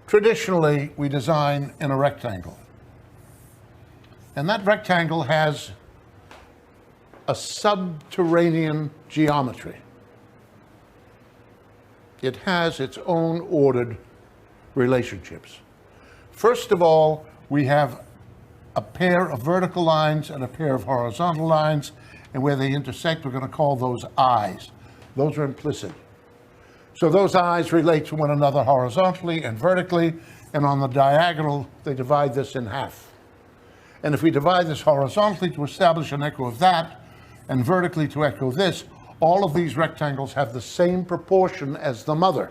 Traditionally, we design in a rectangle. And that rectangle has a subterranean geometry. It has its own ordered relationships. First of all, we have a pair of vertical lines and a pair of horizontal lines, and where they intersect, we're going to call those eyes. Those are implicit. So those eyes relate to one another horizontally and vertically, and on the diagonal, they divide this in half. And if we divide this horizontally to establish an echo of that, and vertically to echo this, all of these rectangles have the same proportion as the mother.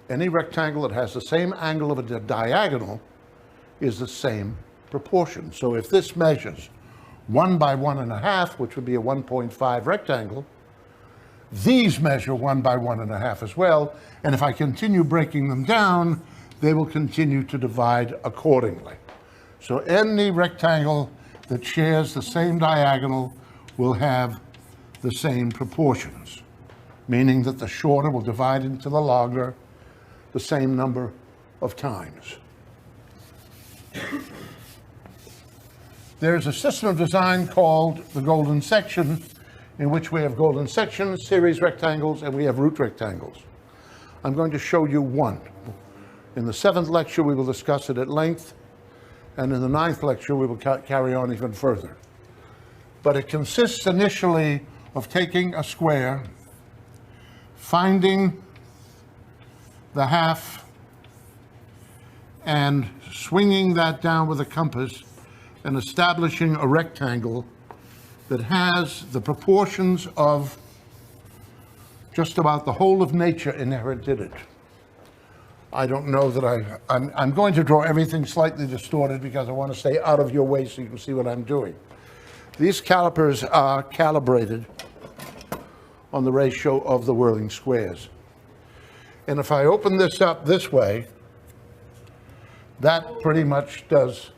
Any rectangle that has the same angle of a diagonal is the same proportion. So if this measures 1 by 1.5, which would be a 1.5 rectangle, these measure 1 by 1.5 as well, and if I continue breaking them down, they will continue to divide accordingly. So any rectangle that shares the same diagonal will have the same proportions, meaning that the shorter will divide into the longer the same number of times. There's a system of design called the golden section, in which we have golden sections, series rectangles, and we have root rectangles. I'm going to show you one. In the 7th lecture, we will discuss it at length, and in the 9th lecture, we will carry on even further. But it consists initially of taking a square, finding the half, and swinging that down with a compass and establishing a rectangle that has the proportions of just about the whole of nature inherent in it. I don't know that I'm going to draw everything slightly distorted because I want to stay out of your way so you can see what I'm doing. These calipers are calibrated on the ratio of the whirling squares. And if I open this up this way, that pretty much does,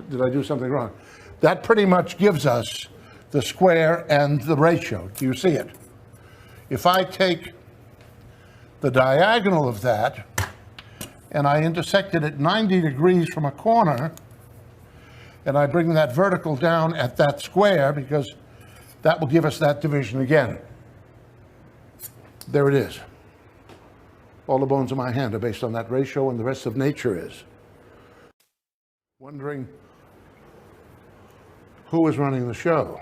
did I do something wrong? That pretty much gives us the square and the ratio. Do you see it? If I take the diagonal of that and I intersect it at 90 degrees from a corner, and I bring that vertical down at that square, because that will give us that division again. There it is. All the bones in my hand are based on that ratio, and the rest of nature is. Wondering who was running the show.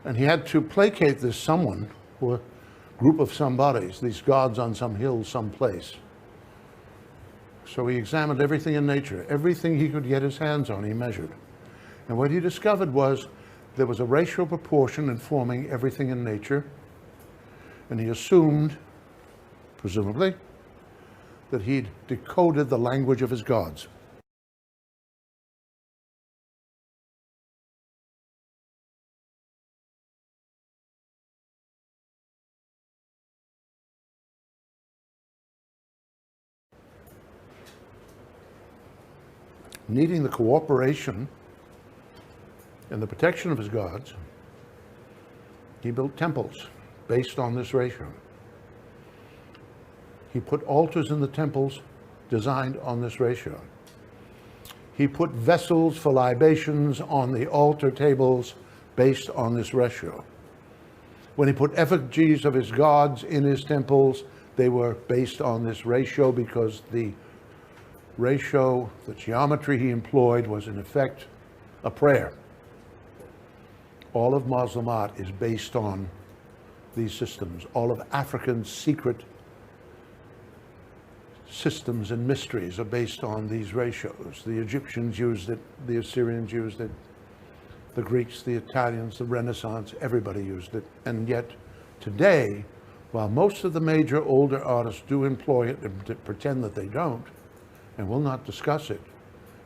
And he had to placate this someone, or a group of somebodies, these gods on some hill someplace. So he examined everything in nature. Everything he could get his hands on, he measured. And what he discovered was there was a ratio proportion informing everything in nature. And he assumed, presumably, that he'd decoded the language of his gods. Needing the cooperation and the protection of his gods, he built temples based on this ratio. He put altars in the temples designed on this ratio. He put vessels for libations on the altar tables based on this ratio. When he put effigies of his gods in his temples, they were based on this ratio, because the ratio, the geometry he employed, was in effect a prayer. All of Muslim art is based on these systems. All of African secret systems and mysteries are based on these ratios. The Egyptians used it, the Assyrians used it, the Greeks, the Italians, the Renaissance, everybody used it. And yet today, while most of the major older artists do employ it and pretend that they don't, and will not discuss it,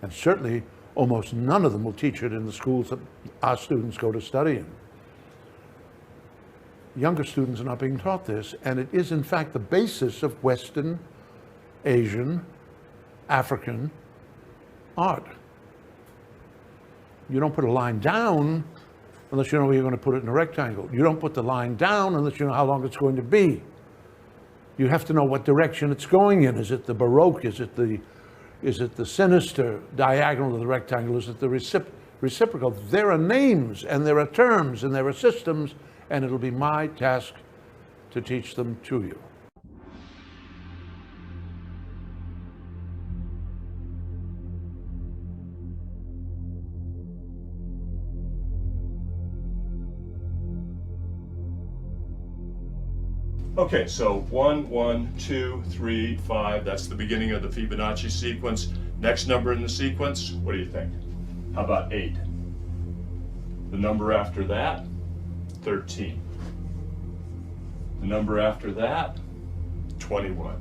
and certainly almost none of them will teach it in the schools that our students go to study in. Younger students are not being taught this, and it is in fact the basis of Western, Asian, African art. You don't put a line down unless you know where you're going to put it in a rectangle. You don't put the line down unless you know how long it's going to be. You have to know what direction it's going in. Is it the Baroque? Is it the sinister, diagonal of the rectangle? Is it the reciprocal? There are names, and there are terms, and there are systems, and it'll be my task to teach them to you. Okay, so 1, 1, 2, 3, 5, that's the beginning of the Fibonacci sequence. Next number in the sequence, what do you think? How about 8? The number after that, 13. The number after that, 21.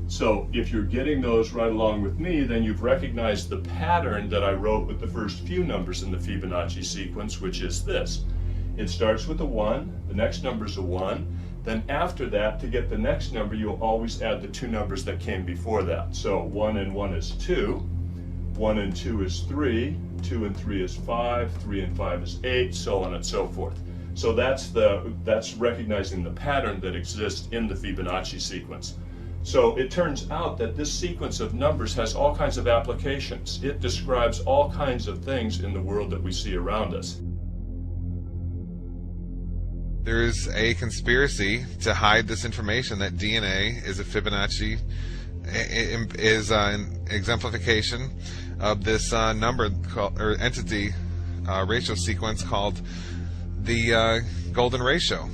So if you're getting those right along with me, then you've recognized the pattern that I wrote with the first few numbers in the Fibonacci sequence, which is this. It starts with a 1, the next number is a 1, then after that, to get the next number, you'll always add the 2 numbers that came before that. So 1 and 1 is 2, 1 and 2 is 3, 2 and 3 is 5, 3 and 5 is 8, so on and so forth. So that's recognizing the pattern that exists in the Fibonacci sequence. So it turns out that this sequence of numbers has all kinds of applications. It describes all kinds of things in the world that we see around us. There's a conspiracy to hide this information that DNA is a Fibonacci, is an exemplification of this number called, or entity ratio sequence called the golden ratio,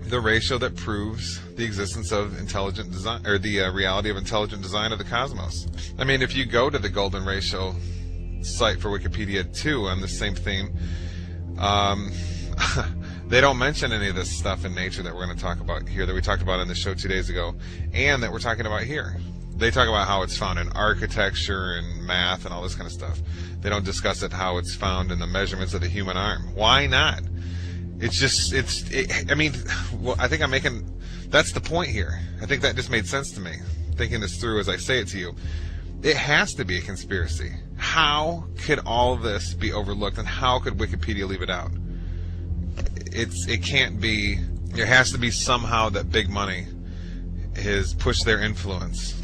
the ratio that proves the existence of intelligent design, or the reality of intelligent design of the cosmos. I mean, if you go to the golden ratio site for Wikipedia too on the same theme, they don't mention any of this stuff in nature that we're going to talk about here, that we talked about in the show 2 days ago, and that we're talking about here. They talk about how it's found in architecture and math and all this kind of stuff. They don't discuss it how it's found in the measurements of the human arm. Why not? It's just, I mean, well, I think I'm making, that's the point here. I think that just made sense to me, thinking this through as I say it to you. It has to be a conspiracy. How could all this be overlooked, and how could Wikipedia leave it out? It can't be. There has to be somehow that big money has pushed their influence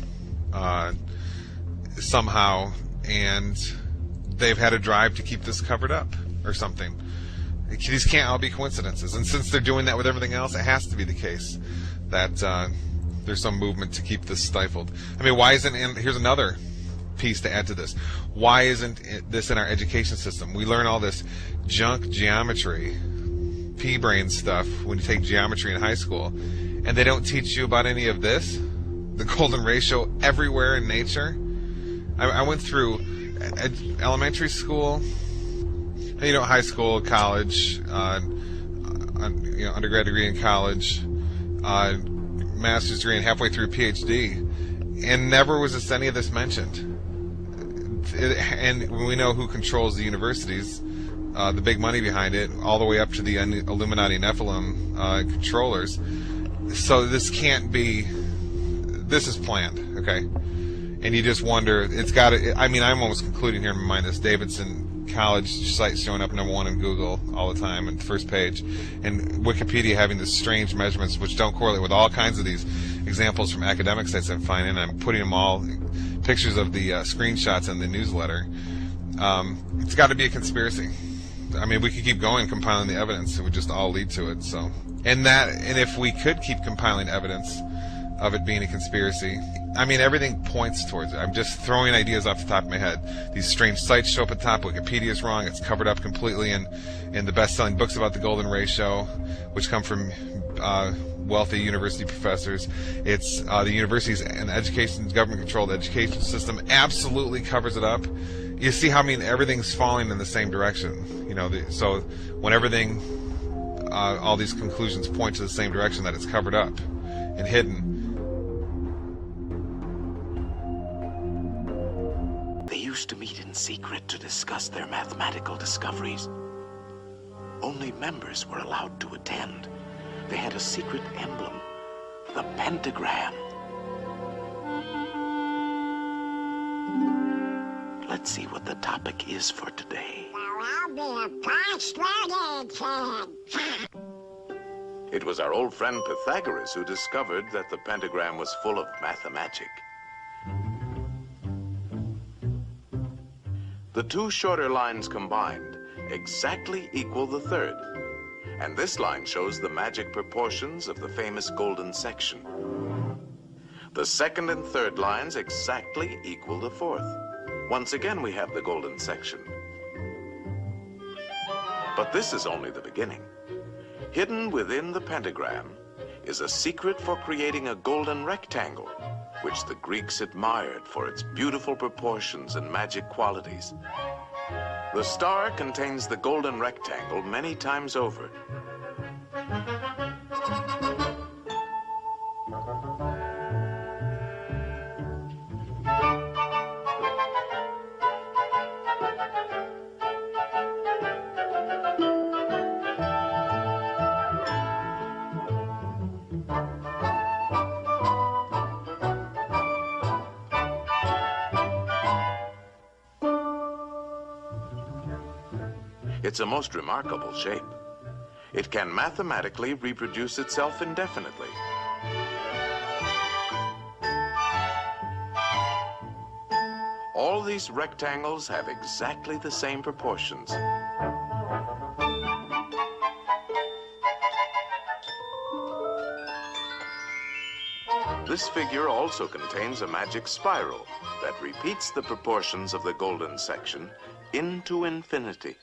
somehow, and they've had a drive to keep this covered up or something. These can't all be coincidences, and since they're doing that with everything else, it has to be the case that there's some movement to keep this stifled. I mean, why isn't? And here's another piece to add to this. Why isn't this in our education system? We learn all this junk geometry, pea-brain stuff when you take geometry in high school, and they don't teach you about any of this, the golden ratio everywhere in nature. I went through elementary school, high school, college, undergrad degree in college, master's degree, and halfway through PhD, and never was any of this mentioned. And we know who controls the universities, the big money behind it, all the way up to the Illuminati Nephilim controllers. So this can't be, this is planned, okay? And you just wonder, it's got to, I mean, I'm almost concluding here in my mind this Davidson College site showing up #1 in Google all the time and the first page, and Wikipedia having these strange measurements which don't correlate with all kinds of these examples from academic sites I'm finding. I'm putting them all, pictures of the screenshots in the newsletter. It's got to be a conspiracy. I mean, we could keep going compiling the evidence, it would just all lead to it. So, and if we could keep compiling evidence of it being a conspiracy, I mean, everything points towards it. I'm just throwing ideas off the top of my head. These strange sites show up at the top. Wikipedia's wrong. It's covered up completely in the best-selling books about the golden ratio, which come from wealthy university professors. It's the universities and education, government-controlled education system absolutely covers it up. You see how, I mean, everything's falling in the same direction. So when everything, all these conclusions point to the same direction, that it's covered up and hidden. They used to meet in secret to discuss their mathematical discoveries. Only members were allowed to attend. They had a secret emblem, the pentagram. Let's see what the topic is for today. There will be a postword It was our old friend Pythagoras who discovered that the pentagram was full of mathemagic. The two shorter lines combined exactly equal the third. And this line shows the magic proportions of the famous golden section. The second and third lines exactly equal the fourth. Once again, we have the golden section. But this is only the beginning. Hidden within the pentagram is a secret for creating a golden rectangle, which the Greeks admired for its beautiful proportions and magic qualities. The star contains the golden rectangle many times over. It's a most remarkable shape. It can mathematically reproduce itself indefinitely. All these rectangles have exactly the same proportions. This figure also contains a magic spiral that repeats the proportions of the golden section into infinity.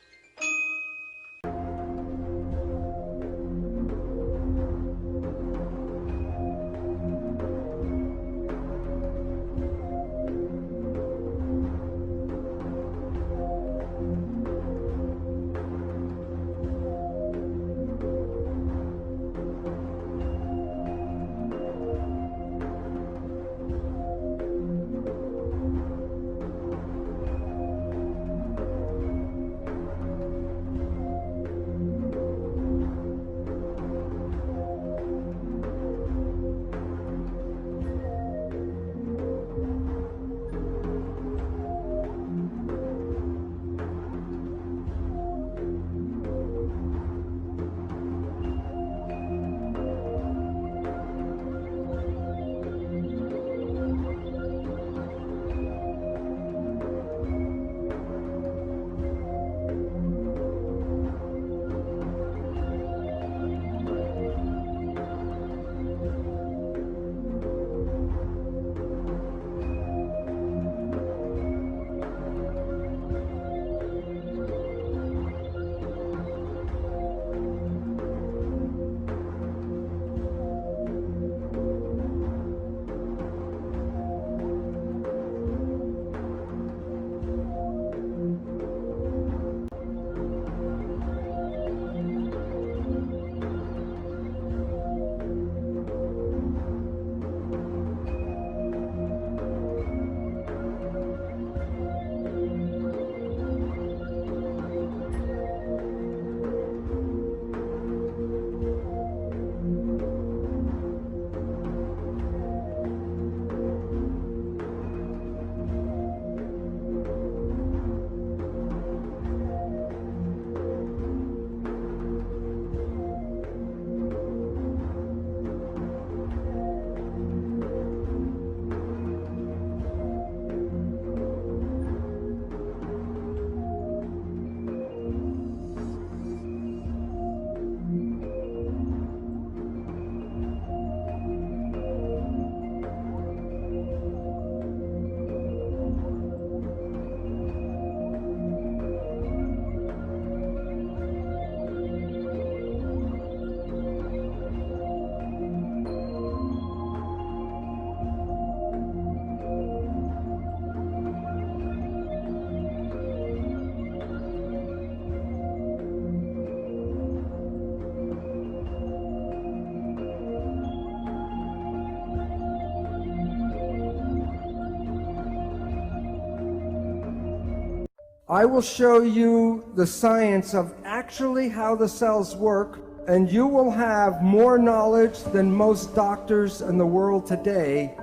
I will show you the science of actually how the cells work, and you will have more knowledge than most doctors in the world today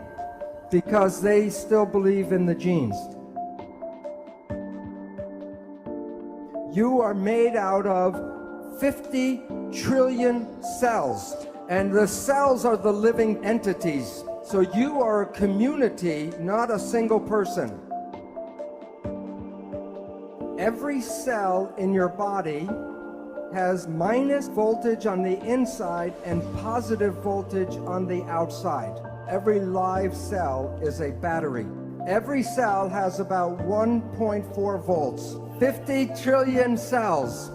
because they still believe in the genes. You are made out of 50 trillion cells. And the cells are the living entities. So you are a community, not a single person. Every cell in your body has minus voltage on the inside and positive voltage on the outside. Every live cell is a battery. Every cell has about 1.4 volts. 50 trillion cells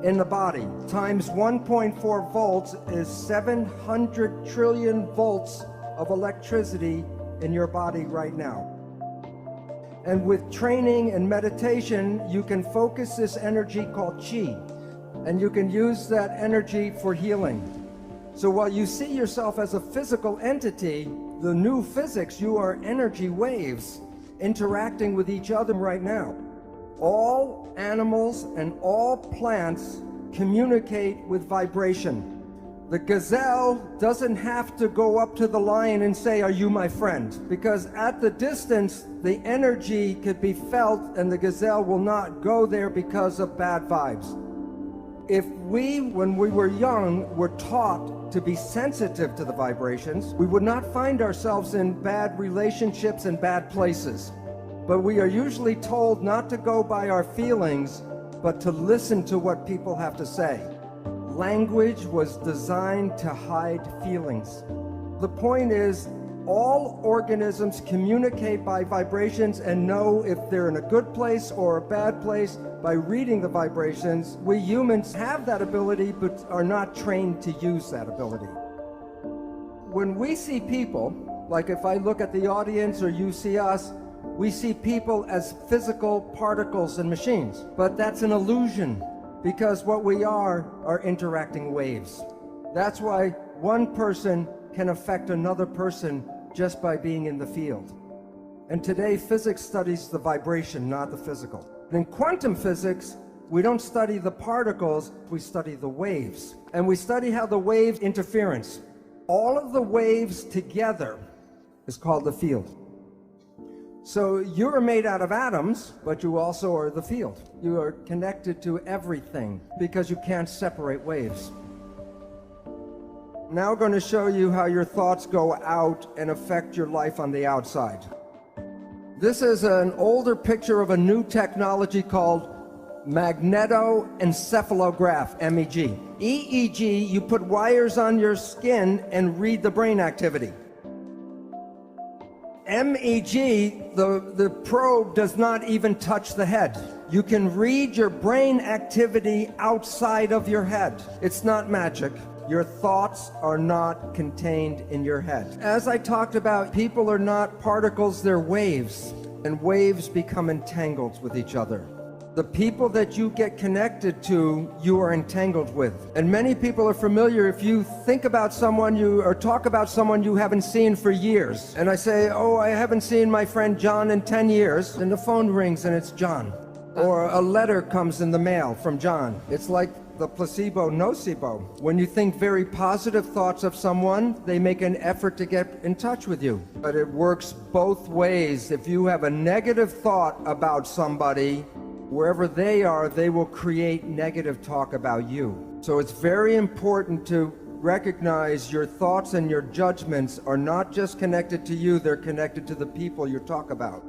in the body times 1.4 volts is 700 trillion volts of electricity in your body right now. And with training and meditation, you can focus this energy called chi, and you can use that energy for healing. So while you see yourself as a physical entity, the new physics, you are energy waves interacting with each other right now. All animals and all plants communicate with vibration. The gazelle doesn't have to go up to the lion and say, "Are you my friend?" Because at the distance, the energy could be felt and the gazelle will not go there because of bad vibes. If we, when we were young, were taught to be sensitive to the vibrations, we would not find ourselves in bad relationships and bad places. But we are usually told not to go by our feelings, but to listen to what people have to say. Language was designed to hide feelings. The point is, all organisms communicate by vibrations and know if they're in a good place or a bad place by reading the vibrations. We humans have that ability, but are not trained to use that ability. When we see people, like if I look at the audience or you see us, we see people as physical particles and machines. But that's an illusion, because what we are interacting waves. That's why one person can affect another person just by being in the field. And today, physics studies the vibration, not the physical. In quantum physics, we don't study the particles, we study the waves. And we study how the waves interference. All of the waves together is called the field. So you're made out of atoms, but you also are the field. You are connected to everything because you can't separate waves. Now I'm going to show you how your thoughts go out and affect your life on the outside. This is an older picture of a new technology called Magneto-Encephalograph, MEG. EEG, you put wires on your skin and read the brain activity. MEG, the probe does not even touch the head. You can read your brain activity outside of your head. It's not magic. Your thoughts are not contained in your head. As I talked about, people are not particles, they're waves. And waves become entangled with each other. The people that you get connected to, you are entangled with. And many people are familiar, if you think about someone or talk about someone you haven't seen for years. And I say, oh, I haven't seen my friend John in 10 years. And the phone rings and it's John. Or a letter comes in the mail from John. It's like the placebo nocebo. When you think very positive thoughts of someone, they make an effort to get in touch with you. But it works both ways. If you have a negative thought about somebody, wherever they are, they will create negative talk about you. So it's very important to recognize your thoughts and your judgments are not just connected to you, they're connected to the people you talk about.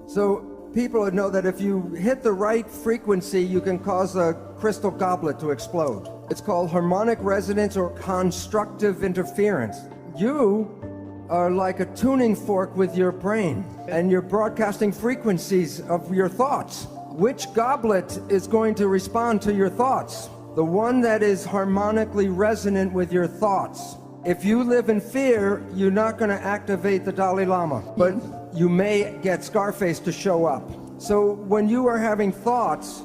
So people know that if you hit the right frequency, you can cause a crystal goblet to explode. It's called harmonic resonance or constructive interference. You are like a tuning fork with your brain, and you're broadcasting frequencies of your thoughts. Which goblet is going to respond to your thoughts? The one that is harmonically resonant with your thoughts. If you live in fear, you're not going to activate the Dalai Lama, but you may get Scarface to show up. So when you are having thoughts,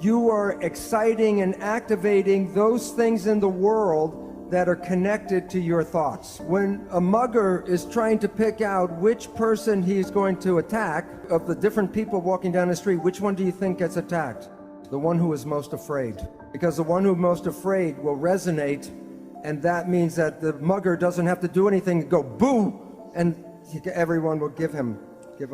you are exciting and activating those things in the world that are connected to your thoughts. When a mugger is trying to pick out which person he's going to attack, of the different people walking down the street, which one do you think gets attacked? The one who is most afraid. Because the one who's most afraid will resonate, and that means that the mugger doesn't have to do anything, go boo, and everyone will give him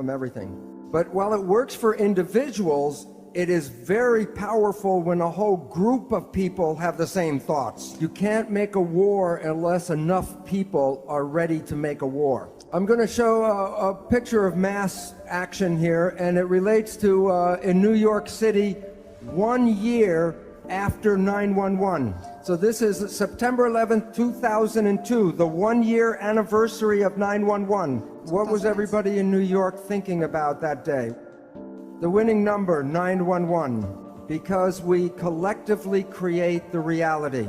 everything. But while it works for individuals, it is very powerful when a whole group of people have the same thoughts. You can't make a war unless enough people are ready to make a war. I'm going to show a picture of mass action here, and it relates to in New York City 1 year after 9/11. So this is September 11th, 2002, the 1-year anniversary of 9/11. What was everybody in New York thinking about that day? The winning number, 911, because we collectively create the reality.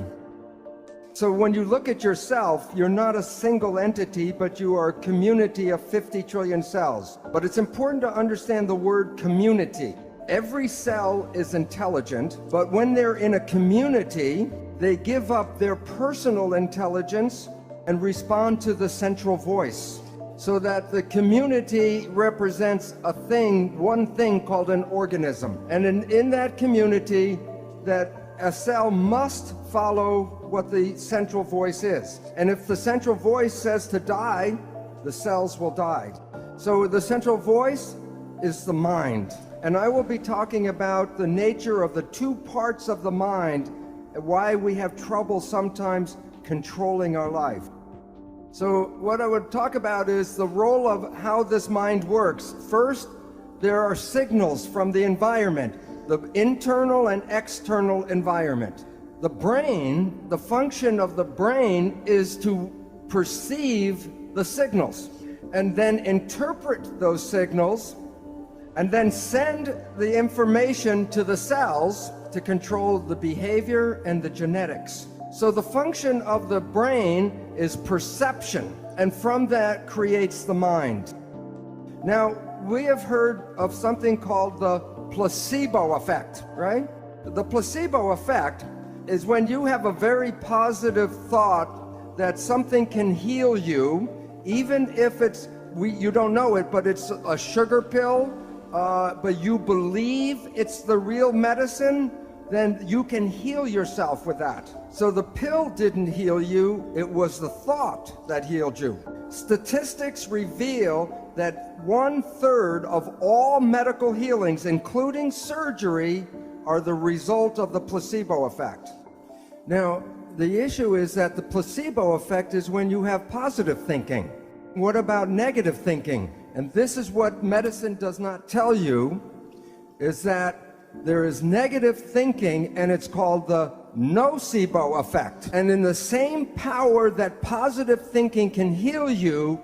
So when you look at yourself, you're not a single entity, but you are a community of 50 trillion cells. But it's important to understand the word community. Every cell is intelligent, but when they're in a community, they give up their personal intelligence and respond to the central voice. So that the community represents a thing, one thing called an organism. And in that community, that a cell must follow what the central voice is. And if the central voice says to die, the cells will die. So the central voice is the mind. And I will be talking about the nature of the two parts of the mind and why we have trouble sometimes controlling our life. So what I would talk about is the role of how this mind works. First, there are signals from the environment, the internal and external environment. The brain, the function of the brain is to perceive the signals and then interpret those signals and then send the information to the cells to control the behavior and the genetics. So the function of the brain is perception, and from that creates the mind. Now, we have heard of something called the placebo effect, right? The placebo effect is when you have a very positive thought that something can heal you, even if you don't know it, but it's a sugar pill, but you believe it's the real medicine, then you can heal yourself with that. So the pill didn't heal you, it was the thought that healed you. Statistics reveal that 1/3 of all medical healings, including surgery, are the result of the placebo effect. Now, the issue is that the placebo effect is when you have positive thinking. What about negative thinking? And this is what medicine does not tell you, is that there is negative thinking, and it's called the nocebo effect. And in the same power that positive thinking can heal you,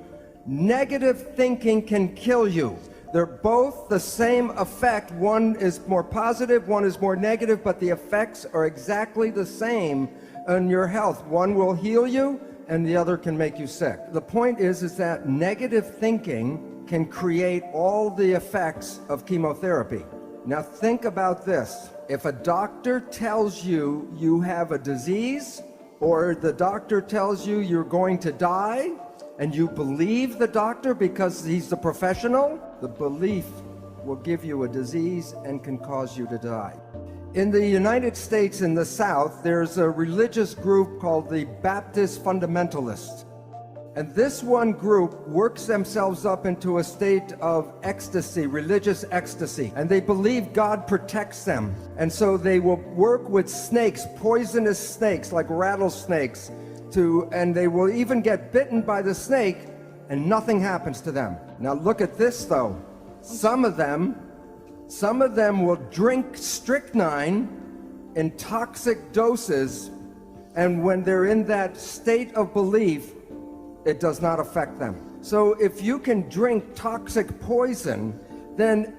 negative thinking can kill you. They're both the same effect. One is more positive, one is more negative, but the effects are exactly the same on your health. One will heal you, and the other can make you sick. The point is that negative thinking can create all the effects of chemotherapy. Now think about this. If a doctor tells you you have a disease, or the doctor tells you you're going to die, and you believe the doctor because he's the professional, the belief will give you a disease and can cause you to die. In the United States, in the South, there's a religious group called the Baptist Fundamentalists. And this one group works themselves up into a state of ecstasy, religious ecstasy. And they believe God protects them. And so they will work with snakes, poisonous snakes like rattlesnakes, and they will even get bitten by the snake and nothing happens to them. Now look at this though. Some of them will drink strychnine in toxic doses, and when they're in that state of belief, it does not affect them. So if you can drink toxic poison, then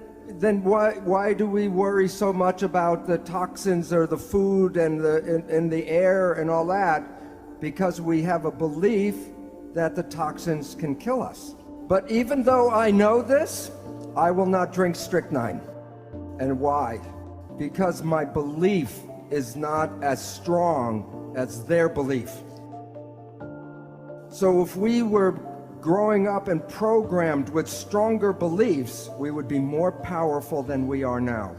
why do we worry so much about the toxins or the food and the air and all that? Because we have a belief that the toxins can kill us. But even though I know this, I will not drink strychnine. And why? Because my belief is not as strong as their belief. So if we were growing up and programmed with stronger beliefs, we would be more powerful than we are now.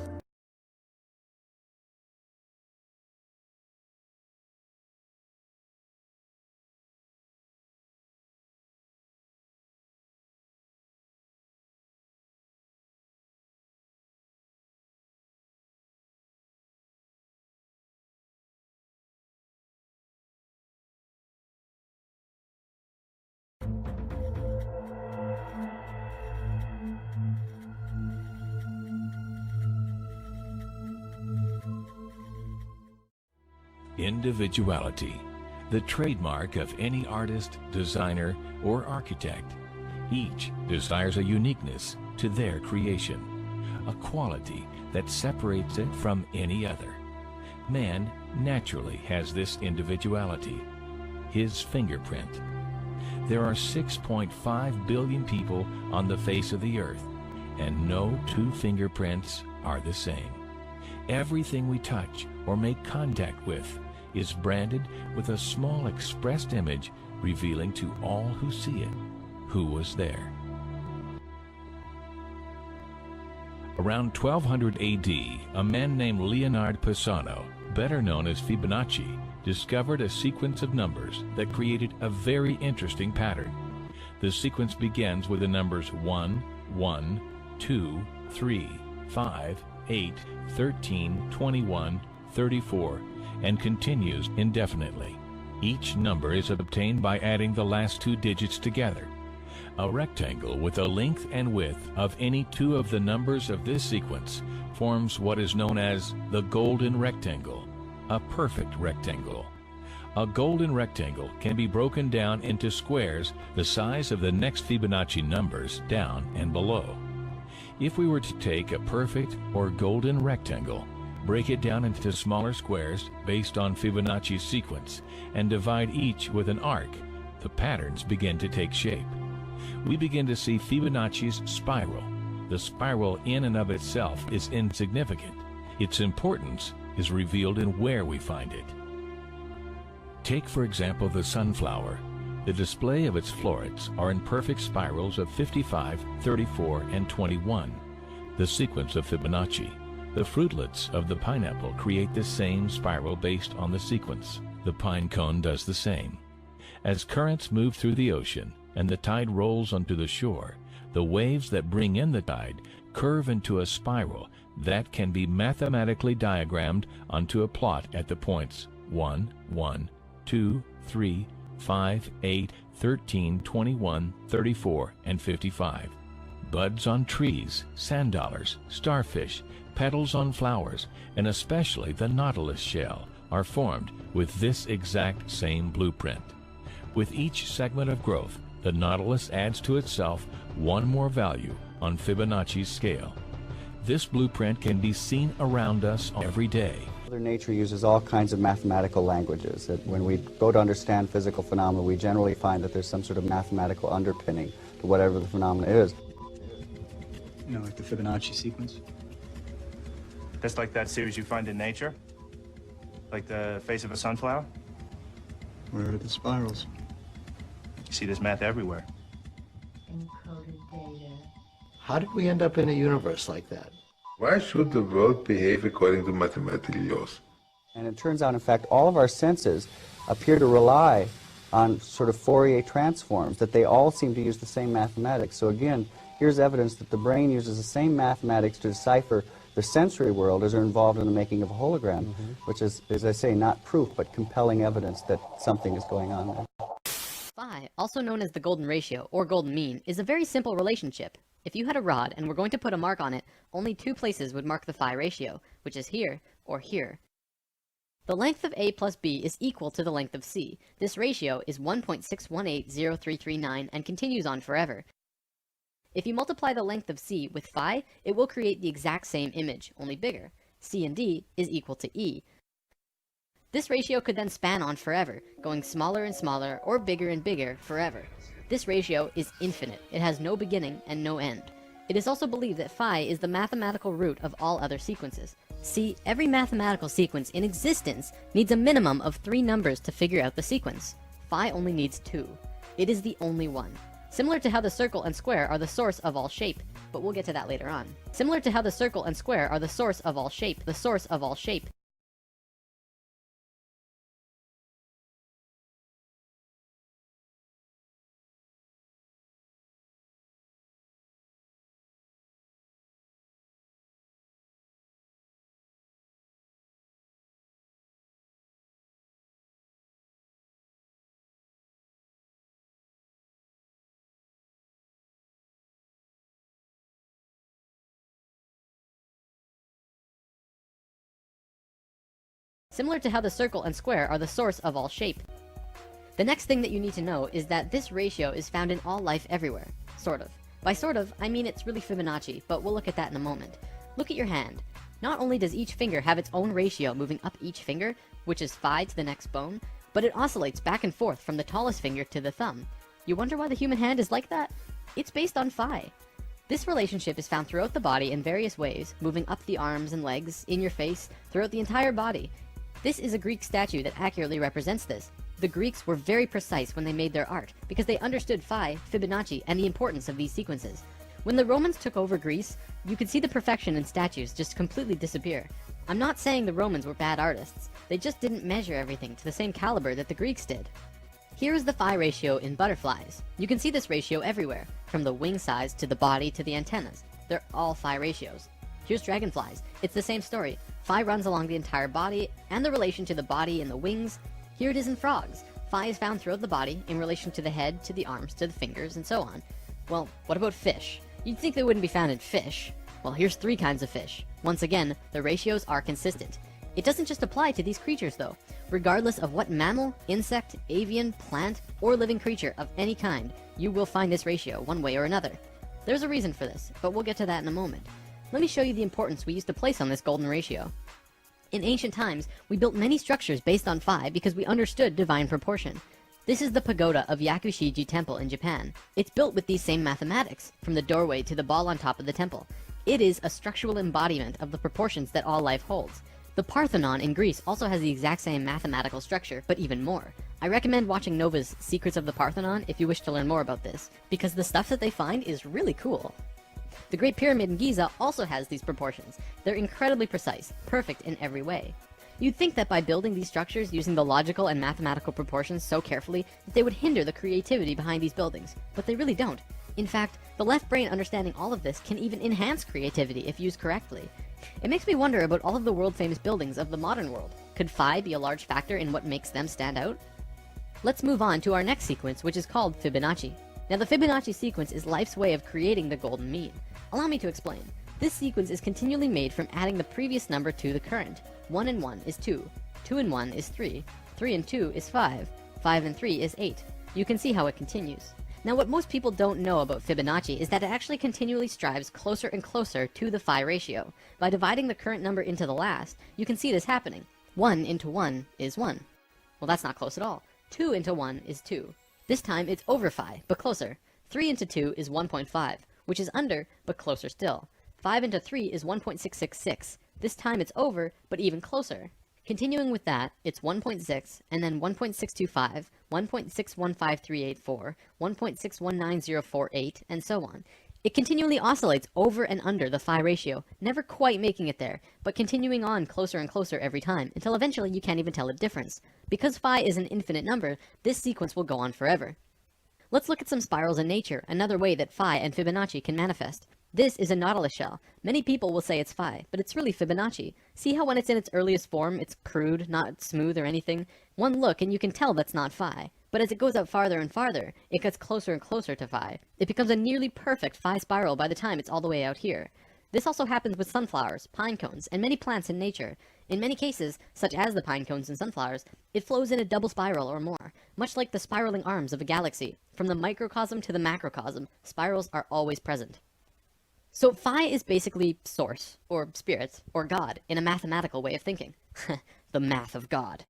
Individuality, the trademark of any artist, designer, or architect. Each desires a uniqueness to their creation, a quality that separates it from any other. Man naturally has this individuality, his fingerprint. There are 6.5 billion people on the face of the earth, and no two fingerprints are the same. Everything we touch or make contact with is branded with a small expressed image revealing to all who see it who was there. Around 1200 AD, a man named Leonard Pisano, better known as Fibonacci, discovered a sequence of numbers that created a very interesting pattern. The sequence begins with the numbers 1, 1, 2, 3, 5, 8, 13, 21, 34, and continues indefinitely. Each number is obtained by adding the last two digits together. A rectangle with a length and width of any two of the numbers of this sequence forms what is known as the golden rectangle, a perfect rectangle. A golden rectangle can be broken down into squares the size of the next Fibonacci numbers down and below. If we were to take a perfect or golden rectangle, break it down into smaller squares based on Fibonacci's sequence, and divide each with an arc, the patterns begin to take shape. We begin to see Fibonacci's spiral. The spiral in and of itself is insignificant. Its importance is revealed in where we find it. Take, for example, the sunflower. The display of its florets are in perfect spirals of 55, 34, and 21, the sequence of Fibonacci. The fruitlets of the pineapple create the same spiral based on the sequence. The pine cone does the same. As currents move through the ocean and the tide rolls onto the shore, the waves that bring in the tide curve into a spiral that can be mathematically diagrammed onto a plot at the points 1, 1, 2, 3, 5, 8, 13, 21, 34, and 55. Buds on trees, sand dollars, starfish, petals on flowers, and especially the nautilus shell are formed with this exact same blueprint. With each segment of growth, the nautilus adds to itself one more value on Fibonacci's scale. This blueprint can be seen around us every day. Mother Nature uses all kinds of mathematical languages. That when we go to understand physical phenomena, we generally find that there's some sort of mathematical underpinning to whatever the phenomena is. You know, like the Fibonacci sequence? That's like that series you find in nature? Like the face of a sunflower? Where are the spirals? You see this math everywhere. Encoded data. How did we end up in a universe like that? Why should the world behave according to mathematical laws? And it turns out, in fact, all of our senses appear to rely on sort of Fourier transforms, that they all seem to use the same mathematics. So again, here's evidence that the brain uses the same mathematics to decipher the sensory world as are involved in the making of a hologram, which is, as I say, not proof, but compelling evidence that something is going on there. Phi, also known as the golden ratio or golden mean, is a very simple relationship. If you had a rod and were going to put a mark on it, only two places would mark the phi ratio, which is here or here. The length of A plus B is equal to the length of C. This ratio is 1.6180339 and continues on forever. If you multiply the length of C with phi, it will create the exact same image, only bigger. C and D is equal to E. This ratio could then span on forever, going smaller and smaller or bigger and bigger forever. This ratio is infinite. It has no beginning and no end. It is also believed that phi is the mathematical root of all other sequences. See, every mathematical sequence in existence needs a minimum of 3 numbers to figure out the sequence. Phi only needs 2. It is the only one. Similar to how the circle and square are the source of all shape, but we'll get to that later on. Similar to how the circle and square are the source of all shape, similar to how the circle and square are the source of all shape. The next thing that you need to know is that this ratio is found in all life everywhere. Sort of. By sort of, I mean it's really Fibonacci, but we'll look at that in a moment. Look at your hand. Not only does each finger have its own ratio moving up each finger, which is phi to the next bone, but it oscillates back and forth from the tallest finger to the thumb. You wonder why the human hand is like that? It's based on phi. This relationship is found throughout the body in various ways, moving up the arms and legs, in your face, throughout the entire body. This is a Greek statue that accurately represents this. The Greeks were very precise when they made their art, because they understood phi, Fibonacci, and the importance of these sequences. When the Romans took over Greece, you could see the perfection in statues just completely disappear. I'm not saying the Romans were bad artists, they just didn't measure everything to the same caliber that the Greeks did. Here is the phi ratio in butterflies. You can see this ratio everywhere, from the wing size to the body to the antennas. They're all phi ratios. Here's dragonflies. It's the same story. Phi runs along the entire body, and the relation to the body and the wings. Here it is in frogs. Phi is found throughout the body in relation to the head, to the arms, to the fingers, and so on. Well, what about fish? You'd think they wouldn't be found in fish. Well, here's 3 kinds of fish. Once again, the ratios are consistent. It doesn't just apply to these creatures though. Regardless of what mammal, insect, avian, plant, or living creature of any kind, you will find this ratio one way or another. There's a reason for this, but we'll get to that in a moment. Let me show you the importance we used to place on this golden ratio. In ancient times, we built many structures based on phi because we understood divine proportion. This is the pagoda of Yakushiji Temple in Japan. It's built with these same mathematics, from the doorway to the ball on top of the temple. It is a structural embodiment of the proportions that all life holds. The Parthenon in Greece also has the exact same mathematical structure, but even more. I recommend watching Nova's Secrets of the Parthenon if you wish to learn more about this, because the stuff that they find is really cool. The Great Pyramid in Giza also has these proportions. They're incredibly precise, perfect in every way. You'd think that by building these structures using the logical and mathematical proportions so carefully, that they would hinder the creativity behind these buildings, but they really don't. In fact, the left brain understanding all of this can even enhance creativity if used correctly. It makes me wonder about all of the world-famous buildings of the modern world. Could phi be a large factor in what makes them stand out? Let's move on to our next sequence, which is called Fibonacci. Now, the Fibonacci sequence is life's way of creating the golden mean. Allow me to explain. This sequence is continually made from adding the previous number to the current. 1 and 1 is 2, 2 and 1 is 3, 3 and 2 is 5, 5 and 3 is 8. You can see how it continues. Now, what most people don't know about Fibonacci is that it actually continually strives closer and closer to the phi ratio. By dividing the current number into the last, you can see this happening. 1 into 1 is 1. Well, that's not close at all. 2 into 1 is 2. This time it's over phi, but closer. 3 into 2 is 1.5, which is under, but closer still. 5 into 3 is 1.666. This time it's over, but even closer. Continuing with that, it's 1.6, and then 1.625, 1.615384, 1.619048, and so on. It continually oscillates over and under the phi ratio, never quite making it there, but continuing on closer and closer every time, until eventually you can't even tell the difference. Because phi is an infinite number, this sequence will go on forever. Let's look at some spirals in nature, another way that phi and Fibonacci can manifest. This is a nautilus shell. Many people will say it's phi, but it's really Fibonacci. See how when it's in its earliest form, it's crude, not smooth or anything? One look and you can tell that's not phi. But as it goes out farther and farther, it gets closer and closer to phi. It becomes a nearly perfect phi spiral by the time it's all the way out here. This also happens with sunflowers, pine cones, and many plants in nature. In many cases, such as the pine cones and sunflowers, it flows in a double spiral or more, much like the spiraling arms of a galaxy. From the microcosm to the macrocosm, spirals are always present. So phi is basically source, or spirit, or God, in a mathematical way of thinking. The math of God.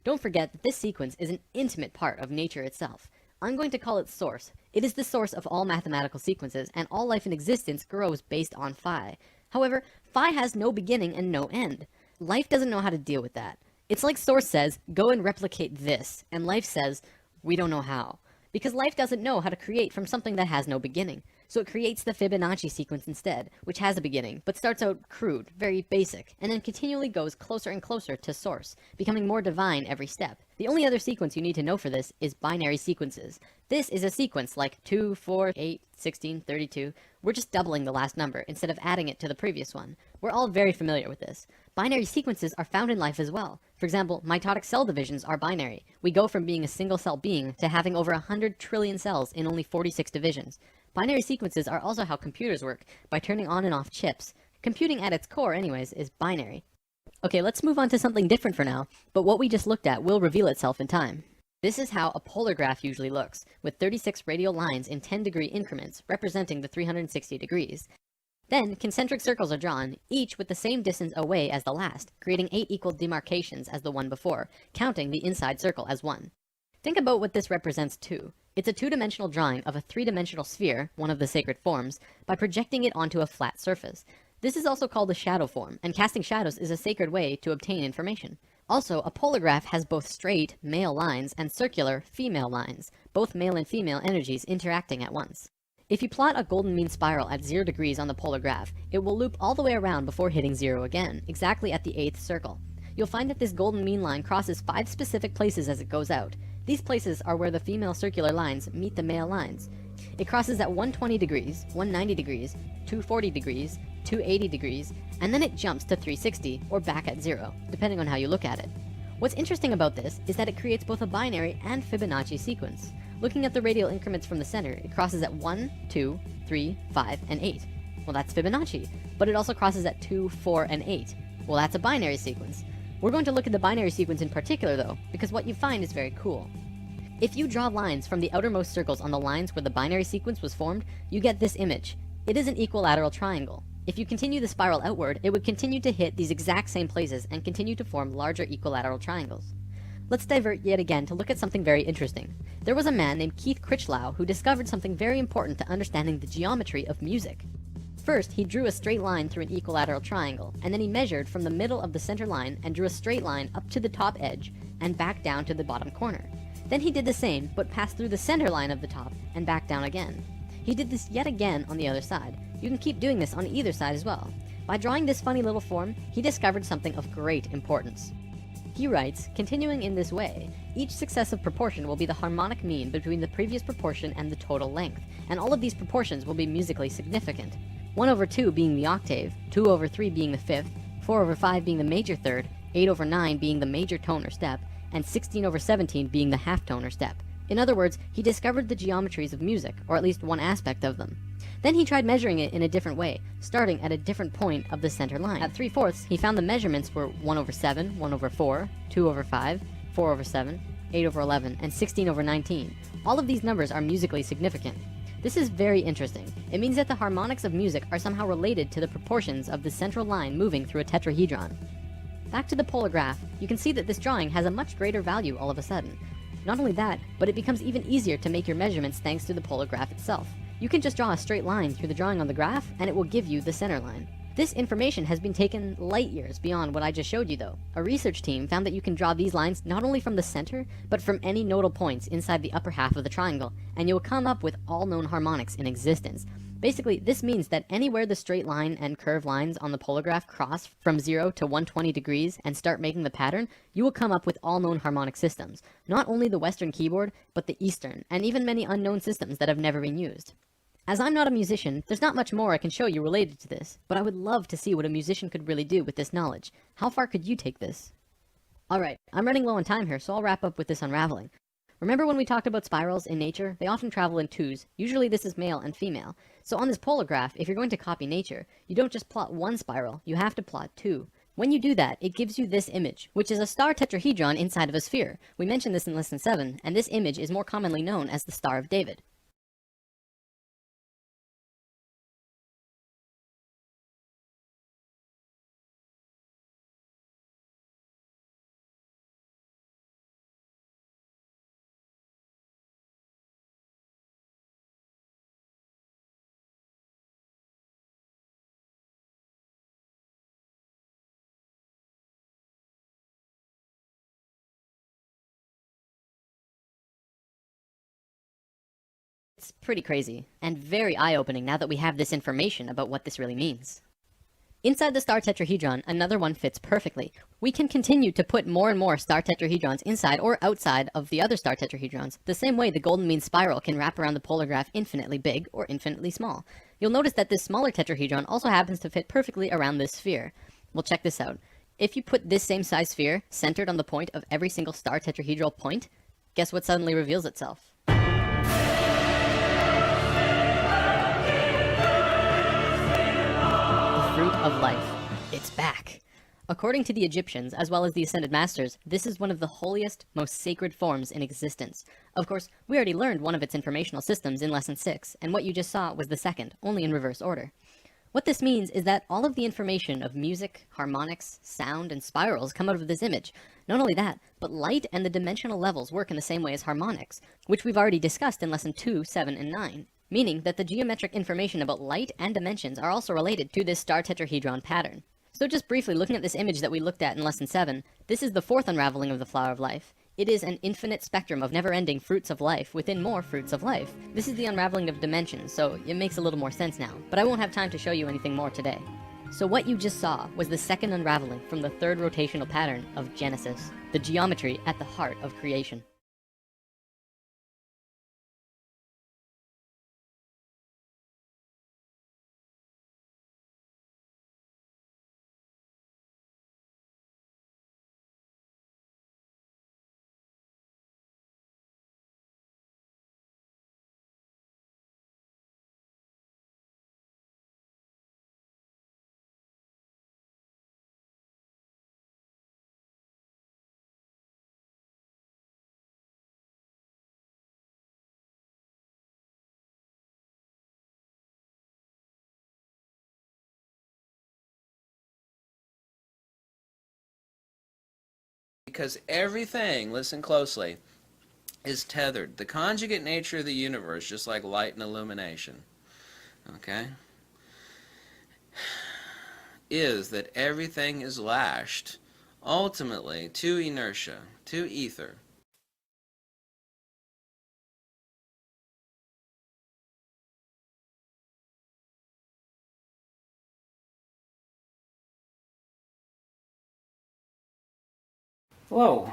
Don't forget that this sequence is an intimate part of nature itself. I'm going to call it source. It is the source of all mathematical sequences, and all life in existence grows based on phi. However, phi has no beginning and no end. Life doesn't know how to deal with that. It's like Source says, go and replicate this, and life says, we don't know how. Because life doesn't know how to create from something that has no beginning. So it creates the Fibonacci sequence instead, which has a beginning, but starts out crude, very basic, and then continually goes closer and closer to Source, becoming more divine every step. The only other sequence you need to know for this is binary sequences. This is a sequence like 2, 4, 8, 16, 32. We're just doubling the last number instead of adding it to the previous one. We're all very familiar with this. Binary sequences are found in life as well. For example, mitotic cell divisions are binary. We go from being a single cell being to having over 100 trillion cells in only 46 divisions. Binary sequences are also how computers work, by turning on and off chips. Computing at its core, anyways, is binary. Okay, let's move on to something different for now, but what we just looked at will reveal itself in time. This is how a polar graph usually looks, with 36 radial lines in 10-degree increments representing the 360 degrees. Then, concentric circles are drawn, each with the same distance away as the last, creating 8 equal demarcations as the one before, counting the inside circle as 1. Think about what this represents too. It's a two-dimensional drawing of a three-dimensional sphere, one of the sacred forms, by projecting it onto a flat surface. This is also called a shadow form, and casting shadows is a sacred way to obtain information. Also, a polar graph has both straight, male lines and circular, female lines, both male and female energies interacting at once. If you plot a golden mean spiral at 0 degrees on the polar graph, it will loop all the way around before hitting 0 again, exactly at the 8th circle. You'll find that this golden mean line crosses 5 specific places as it goes out. These places are where the female circular lines meet the male lines. It crosses at 120 degrees, 190 degrees, 240 degrees, 280 degrees, and then it jumps to 360, or back at 0, depending on how you look at it. What's interesting about this is that it creates both a binary and Fibonacci sequence. Looking at the radial increments from the center, it crosses at 1, 2, 3, 5, and 8. Well, that's Fibonacci, but it also crosses at 2, 4, and 8. Well, that's a binary sequence. We're going to look at the binary sequence in particular though, because what you find is very cool. If you draw lines from the outermost circles on the lines where the binary sequence was formed, you get this image. It is an equilateral triangle. If you continue the spiral outward, it would continue to hit these exact same places and continue to form larger equilateral triangles. Let's divert yet again to look at something very interesting. There was a man named Keith Critchlow who discovered something very important to understanding the geometry of music. First, he drew a straight line through an equilateral triangle, and then he measured from the middle of the center line and drew a straight line up to the top edge and back down to the bottom corner. Then he did the same, but passed through the center line of the top and back down again. He did this yet again on the other side. You can keep doing this on either side as well. By drawing this funny little form, he discovered something of great importance. He writes, continuing in this way, each successive proportion will be the harmonic mean between the previous proportion and the total length, and all of these proportions will be musically significant. 1/2 being the octave, 2/3 being the fifth, 4/5 being the major third, 8/9 being the major tone or step, and 16/17 being the half tone or step. In other words, he discovered the geometries of music, or at least one aspect of them. Then he tried measuring it in a different way, starting at a different point of the center line. At 3/4, he found the measurements were 1/7, 1/4, 2/5, 4/7, 8/11, and 16/19. All of these numbers are musically significant. This is very interesting. It means that the harmonics of music are somehow related to the proportions of the central line moving through a tetrahedron. Back to the polar graph, you can see that this drawing has a much greater value all of a sudden. Not only that, but it becomes even easier to make your measurements thanks to the polar graph itself. You can just draw a straight line through the drawing on the graph, and it will give you the center line. This information has been taken light years beyond what I just showed you though. A research team found that you can draw these lines not only from the center, but from any nodal points inside the upper half of the triangle, and you will come up with all known harmonics in existence. Basically, this means that anywhere the straight line and curved lines on the polar graph cross from 0 to 120 degrees and start making the pattern, you will come up with all known harmonic systems. Not only the Western keyboard, but the Eastern, and even many unknown systems that have never been used. As I'm not a musician, there's not much more I can show you related to this, but I would love to see what a musician could really do with this knowledge. How far could you take this? Alright, I'm running low on time here, so I'll wrap up with this unraveling. Remember when we talked about spirals in nature? They often travel in twos. Usually this is male and female. So on this polar graph, if you're going to copy nature, you don't just plot one spiral, you have to plot two. When you do that, it gives you this image, which is a star tetrahedron inside of a sphere. We mentioned this in lesson 7, and this image is more commonly known as the Star of David. It's pretty crazy, and very eye-opening now that we have this information about what this really means. Inside the star tetrahedron, another one fits perfectly. We can continue to put more and more star tetrahedrons inside or outside of the other star tetrahedrons, the same way the golden mean spiral can wrap around the polar graph infinitely big or infinitely small. You'll notice that this smaller tetrahedron also happens to fit perfectly around this sphere. Well, check this out. If you put this same size sphere centered on the point of every single star tetrahedral point, guess what suddenly reveals itself? The fruit of life. It's back. According to the Egyptians, as well as the Ascended Masters, this is one of the holiest, most sacred forms in existence. Of course, we already learned one of its informational systems in Lesson 6, and what you just saw was the second, only in reverse order. What this means is that all of the information of music, harmonics, sound, and spirals come out of this image. Not only that, but light and the dimensional levels work in the same way as harmonics, which we've already discussed in Lesson 2, 7, and 9. Meaning that the geometric information about light and dimensions are also related to this star tetrahedron pattern. So just briefly looking at this image that we looked at in Lesson 7, this is the fourth unraveling of the flower of life. It is an infinite spectrum of never-ending fruits of life within more fruits of life. This is the unraveling of dimensions, so it makes a little more sense now, but I won't have time to show you anything more today. So what you just saw was the second unraveling from the third rotational pattern of Genesis, the geometry at the heart of creation. Because everything, listen closely, is tethered. The conjugate nature of the universe, just like light and illumination, okay, is that everything is lashed ultimately to inertia, to ether. Hello,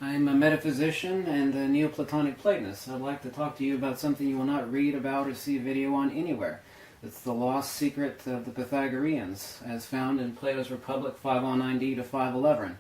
I'm a metaphysician and a Neoplatonic Platonist. I'd like to talk to you about something you will not read about or see a video on anywhere. It's the lost secret of the Pythagoreans, as found in Plato's Republic 509d to 511.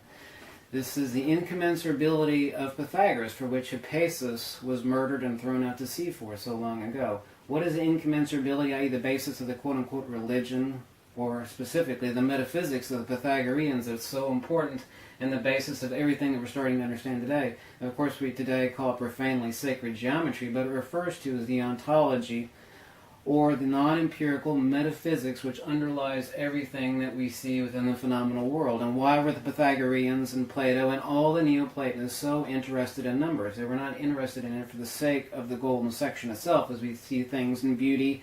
This is the incommensurability of Pythagoras, for which Hippasus was murdered and thrown out to sea for so long ago. What is incommensurability, i.e. the basis of the quote-unquote religion, or specifically the metaphysics of the Pythagoreans that's so important and the basis of everything that we're starting to understand today? And of course, we today call it profanely sacred geometry, but it refers to as the ontology, or the non-empirical metaphysics which underlies everything that we see within the phenomenal world. And why were the Pythagoreans and Plato and all the Neoplatonists so interested in numbers? They were not interested in it for the sake of the golden section itself, as we see things in beauty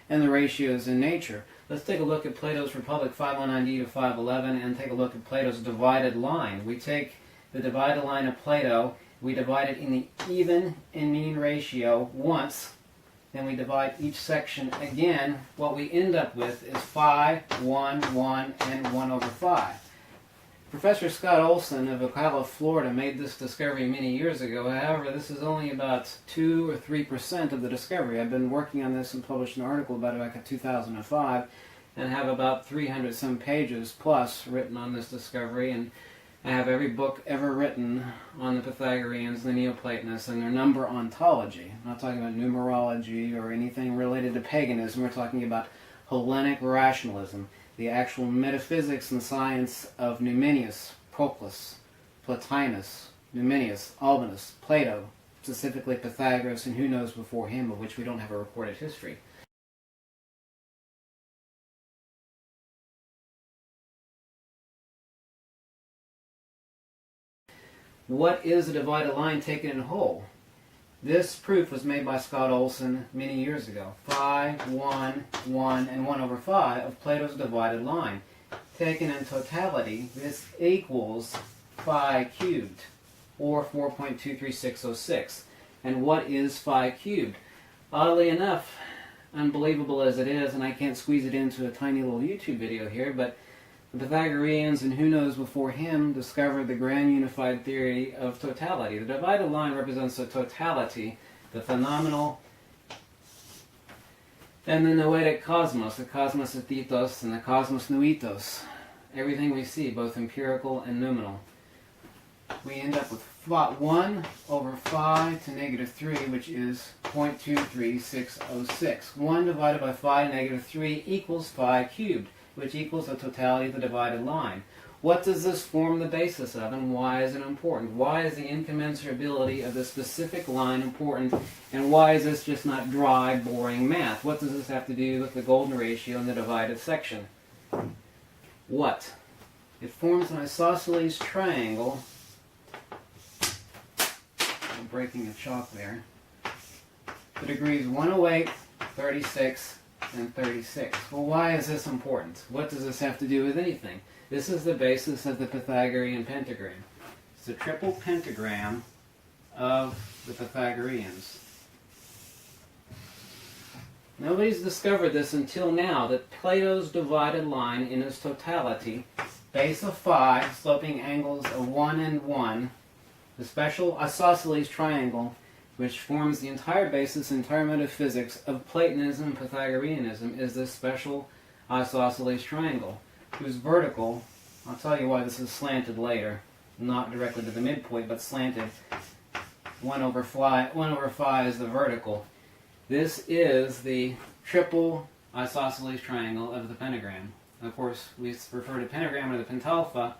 and the ratios in nature. Let's take a look at Plato's Republic 509d to 511 and take a look at Plato's divided line. We take the divided line of Plato, we divide it in the even and mean ratio once, then we divide each section again. What we end up with is phi, 1, 1, and 1 over 5. Professor Scott Olson of Ocala, Florida made this discovery many years ago. However, this is only about 2 or 3% of the discovery. I've been working on this and published an article about it back in 2005 and have about 300 some pages plus written on this discovery, and I have every book ever written on the Pythagoreans, the Neoplatonists, and their number ontology. I'm not talking about numerology or anything related to paganism. We're talking about Hellenic rationalism, the actual metaphysics and science of Numenius, Proclus, Plotinus, Numenius, Albanus, Plato, specifically Pythagoras, and who knows before him, of which we don't have a recorded history. What is a divided line taken in whole? This proof was made by Scott Olson many years ago. Phi, 1, 1, and 1 over 5 of Plato's divided line. Taken in totality, this equals phi cubed, or 4.23606. And what is phi cubed? Oddly enough, unbelievable as it is, and I can't squeeze it into a tiny little YouTube video here, but the Pythagoreans, and who knows before him, discovered the grand unified theory of totality. The divided line represents the totality, the phenomenal, and the noetic cosmos, the cosmos ethithos and the cosmos nuitos. Everything we see, both empirical and nominal. We end up with 1 over phi to negative 3, which is 0.23606. 1 divided by phi to negative 3 equals phi cubed, which equals the totality of the divided line. What does this form the basis of, and why is it important? Why is the incommensurability of the specific line important, and why is this just not dry, boring math? What does this have to do with the golden ratio and the divided section? What? It forms an isosceles triangle. I'm breaking a chalk there. The degrees 108, 36, and 36. Well, why is this important? What does this have to do with anything? This is the basis of the Pythagorean pentagram. It's the triple pentagram of the Pythagoreans. Nobody's discovered this until now, that Plato's divided line in its totality, base of phi, sloping angles of 1 and 1, the special isosceles triangle, which forms the entire basis, entire metaphysics of Platonism and Pythagoreanism, is this special isosceles triangle, whose vertical, I'll tell you why this is slanted later, not directly to the midpoint, but slanted. 1 over phi is the vertical. This is the triple isosceles triangle of the pentagram. Of course, we refer to pentagram or the pentalpha,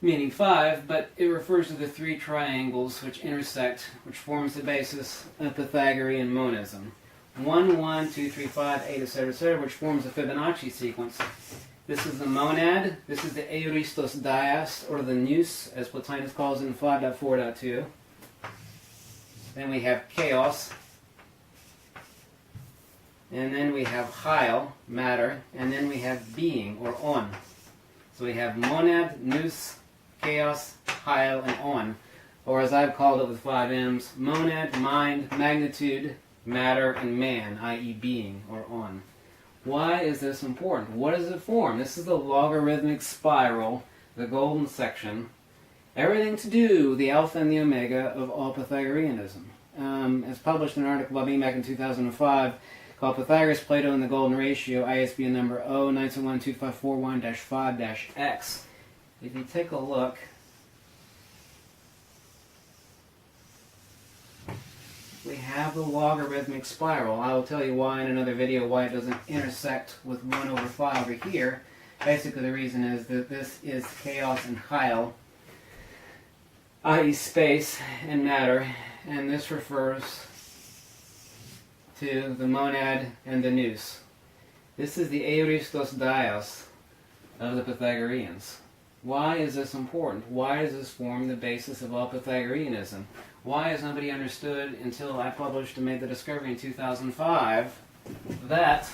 meaning 5, but it refers to the 3 triangles which intersect, which forms the basis of Pythagorean monism. 1, 1, 2, 3, 5, 8, etc., which forms a Fibonacci sequence. This is the monad, this is the Euristos dias, or the nous, as Plotinus calls it in 5.4.2. Then we have chaos, and then we have chyle, matter, and then we have being, or on. So we have monad, nous, chaos, chyle, and on. Or as I've called it with 5 M's, monad, mind, magnitude, matter, and man, i.e. being, or on. Why is this important? What does it form? This is the logarithmic spiral, the golden section. Everything to do with the alpha and the omega of all Pythagoreanism. It's published in an article by me back in 2005 called Pythagoras, Plato, and the Golden Ratio, ISBN number 0-9712541-5-X. If you take a look, we have the logarithmic spiral. I will tell you why in another video why it doesn't intersect with 1 over phi over here. Basically the reason is that this is chaos and chyle, i.e. space and matter, and this refers to the monad and the nous. This is the Euristos dios of the Pythagoreans. Why is this important? Why does this form the basis of all Pythagoreanism? Why has nobody understood until I published and made the discovery in 2005 that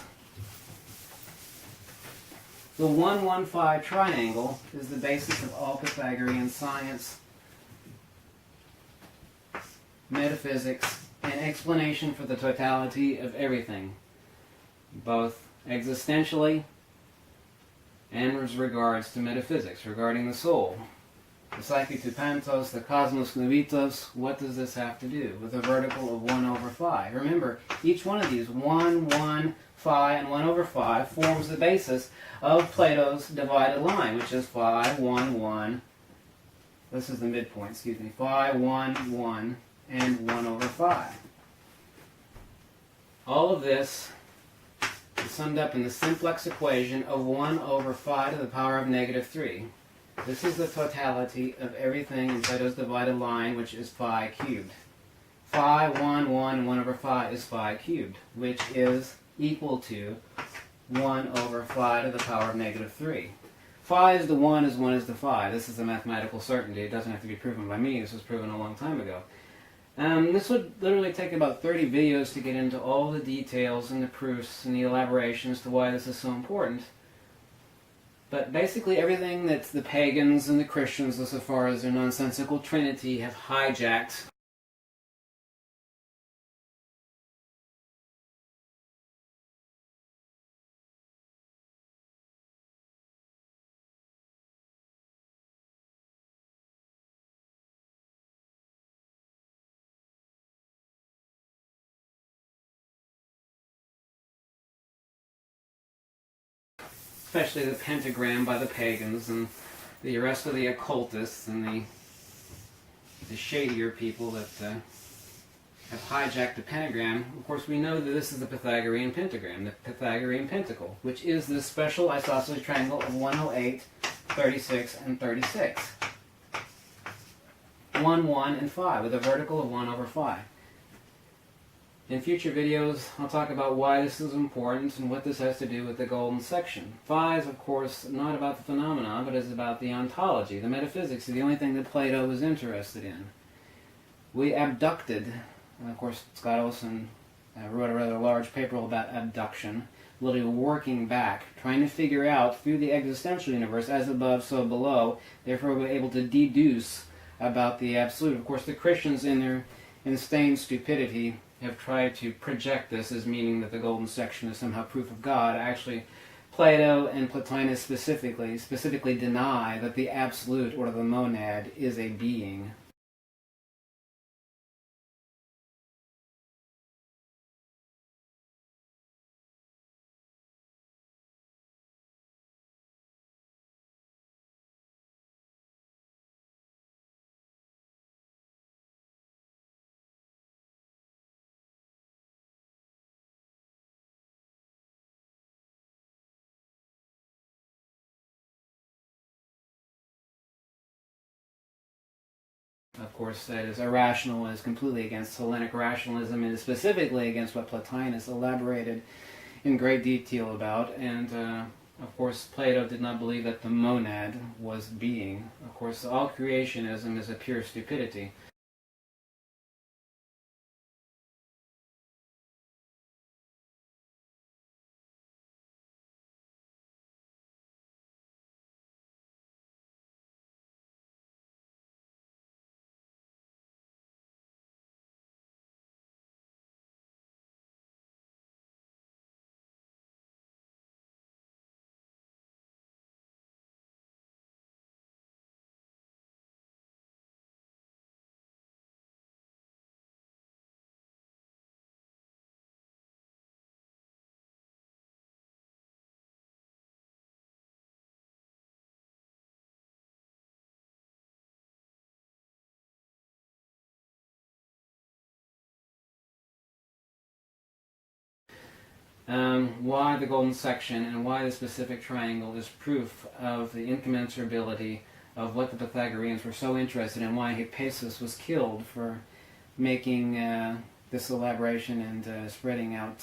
the 1-1-5 triangle is the basis of all Pythagorean science, metaphysics, and explanation for the totality of everything, both existentially and as regards to metaphysics, regarding the soul. The psyche to pantos, the cosmos nuitos, what does this have to do with a vertical of 1 over phi? Remember, each one of these, 1, 1, phi, and 1 over phi, forms the basis of Plato's divided line, which is phi, 1, 1. This is the midpoint, excuse me. Phi, 1, 1, and 1 over phi. All of this is summed up in the simplex equation of 1 over phi to the power of negative 3. This is the totality of everything in Plato's divided line, which is phi cubed. Phi, 1, 1, 1 over phi is phi cubed, which is equal to 1 over phi to the power of negative 3. Phi is the 1 as 1 is the phi. This is a mathematical certainty. It doesn't have to be proven by me. This was proven a long time ago. This would literally take about 30 videos to get into all the details and the proofs and the elaborations to why this is so important. But basically everything that the pagans and the Christians, insofar as their nonsensical trinity, have hijacked especially the pentagram by the pagans and the rest of the occultists and the shadier people that have hijacked the pentagram. Of course, we know that this is the Pythagorean pentagram, the Pythagorean pentacle, which is this special isosceles triangle of 108, 36, and 36. 1, 1, and 5, with a vertical of 1 over 5. In future videos, I'll talk about why this is important and what this has to do with the golden section. Phi is, of course, not about the phenomena, but is about the ontology, the metaphysics, the only thing that Plato was interested in. We abducted, and of course, Scott Olson wrote a rather large paper about abduction, literally working back, trying to figure out through the existential universe, as above, so below, therefore we're able to deduce about the absolute. Of course, the Christians in their insane stupidity have tried to project this as meaning that the golden section is somehow proof of God. Actually, Plato and Plotinus specifically deny that the absolute, or the monad, is a being. Of course, that is irrational and is completely against Hellenic rationalism and is specifically against what Plotinus elaborated in great detail about. And, of course, Plato did not believe that the monad was being. Of course, all creationism is a pure stupidity. Why the golden section and why the specific triangle is proof of the incommensurability of what the Pythagoreans were so interested in, why Hippasus was killed for making this elaboration and spreading out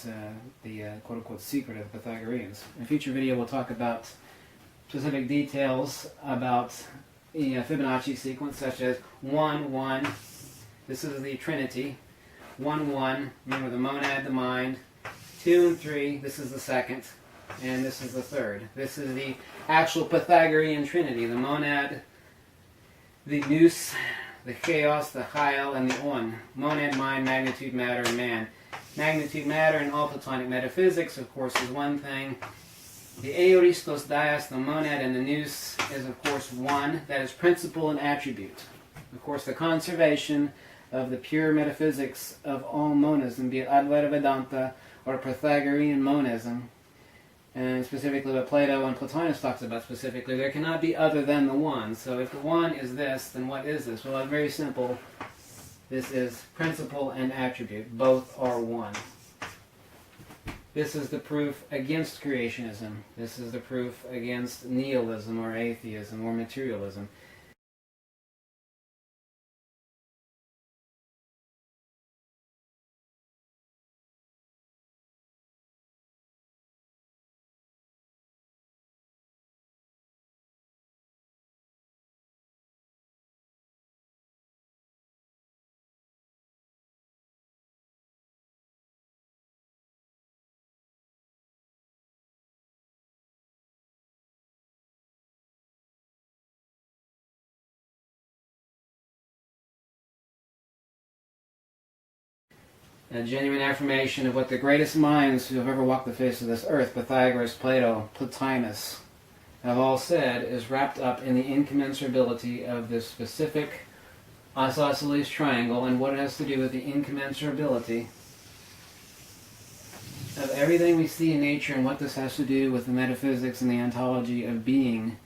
the quote-unquote secret of the Pythagoreans. In a future video we'll talk about specific details about the Fibonacci sequence, such as 1, 1, this is the Trinity, 1, 1, remember the monad, the mind, 2 and 3, this is the second, and this is the third. This is the actual Pythagorean trinity, the monad, the nous, the chaos, the chayil, and the on. Monad, mind, magnitude, matter, and man. Magnitude, matter, in all Platonic metaphysics, of course, is one thing. The aoristos dias, the monad, and the nous is, of course, one. That is principle and attribute. Of course, the conservation of the pure metaphysics of all monism, be it Advaita Vedanta or Pythagorean monism, and specifically what Plato and Plotinus talks about specifically, there cannot be other than the one. So if the one is this, then what is this? Well, very simple. This is principle and attribute. Both are one. This is the proof against creationism. This is the proof against nihilism or atheism or materialism. A genuine affirmation of what the greatest minds who have ever walked the face of this earth, Pythagoras, Plato, Plotinus, have all said is wrapped up in the incommensurability of this specific isosceles triangle and what it has to do with the incommensurability of everything we see in nature and what this has to do with the metaphysics and the ontology of being,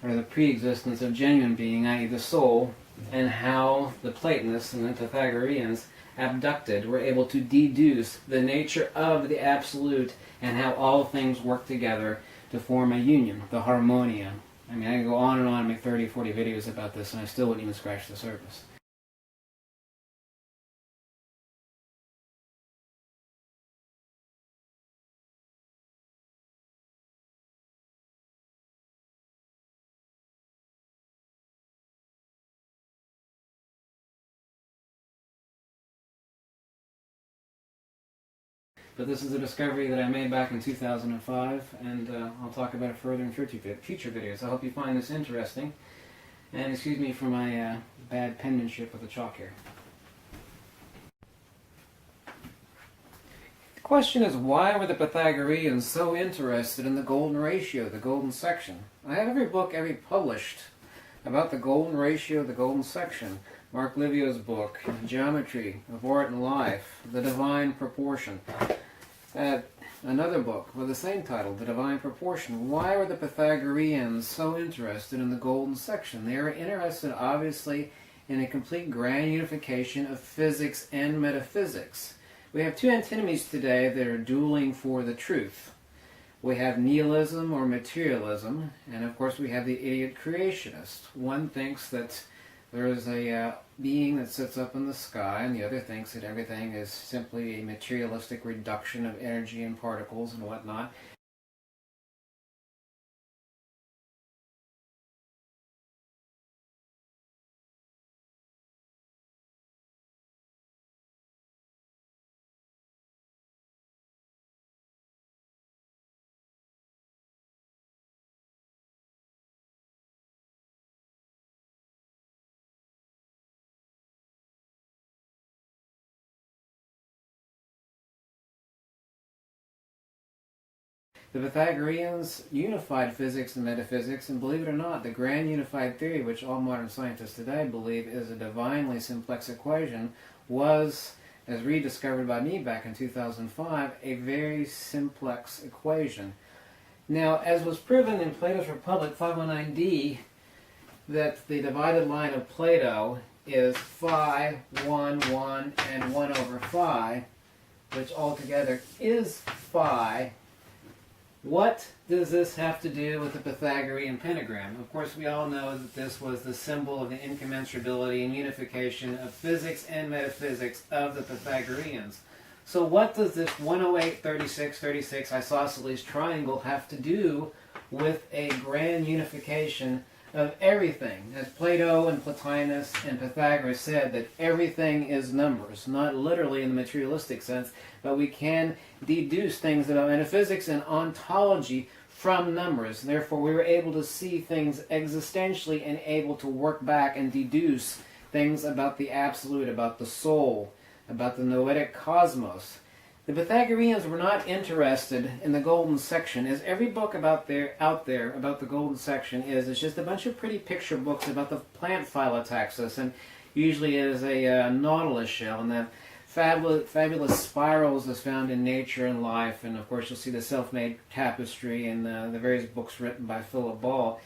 or the pre-existence of genuine being, i.e. the soul, and how the Platonists and the Pythagoreans abducted, were able to deduce the nature of the absolute and how all things work together to form a union, the harmonia. I mean, I can go on and make 30, 40 videos about this and I still wouldn't even scratch the surface. But this is a discovery that I made back in 2005, and I'll talk about it further in future videos. I hope you find this interesting. And excuse me for my bad penmanship with the chalk here. The question is, why were the Pythagoreans so interested in the golden ratio, the golden section? I have every book ever published about the golden ratio, the golden section. Mark Livio's book, Geometry of Art and Life, The Divine Proportion. Another book with the same title, The Divine Proportion. Why were the Pythagoreans so interested in the golden section? They were interested, obviously, in a complete grand unification of physics and metaphysics. We have two antinomies today that are dueling for the truth. We have nihilism or materialism, and of course we have the idiot creationist. One thinks that there is a being that sits up in the sky, and the other thinks that everything is simply a materialistic reduction of energy and particles and whatnot. The Pythagoreans unified physics and metaphysics, and believe it or not, the grand unified theory, which all modern scientists today believe is a divinely simplex equation, was, as rediscovered by me back in 2005, a very simplex equation. Now, as was proven in Plato's Republic 519d, that the divided line of Plato is phi, 1, 1, and 1 over phi, which altogether is phi. What does this have to do with the Pythagorean pentagram? Of course, we all know that this was the symbol of the incommensurability and unification of physics and metaphysics of the Pythagoreans. So what does this 108, 36, 36 isosceles triangle have to do with a grand unification of everything? As Plato and Plotinus and Pythagoras said, that everything is numbers, not literally in the materialistic sense, but we can deduce things about metaphysics and ontology from numbers. Therefore, we were able to see things existentially and able to work back and deduce things about the absolute, about the soul, about the noetic cosmos. The Pythagoreans were not interested in the golden section, as every book out there about the golden section is. It's just a bunch of pretty picture books about the plant Phyllotaxis, and usually it is a nautilus shell, and the fabulous spirals is found in Nature and Life, and of course you'll see the self-made tapestry and the various books written by Philip Ball.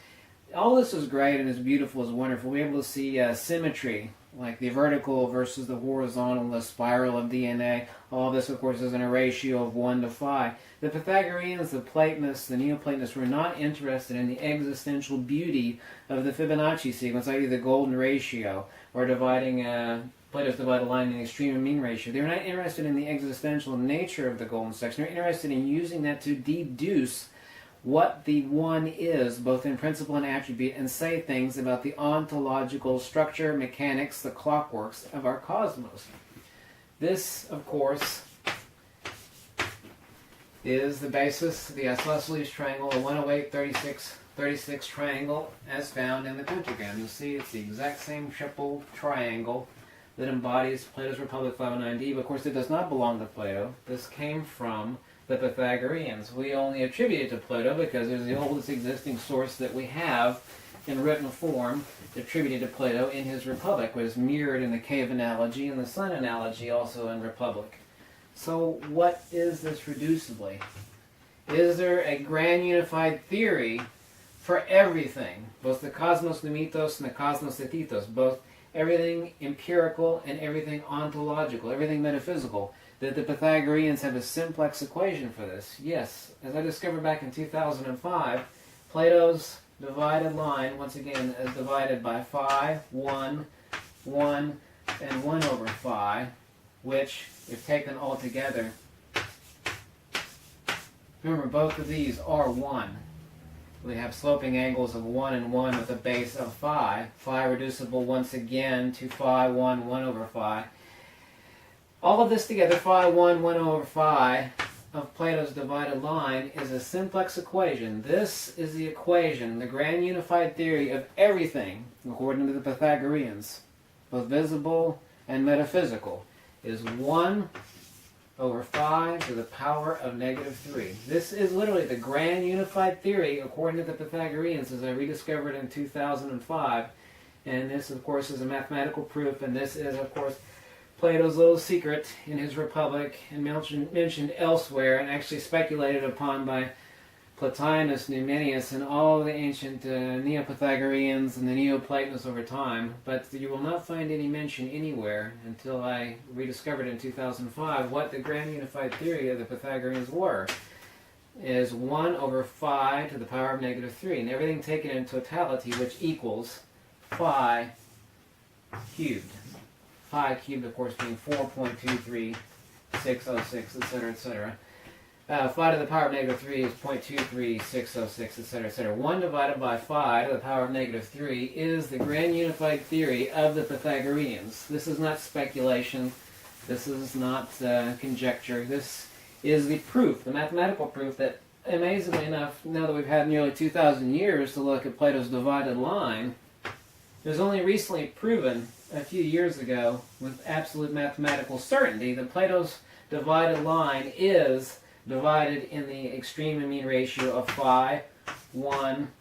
All this is great and is beautiful, is wonderful. We're able to see symmetry, like the vertical versus the horizontal, the spiral of DNA. All this, of course, is in a ratio of 1 to phi. The Pythagoreans, the Platonists, the Neoplatonists were not interested in the existential beauty of the Fibonacci sequence, i.e. the golden ratio, or dividing Plato's divided line in the extreme and mean ratio. They were not interested in the existential nature of the golden section. They were interested in using that to deduce what the one is, both in principle and attribute, and say things about the ontological structure, mechanics, the clockworks of our cosmos. This, of course, is the basis, the isosceles triangle, the 108, 36, 36 triangle, as found in the pentagram. You'll see it's the exact same triple triangle that embodies Plato's Republic 509d, but of course it does not belong to Plato. This came from the Pythagoreans. We only attribute it to Plato because it is the oldest existing source that we have in written form attributed to Plato in his Republic, which is mirrored in the cave analogy and the sun analogy also in Republic. So what is this reducibly? Is there a grand unified theory for everything, both the cosmos numitos and the cosmos ethithos, both everything empirical and everything ontological, everything metaphysical? Did the Pythagoreans have a simplex equation for this? Yes. As I discovered back in 2005, Plato's divided line, once again, is divided by phi, 1, 1, and 1 over phi, which, if taken all together, remember both of these are 1. We have sloping angles of 1 and 1 with a base of phi. Phi reducible once again to phi 1, 1 over phi. All of this together, phi 1, 1 over phi of Plato's divided line is a simplex equation. This is the equation, the grand unified theory of everything, according to the Pythagoreans, both visible and metaphysical, is 1 over phi to the power of -3. This is literally the grand unified theory according to the Pythagoreans, as I rediscovered in 2005. And this, of course, is a mathematical proof, and this is, of course, Plato's little secret in his Republic, and mentioned elsewhere, and actually speculated upon by Plotinus, Numenius, and all the ancient Neo-Pythagoreans and the Neoplatonists over time. But you will not find any mention anywhere until I rediscovered in 2005 what the grand unified theory of the Pythagoreans were. Is 1 over phi to the power of -3, and everything taken in totality, which equals phi cubed. Phi cubed, of course, being 4.23606, etc., etc. Phi to the power of -3 is 0.23606, etc., etc. 1 divided by phi to the power of -3 is the grand unified theory of the Pythagoreans. This is not speculation. This is not conjecture. This is the proof, the mathematical proof that, amazingly enough, now that we've had nearly 2,000 years to look at Plato's divided line, it was only recently proven a few years ago with absolute mathematical certainty that Plato's divided line is divided in the extreme and mean ratio of phi, 1,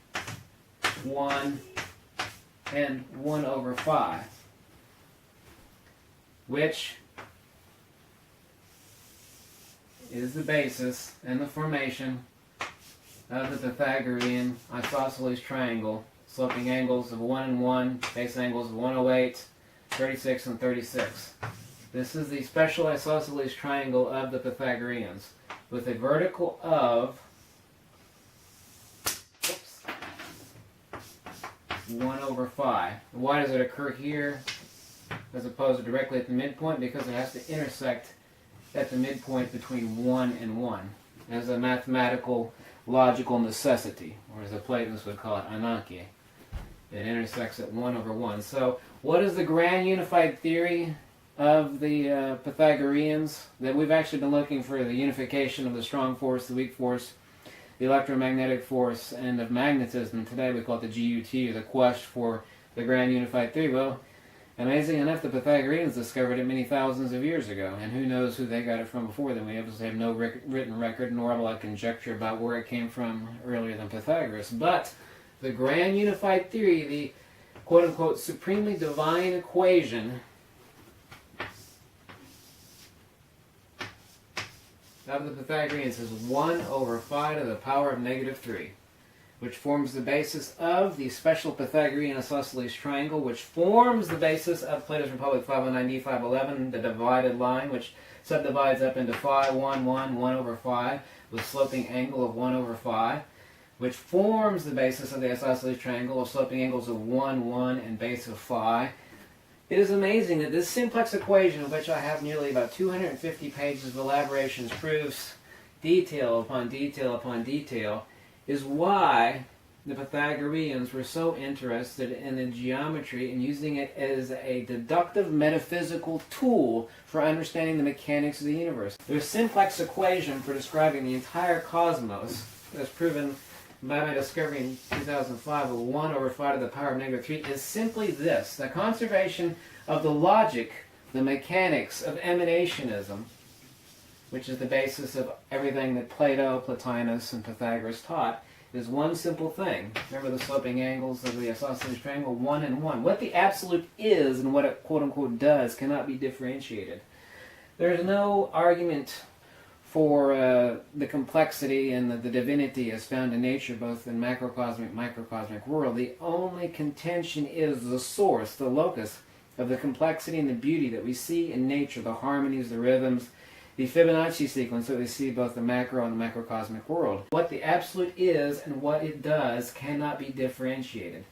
1, and 1 over phi, which is the basis and the formation of the Pythagorean isosceles triangle, sloping angles of 1 and 1, base angles of 108, 36, and 36. This is the special isosceles triangle of the Pythagoreans, with a vertical of 1 over phi. Why does it occur here as opposed to directly at the midpoint? Because it has to intersect at the midpoint between 1 and 1 as a mathematical logical necessity, or as the Platonists would call it, anarchy. It intersects at 1 over 1. So what is the grand unified theory of the Pythagoreans? That we've actually been looking for the unification of the strong force, the weak force, the electromagnetic force, and of magnetism. Today we call it the GUT, or the quest for the grand unified theory. Well, amazing enough, the Pythagoreans discovered it many thousands of years ago, and who knows who they got it from before them. We obviously have no written record, nor will I conjecture about where it came from earlier than Pythagoras. But the grand unified theory, the quote-unquote supremely divine equation of the Pythagoreans is 1 over phi to the power of -3, which forms the basis of the special Pythagorean isosceles triangle, which forms the basis of Plato's Republic 509D, 511, the divided line, which subdivides up into phi 1, 1, 1 over phi, with sloping angle of 1 over phi, which forms the basis of the isosceles triangle of sloping angles of 1, 1, and base of phi. It is amazing that this simplex equation, of which I have nearly about 250 pages of elaborations, proofs, detail upon detail upon detail, is why the Pythagoreans were so interested in the geometry and using it as a deductive metaphysical tool for understanding the mechanics of the universe. Their simplex equation for describing the entire cosmos, as proven by my discovery in 2005 of 1 over phi to the power of -3, is simply this: the conservation of the logic, the mechanics of emanationism, which is the basis of everything that Plato, Plotinus, and Pythagoras taught, is one simple thing. Remember the sloping angles of the isosceles triangle, 1 and 1. What the absolute is and what it quote-unquote does cannot be differentiated. There's no argument for the complexity and the divinity as found in nature, both in macrocosmic, microcosmic world. The only contention is the source, the locus of the complexity and the beauty that we see in nature, the harmonies, the rhythms, the Fibonacci sequence that we see both the macro and the macrocosmic world. What the absolute is and what it does cannot be differentiated.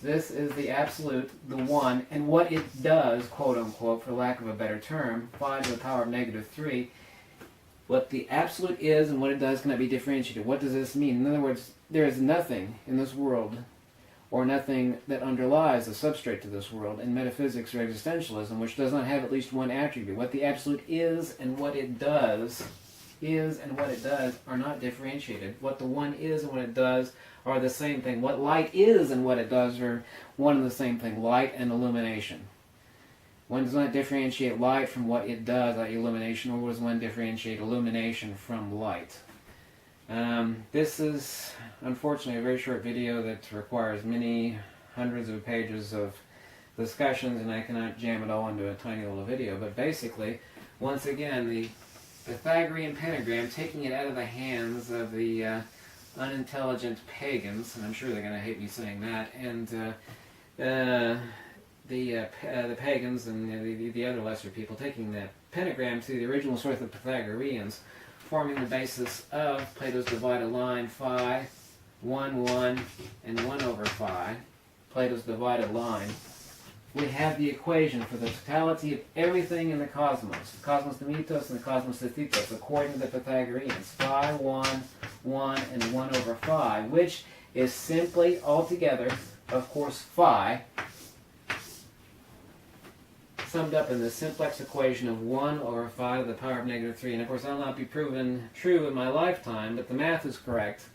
This is the absolute, the one, and what it does, quote unquote, for lack of a better term, 5 to the power of -3, what the absolute is and what it does cannot be differentiated. What does this mean? In other words, there is nothing in this world, or nothing that underlies the substrate to this world in metaphysics or existentialism, which does not have at least one attribute. What the absolute is and what it does are not differentiated. What the one is and what it does are the same thing. What light is and what it does are one and the same thing, light and illumination. One does not differentiate light from what it does, like illumination, or does one differentiate illumination from light. This is, unfortunately, a very short video that requires many hundreds of pages of discussions, and I cannot jam it all into a tiny little video. But basically, once again, the Pythagorean pentagram, taking it out of the hands of the unintelligent pagans, and I'm sure they're going to hate me saying that, and the pagans and the other lesser people, taking the pentagram to the original source of the Pythagoreans, forming the basis of Plato's divided line, phi, 1, 1, and 1 over phi, Plato's divided line. We have the equation for the totality of everything in the cosmos de mythos and the cosmos de thethos, according to the Pythagoreans, phi, 1, 1, and 1 over phi, which is simply altogether, of course, phi, summed up in the simplex equation of 1 over 5 to the power of -3. And of course, that'll not be proven true in my lifetime, but the math is correct.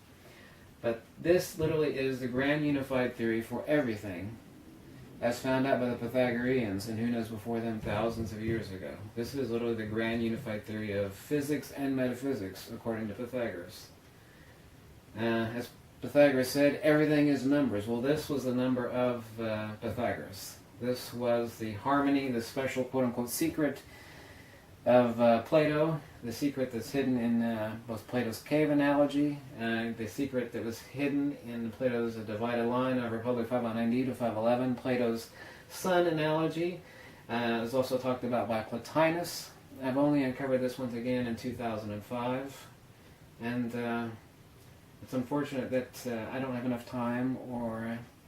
But this literally is the grand unified theory for everything, as found out by the Pythagoreans, and who knows before them, thousands of years ago. This is literally the grand unified theory of physics and metaphysics, according to Pythagoras. As Pythagoras said, everything is numbers. Well, this was the number of Pythagoras. This was the harmony, the special quote-unquote secret of Plato, the secret that's hidden in both Plato's cave analogy, the secret that was hidden in Plato's divided line of Republic 590 to 511, Plato's sun analogy. It was also talked about by Plotinus. I've only uncovered this once again in 2005, and it's unfortunate that I don't have enough time,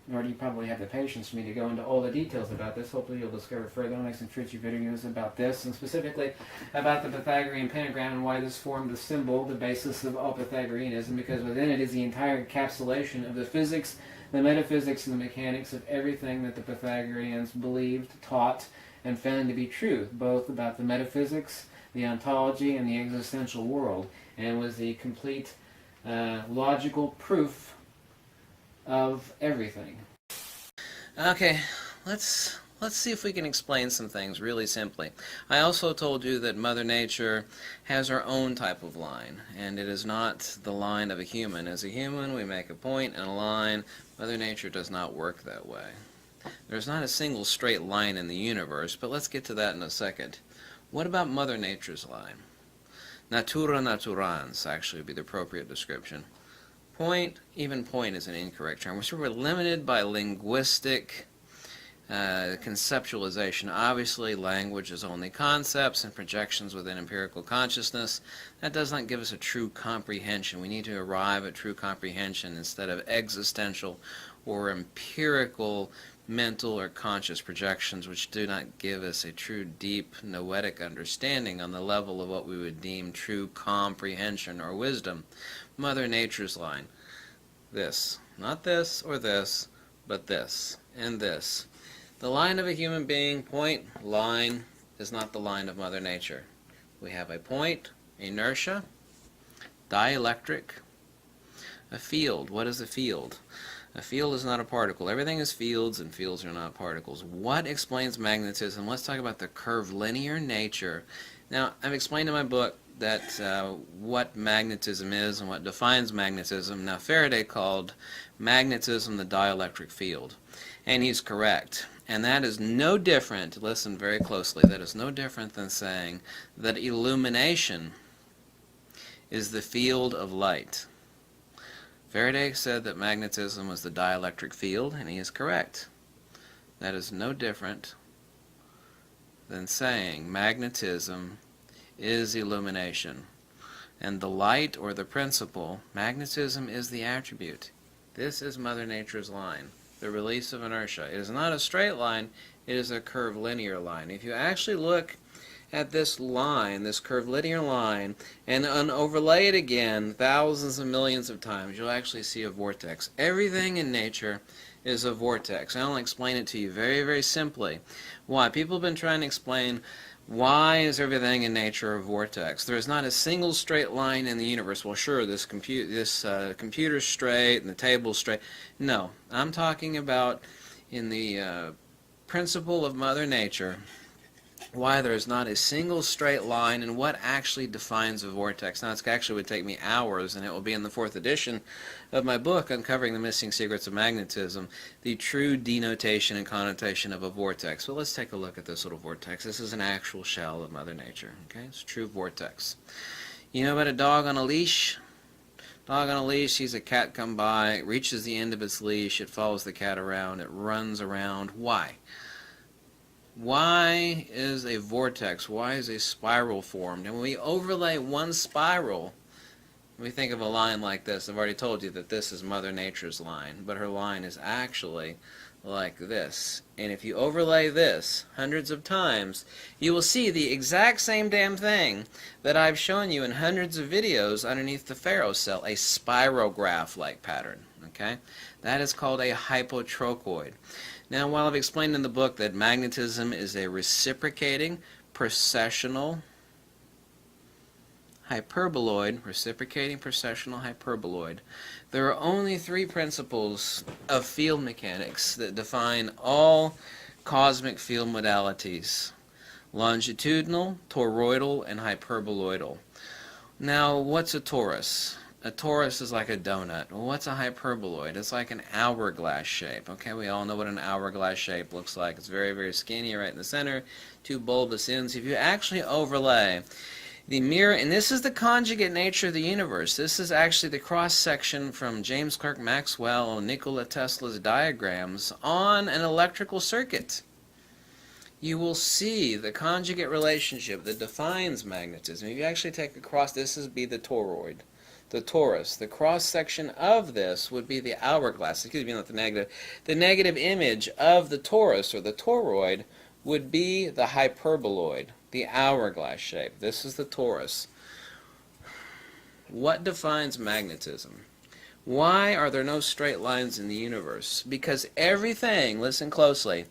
nor do you probably have the patience for me to go into all the details about this. Hopefully you'll discover further. I'll make some future videos about this, and specifically about the Pythagorean pentagram and why this formed the symbol, the basis of all Pythagoreanism, because within it is the entire encapsulation of the physics, the metaphysics, and the mechanics of everything that the Pythagoreans believed, taught, and found to be truth, both about the metaphysics, the ontology, and the existential world, and was the complete logical proof of everything. Okay, let's see if we can explain some things really simply. I also told you that Mother Nature has her own type of line, and it is not the line of a human. As a human, we make a point and a line. Mother Nature does not work that way. There's not a single straight line in the universe, but let's get to that in a second. What about Mother Nature's line? Natura naturans actually would be the appropriate description. Point, even point is an incorrect term. We're sort of limited by linguistic conceptualization. Obviously, language is only concepts and projections within empirical consciousness. That does not give us a true comprehension. We need to arrive at true comprehension instead of existential or empirical mental or conscious projections, which do not give us a true deep noetic understanding on the level of what we would deem true comprehension or wisdom. Mother Nature's line. This. Not this or this, but this and this. The line of a human being, point, line, is not the line of Mother Nature. We have a point, inertia, dielectric, a field. What is a field? A field is not a particle. Everything is fields, and fields are not particles. What explains magnetism? Let's talk about the curvilinear nature. Now, I've explained in my book what magnetism is and what defines magnetism. Now, Faraday called magnetism the dielectric field, and he's correct. And that is no different, listen very closely, that is no different than saying that illumination is the field of light. Faraday said that magnetism was the dielectric field, and he is correct. That is no different than saying magnetism is illumination. And the light, or the principle, magnetism is the attribute. This is Mother Nature's line, the release of inertia. It is not a straight line, it is a curved linear line. If you actually look at this line, this curved linear line, and overlay it again thousands and millions of times, you'll actually see a vortex. Everything in nature is a vortex. I'll explain it to you very, very simply. Why? People have been trying to explain, why is everything in nature a vortex? There is not a single straight line in the universe. Well, sure, this computer's straight and the table's straight. No, I'm talking about in the principle of Mother Nature, why there is not a single straight line and what actually defines a vortex. Now, it actually would take me hours, and it will be in the 4th edition of my book, Uncovering the Missing Secrets of Magnetism, the true denotation and connotation of a vortex. But let's take a look at this little vortex. This is an actual shell of Mother Nature. Okay, it's a true vortex. You know about a dog on a leash? Dog on a leash, sees a cat come by, it reaches the end of its leash, it follows the cat around, it runs around. Why? Why is a vortex, why is a spiral formed? And when we overlay one spiral, we think of a line like this. I've already told you that this is Mother Nature's line, but her line is actually like this. And if you overlay this hundreds of times, you will see the exact same damn thing that I've shown you in hundreds of videos underneath the Ferro cell, a spirograph-like pattern. Okay? That is called a hypotrochoid. Now, while I've explained in the book that magnetism is a reciprocating, precessional hyperboloid, there are only 3 principles of field mechanics that define all cosmic field modalities: longitudinal, toroidal, and hyperboloidal. Now, what's a torus? A torus is like a donut. Well, what's a hyperboloid? It's like an hourglass shape. Okay, we all know what an hourglass shape looks like. It's very, very skinny right in the center, 2 bulbous ends. If you actually overlay the mirror, and this is the conjugate nature of the universe. This is actually the cross-section from James Clerk Maxwell and Nikola Tesla's diagrams on an electrical circuit. You will see the conjugate relationship that defines magnetism. If you actually take a cross, this would be the toroid. The torus. The cross-section of this would be the hourglass. Excuse me, not the negative. The negative image of the torus, or the toroid, would be the hyperboloid, the hourglass shape. This is the torus. What defines magnetism? Why are there no straight lines in the universe? Because everything, listen closely,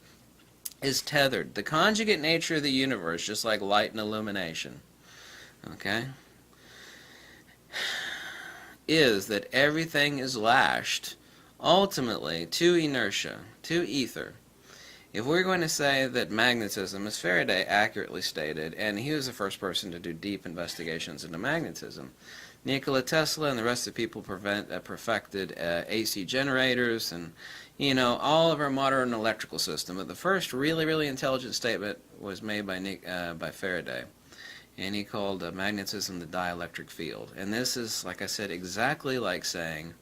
is tethered. The conjugate nature of the universe, just like light and illumination, okay, is that everything is lashed ultimately to inertia, to ether. If we're going to say that magnetism, as Faraday accurately stated, and he was the first person to do deep investigations into magnetism, Nikola Tesla and the rest of the people perfected AC generators and, you know, all of our modern electrical system. But the first really, really intelligent statement was made by Faraday. And he called magnetism the dielectric field. And this is, like I said, exactly like saying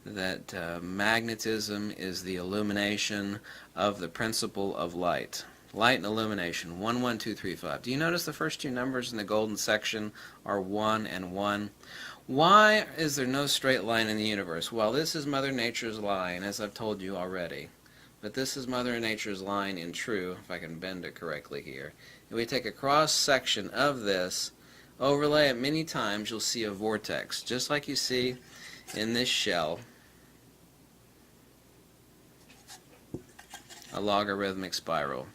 that magnetism is the illumination of the principle of light. Light and illumination, 1, 1, 2, 3, 5. Do you notice the first 2 numbers in the golden section are 1 and 1? Why is there no straight line in the universe? Well, this is Mother Nature's line, as I've told you already. But this is Mother Nature's line in true, if I can bend it correctly here. If we take a cross-section of this, overlay it many times, you'll see a vortex, just like you see in this shell, a logarithmic spiral,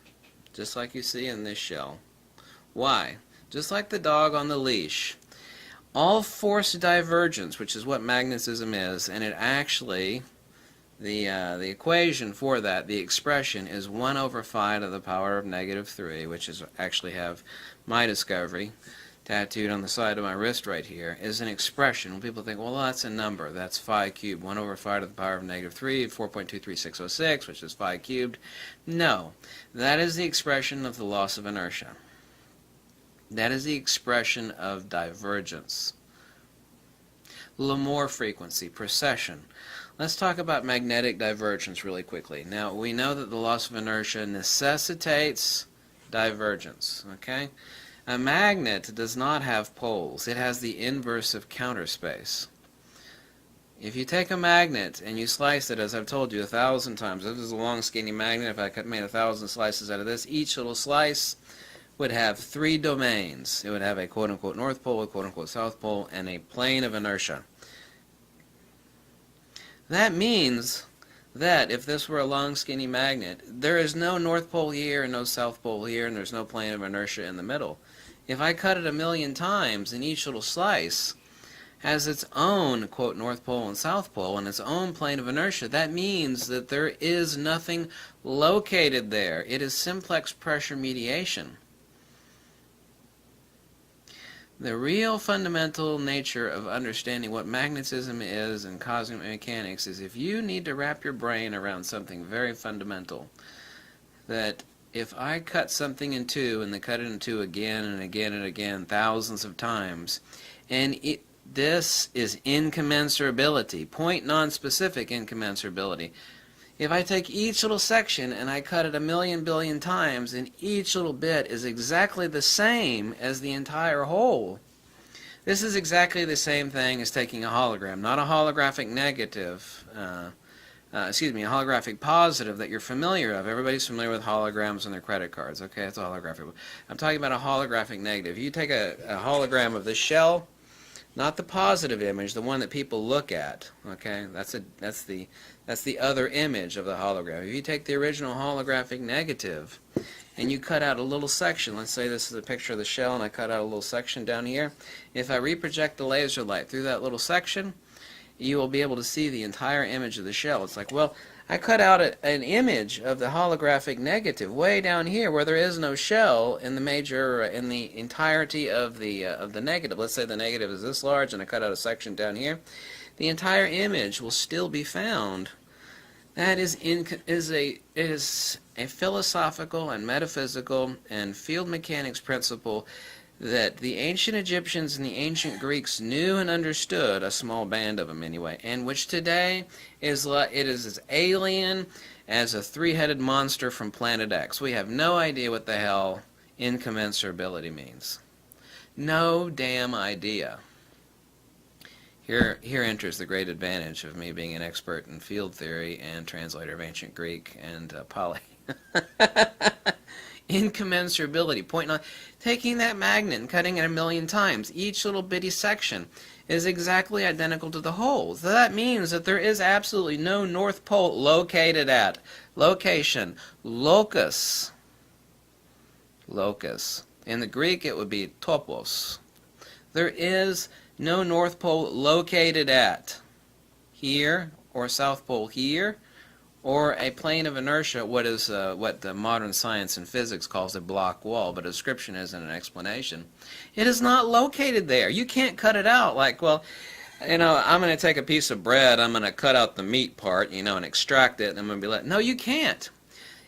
just like you see in this shell. Why? Just like the dog on the leash, all force divergence, which is what magnetism is, and it actually, the equation for that, the expression, is 1 over 5 to the power of -3, which is actually have my discovery, tattooed on the side of my wrist right here, is an expression. When people think, well, that's a number. That's phi cubed. 1 over phi to the power of negative 3, 4.23606, which is phi cubed. No, that is the expression of the loss of inertia. That is the expression of divergence. L'Amour frequency, precession. Let's talk about magnetic divergence really quickly. Now, we know that the loss of inertia necessitates divergence, okay? A magnet does not have poles. It has the inverse of counter space. If you take a magnet and you slice it, as I've told you 1,000 times, this is a long skinny magnet. If I made 1,000 slices out of this, each little slice would have 3 domains. It would have a quote-unquote north pole, a quote-unquote south pole, and a plane of inertia. That means that if this were a long skinny magnet, there is no north pole here and no south pole here, and there's no plane of inertia in the middle. If I cut it 1,000,000 times and each little slice has its own, quote, north pole and south pole and its own plane of inertia, that means that there is nothing located there. It is simplex pressure mediation. The real fundamental nature of understanding what magnetism is and cosmic mechanics is if you need to wrap your brain around something very fundamental, that if I cut something in two and then cut it in two again and again and again thousands of times, and this is incommensurability, point non-specific incommensurability. If I take each little section and I cut it 1,000,000 billion times and each little bit is exactly the same as the entire whole, this is exactly the same thing as taking a hologram, not a holographic negative, a holographic positive that you're familiar of. Everybody's familiar with holograms on their credit cards. Okay, it's a holographic. I'm talking about a holographic negative. You take a hologram of this shell, not the positive image, the one that people look at. Okay, that's the other image of the hologram. If you take the original holographic negative and you cut out a little section, let's say this is a picture of the shell and I cut out a little section down here, if I reproject the laser light through that little section, you will be able to see the entire image of the shell. It's like, well, I cut out an image of the holographic negative way down here where there is no shell in the entirety of the negative. Let's say the negative is this large and I cut out a section down here. The entire image will still be found. That is a philosophical and metaphysical and field mechanics principle that the ancient Egyptians and the ancient Greeks knew and understood, a small band of them anyway, and which today is as alien as a three-headed monster from Planet X. We have no idea what the hell incommensurability means. No damn idea. Here enters the great advantage of me being an expert in field theory and translator of ancient Greek and Pali. Incommensurability, taking that magnet and cutting it 1,000,000 times. Each little bitty section is exactly identical to the whole. So that means that there is absolutely no North Pole located at. Location, locus. Locus. In the Greek it would be topos. There is no North Pole located at here or South Pole here, or a plane of inertia, what the modern science and physics calls a block wall, but a description isn't an explanation. It is not located there. You can't cut it out like, well, I'm going to take a piece of bread, I'm going to cut out the meat part, and extract it, and I'm going to be no, you can't.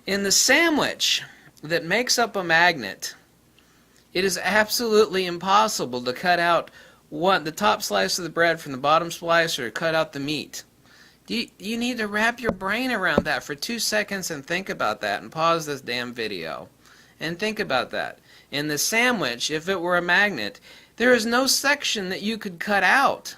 In the sandwich that makes up a magnet, it is absolutely impossible to cut out the top slice of the bread from the bottom slice or cut out the meat. You need to wrap your brain around that for 2 seconds and think about that and pause this damn video and think about that. In the sandwich, if it were a magnet, there is no section that you could cut out.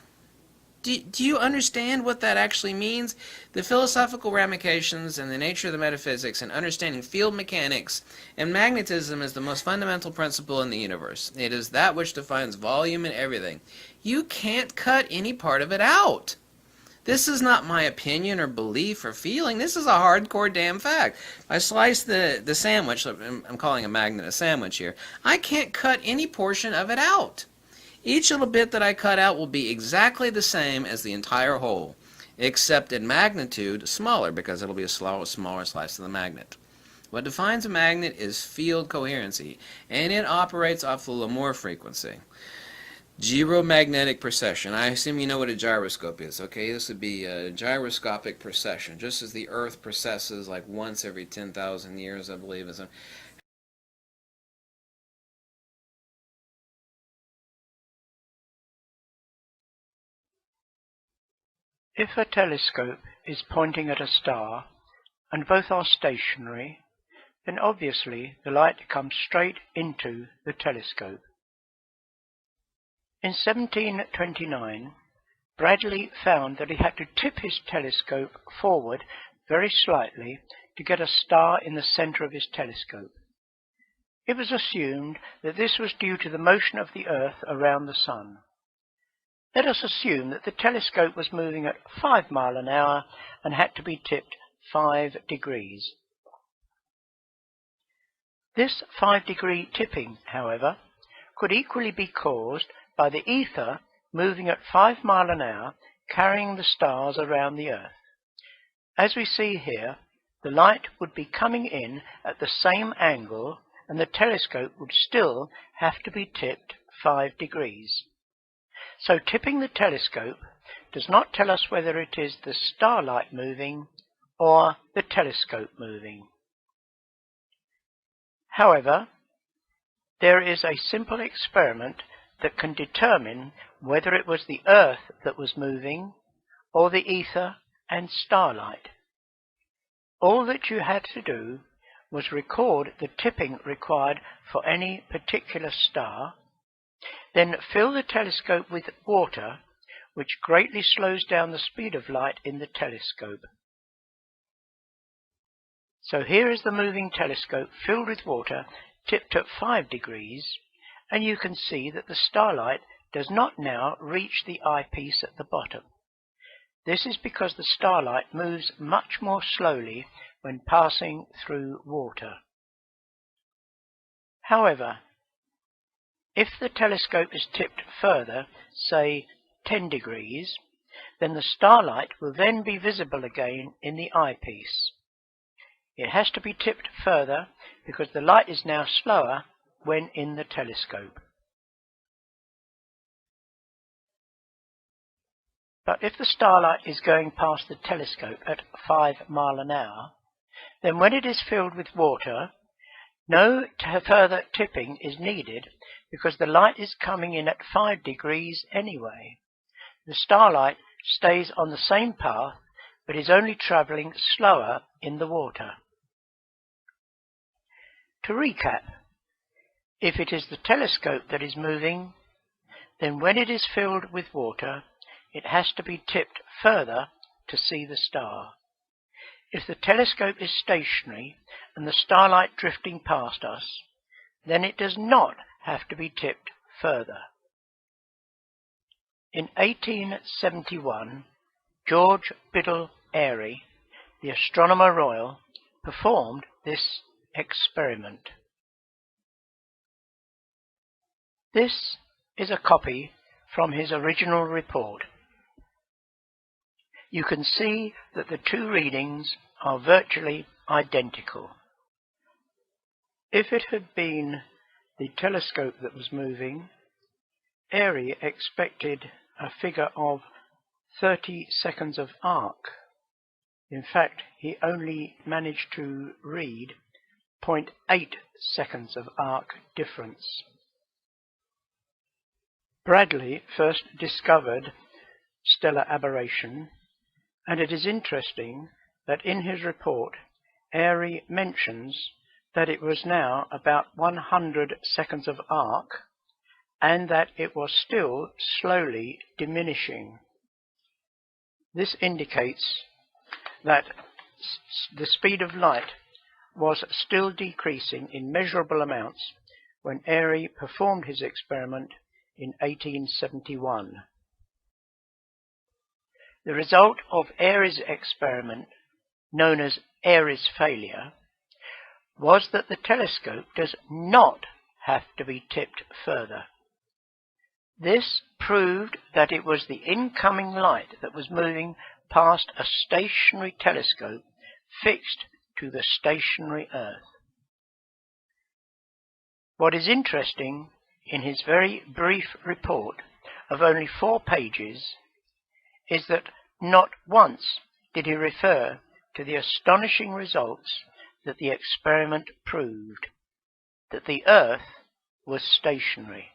Do you understand what that actually means? The philosophical ramifications and the nature of the metaphysics and understanding field mechanics and magnetism is the most fundamental principle in the universe. It is that which defines volume and everything. You can't cut any part of it out. This is not my opinion or belief or feeling. This is a hardcore damn fact. I slice the sandwich, I'm calling a magnet a sandwich here, I can't cut any portion of it out. Each little bit that I cut out will be exactly the same as the entire whole, except in magnitude smaller, because it'll be a smaller slice of the magnet. What defines a magnet is field coherency, and it operates off the Lamour frequency. Gyromagnetic precession. I assume you know what a gyroscope is. Okay, this would be a gyroscopic precession, just as the Earth precesses like once every 10,000 years, I believe. If a telescope is pointing at a star, and both are stationary, then obviously the light comes straight into the telescope. In 1729, Bradley found that he had to tip his telescope forward very slightly to get a star in the center of his telescope. It was assumed that this was due to the motion of the Earth around the Sun. Let us assume that the telescope was moving at 5 miles an hour and had to be tipped 5 degrees. This 5-degree tipping, however, could equally be caused by the ether moving at 5 miles an hour, carrying the stars around the Earth. As we see here, the light would be coming in at the same angle, and the telescope would still have to be tipped 5 degrees. So tipping the telescope does not tell us whether it is the starlight moving or the telescope moving. However, there is a simple experiment that can determine whether it was the Earth that was moving or the ether and starlight. All that you had to do was record the tipping required for any particular star, then fill the telescope with water, which greatly slows down the speed of light in the telescope. So here is the moving telescope filled with water, tipped at 5 degrees, and you can see that the starlight does not now reach the eyepiece at the bottom. This is because the starlight moves much more slowly when passing through water. However, if the telescope is tipped further, say 10 degrees, then the starlight will then be visible again in the eyepiece. It has to be tipped further because the light is now slower when in the telescope. But if the starlight is going past the telescope at 5 miles an hour, then when it is filled with water, no further tipping is needed because the light is coming in at 5 degrees anyway. The starlight stays on the same path but is only travelling slower in the water. To recap, if it is the telescope that is moving, then when it is filled with water, it has to be tipped further to see the star. If the telescope is stationary and the starlight drifting past us, then it does not have to be tipped further. In 1871, George Biddle Airy, the Astronomer Royal, performed this experiment. This is a copy from his original report. You can see that the two readings are virtually identical. If it had been the telescope that was moving, Airy expected a figure of 30 seconds of arc. In fact, he only managed to read 0.8 seconds of arc difference. Bradley first discovered stellar aberration, and it is interesting that in his report Airy mentions that it was now about 100 seconds of arc and that it was still slowly diminishing. This indicates that the speed of light was still decreasing in measurable amounts when Airy performed his experiment in 1871. The result of Airy's experiment, known as Airy's failure, was that the telescope does not have to be tipped further. This proved that it was the incoming light that was moving past a stationary telescope fixed to the stationary Earth. What is interesting in his very brief report of only 4 pages is that not once did he refer to the astonishing results that the experiment proved, that the Earth was stationary.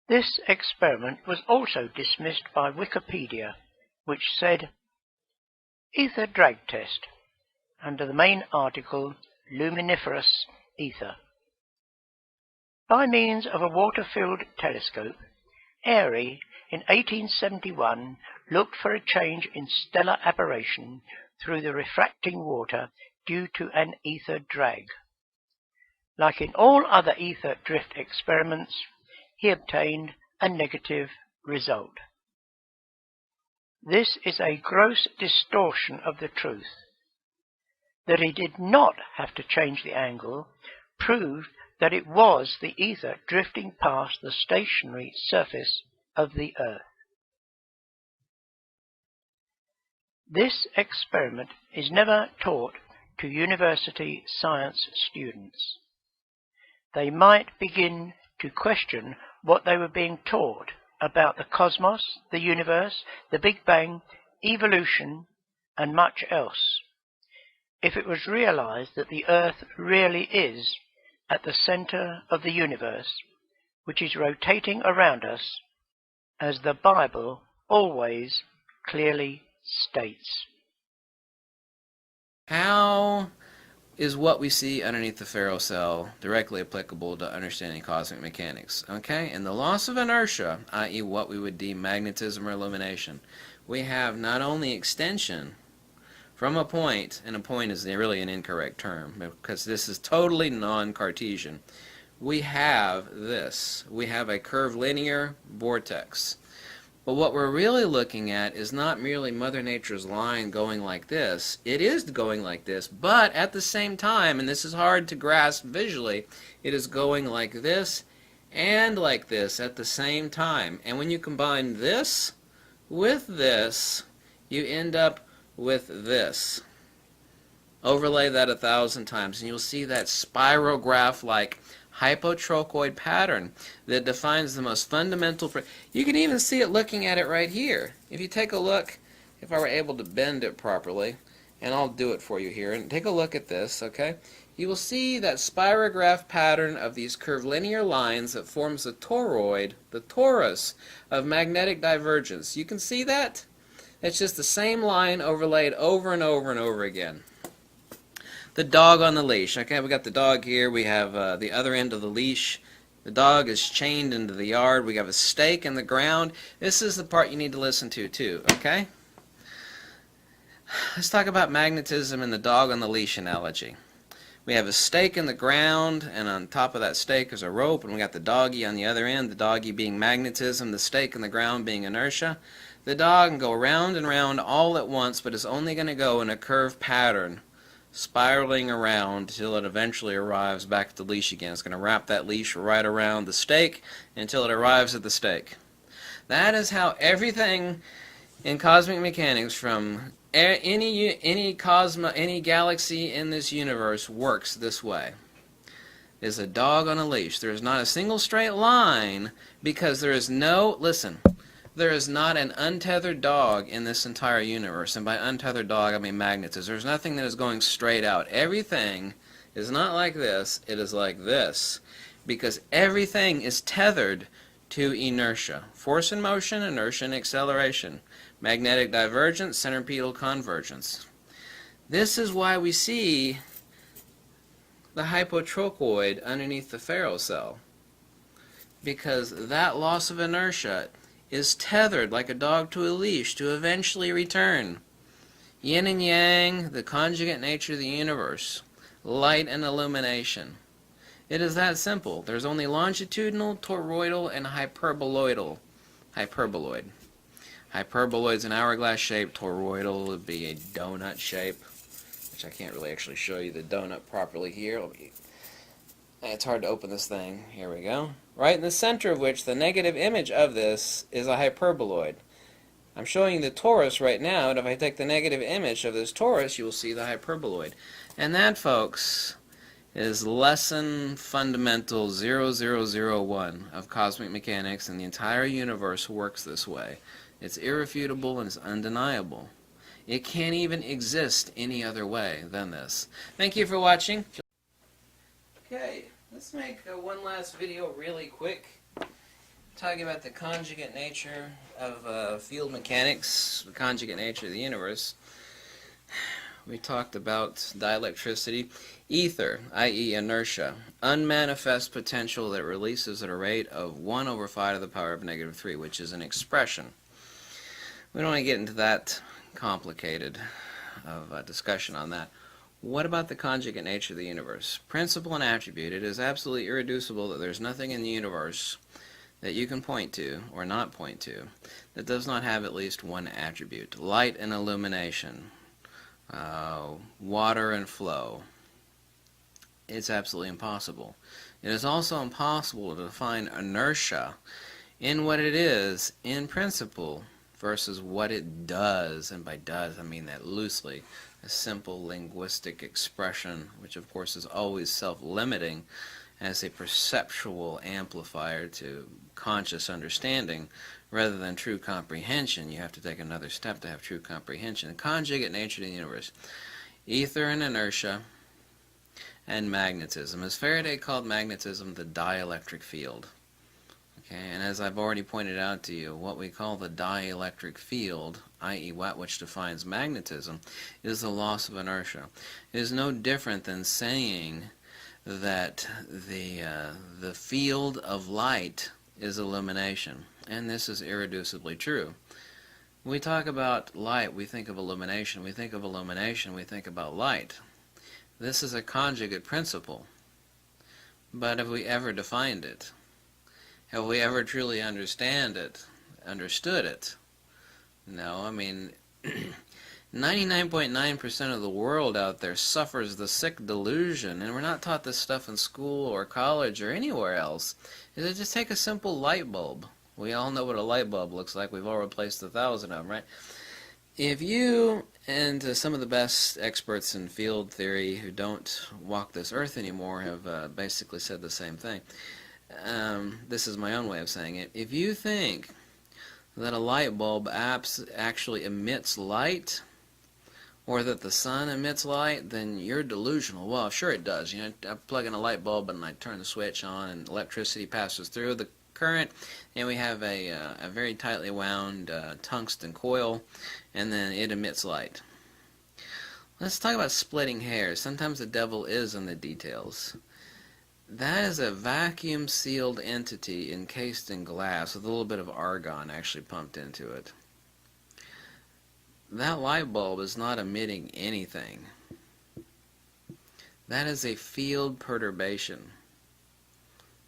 This experiment was also dismissed by Wikipedia, which said, "Ether drag test," under the main article, "Luminiferous Ether." By means of a water-filled telescope, Airy in 1871 looked for a change in stellar aberration through the refracting water due to an ether drag. Like in all other ether drift experiments, he obtained a negative result. This is a gross distortion of the truth. That he did not have to change the angle proved that it was the ether drifting past the stationary surface of the Earth. This experiment is never taught to university science students. They might begin to question what they were being taught about the cosmos, the universe, the Big Bang, evolution, and much else, if it was realized that the Earth really is at the center of the universe, which is rotating around us, as the Bible always clearly states. How is what we see underneath the Ferro cell directly applicable to understanding cosmic mechanics? Okay, in the loss of inertia, i.e. what we would deem magnetism or illumination, we have not only extension from a point, and a point is really an incorrect term because this is totally non-Cartesian. We have this. We have a curvilinear vortex. But what we're really looking at is not merely Mother Nature's line going like this. It is going like this, but at the same time, and this is hard to grasp visually, it is going like this and like this at the same time. And when you combine this with this, you end up with this. Overlay that 1,000 times, and you'll see that spirograph-like hypotrochoid pattern that defines the most fundamental. You can even see it looking at it right here. If you take a look, if I were able to bend it properly, and I'll do it for you here, and take a look at this, okay? You will see that spirograph pattern of these curvilinear lines that forms the toroid, the torus of magnetic divergence. You can see that? It's just the same line overlaid over and over and over again. The dog on the leash. Okay, we got the dog here. We have the other end of the leash. The dog is chained into the yard. We have a stake in the ground. This is the part you need to listen to too, okay? Let's talk about magnetism and the dog on the leash analogy. We have a stake in the ground, and on top of that stake is a rope, and we got the doggy on the other end, the doggy being magnetism, the stake in the ground being inertia. The dog can go round and round all at once, but is only going to go in a curved pattern, spiraling around until it eventually arrives back at the leash again. It's going to wrap that leash right around the stake until it arrives at the stake. That is how everything in cosmic mechanics, from any galaxy in this universe, works this way. Is a dog on a leash. There is not a single straight line because there is no, listen, there is not an untethered dog in this entire universe. And by untethered dog, I mean magnetism. There's nothing that is going straight out. Everything is not like this. It is like this. Because everything is tethered to inertia. Force and motion, inertia and acceleration. Magnetic divergence, centripetal convergence. This is why we see the hypotrochoid underneath the Ferro cell. Because that loss of inertia is tethered like a dog to a leash to eventually return. Yin and yang, the conjugate nature of the universe. Light and illumination. It is that simple. There's only longitudinal, toroidal, and hyperboloid. Hyperboloid is an hourglass shape. Toroidal would be a donut shape, which I can't really actually show you the donut properly here. It's hard to open this thing. Here we go. Right in the center of which the negative image of this is a hyperboloid. I'm showing you the torus right now, and if I take the negative image of this torus, you will see the hyperboloid. And that, folks, is lesson fundamental 0001 of cosmic mechanics, and the entire universe works this way. It's irrefutable and it's undeniable. It can't even exist any other way than this. Thank you for watching. Okay, let's make one last video really quick, talking about the conjugate nature of field mechanics, the conjugate nature of the universe. We talked about dielectricity, ether, i.e. inertia, unmanifest potential that releases at a rate of 1 over 5 to the power of negative 3, which is an expression. We don't want to get into that complicated of discussion on that. What about the conjugate nature of the universe? Principle and attribute. It is absolutely irreducible that there's nothing in the universe that you can point to, or not point to, that does not have at least one attribute. Light and illumination. Water and flow. It's absolutely impossible. It is also impossible to define inertia in what it is in principle versus what it does, and by does I mean that loosely, a simple linguistic expression, which of course is always self-limiting as a perceptual amplifier to conscious understanding. Rather than true comprehension, you have to take another step to have true comprehension. The conjugate nature of the universe. Ether and inertia and magnetism. As Faraday called magnetism the dielectric field. Okay, and as I've already pointed out to you, what we call the dielectric field, i.e. that which defines magnetism, is the loss of inertia. It is no different than saying that the field of light is illumination. And this is irreducibly true. When we talk about light, we think of illumination. We think of illumination, we think about light. This is a conjugate principle. But have we ever defined it? Have we ever truly understood it? No, I mean, 99.9% of the world out there suffers the sick delusion, and we're not taught this stuff in school or college or anywhere else. Is it just take a simple light bulb? We all know what a light bulb looks like. We've all replaced 1,000 of them, right? If you and some of the best experts in field theory who don't walk this earth anymore have basically said the same thing. This is my own way of saying it. If you think that a light bulb actually emits light, or that the sun emits light, then you're delusional. Well, sure it does. You know, I plug in a light bulb and I turn the switch on and electricity passes through the current, and we have a very tightly wound tungsten coil, and then it emits light. Let's talk about splitting hairs. Sometimes the devil is in the details. That is a vacuum sealed entity encased in glass with a little bit of argon actually pumped into it. That light bulb is not emitting anything. That is a field perturbation.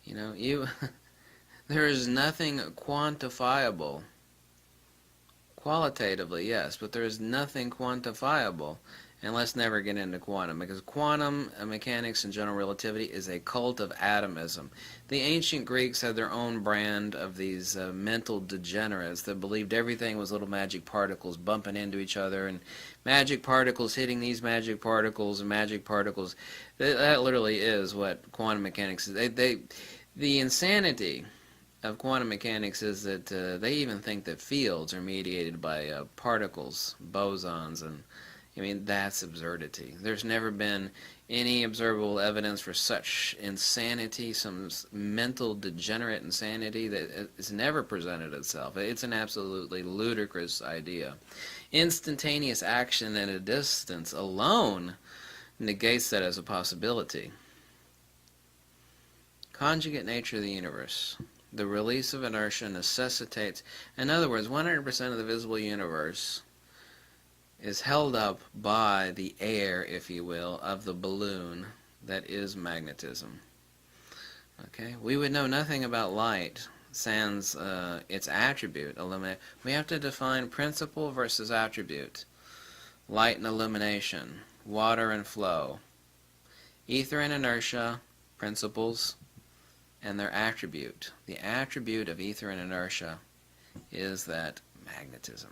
You know, there is nothing quantifiable. Qualitatively, yes, but there is nothing quantifiable. And let's never get into quantum, because quantum mechanics and general relativity is a cult of atomism. The ancient Greeks had their own brand of these mental degenerates that believed everything was little magic particles bumping into each other, and magic particles hitting these magic particles, and magic particles. That literally is what quantum mechanics is. The insanity of quantum mechanics is that they even think that fields are mediated by particles, bosons, and I mean, that's absurdity. There's never been any observable evidence for such insanity, some mental degenerate insanity that has never presented itself. It's an absolutely ludicrous idea. Instantaneous action at a distance alone negates that as a possibility. Conjugate nature of the universe. The release of inertia necessitates, in other words, 100% of the visible universe is held up by the air, if you will, of the balloon that is magnetism. Okay, we would know nothing about light sans its attribute, illuminate. We have to define principle versus attribute. Light and illumination, water and flow, ether and inertia, principles, and their attribute. The attribute of ether and inertia is that magnetism.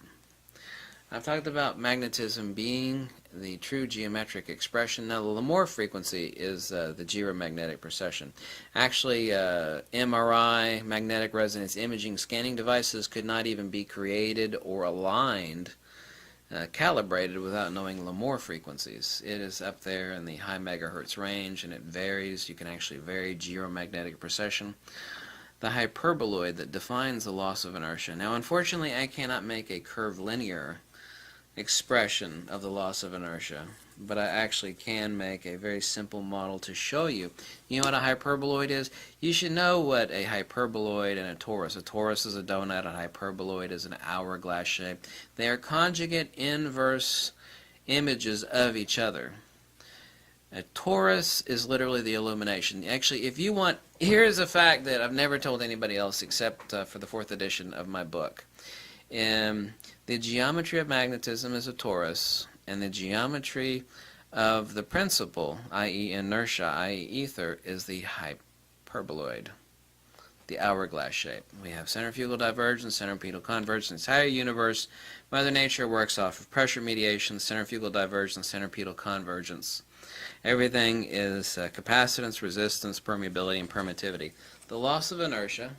I've talked about magnetism being the true geometric expression. Now, the Lamore frequency is the gyromagnetic precession. Actually, MRI, magnetic resonance imaging scanning devices could not even be created or aligned, calibrated without knowing Lamore frequencies. It is up there in the high megahertz range, and it varies. You can actually vary gyromagnetic precession. The hyperboloid that defines the loss of inertia. Now, unfortunately, I cannot make a curvilinear expression of the loss of inertia, but I actually can make a very simple model to show you. You know what a hyperboloid is? You should know what a hyperboloid and a torus. A torus is a donut, a hyperboloid is an hourglass shape. They are conjugate inverse images of each other. A torus is literally the illumination. Actually, if you want, here's a fact that I've never told anybody else except for the 4th edition of my book. The geometry of magnetism is a torus, and the geometry of the principle, i.e. inertia, i.e. ether, is the hyperboloid, the hourglass shape. We have centrifugal divergence, centripetal convergence. The entire universe, Mother Nature works off of pressure mediation, centrifugal divergence, centripetal convergence. Everything is capacitance, resistance, permeability, and permittivity. The loss of inertia,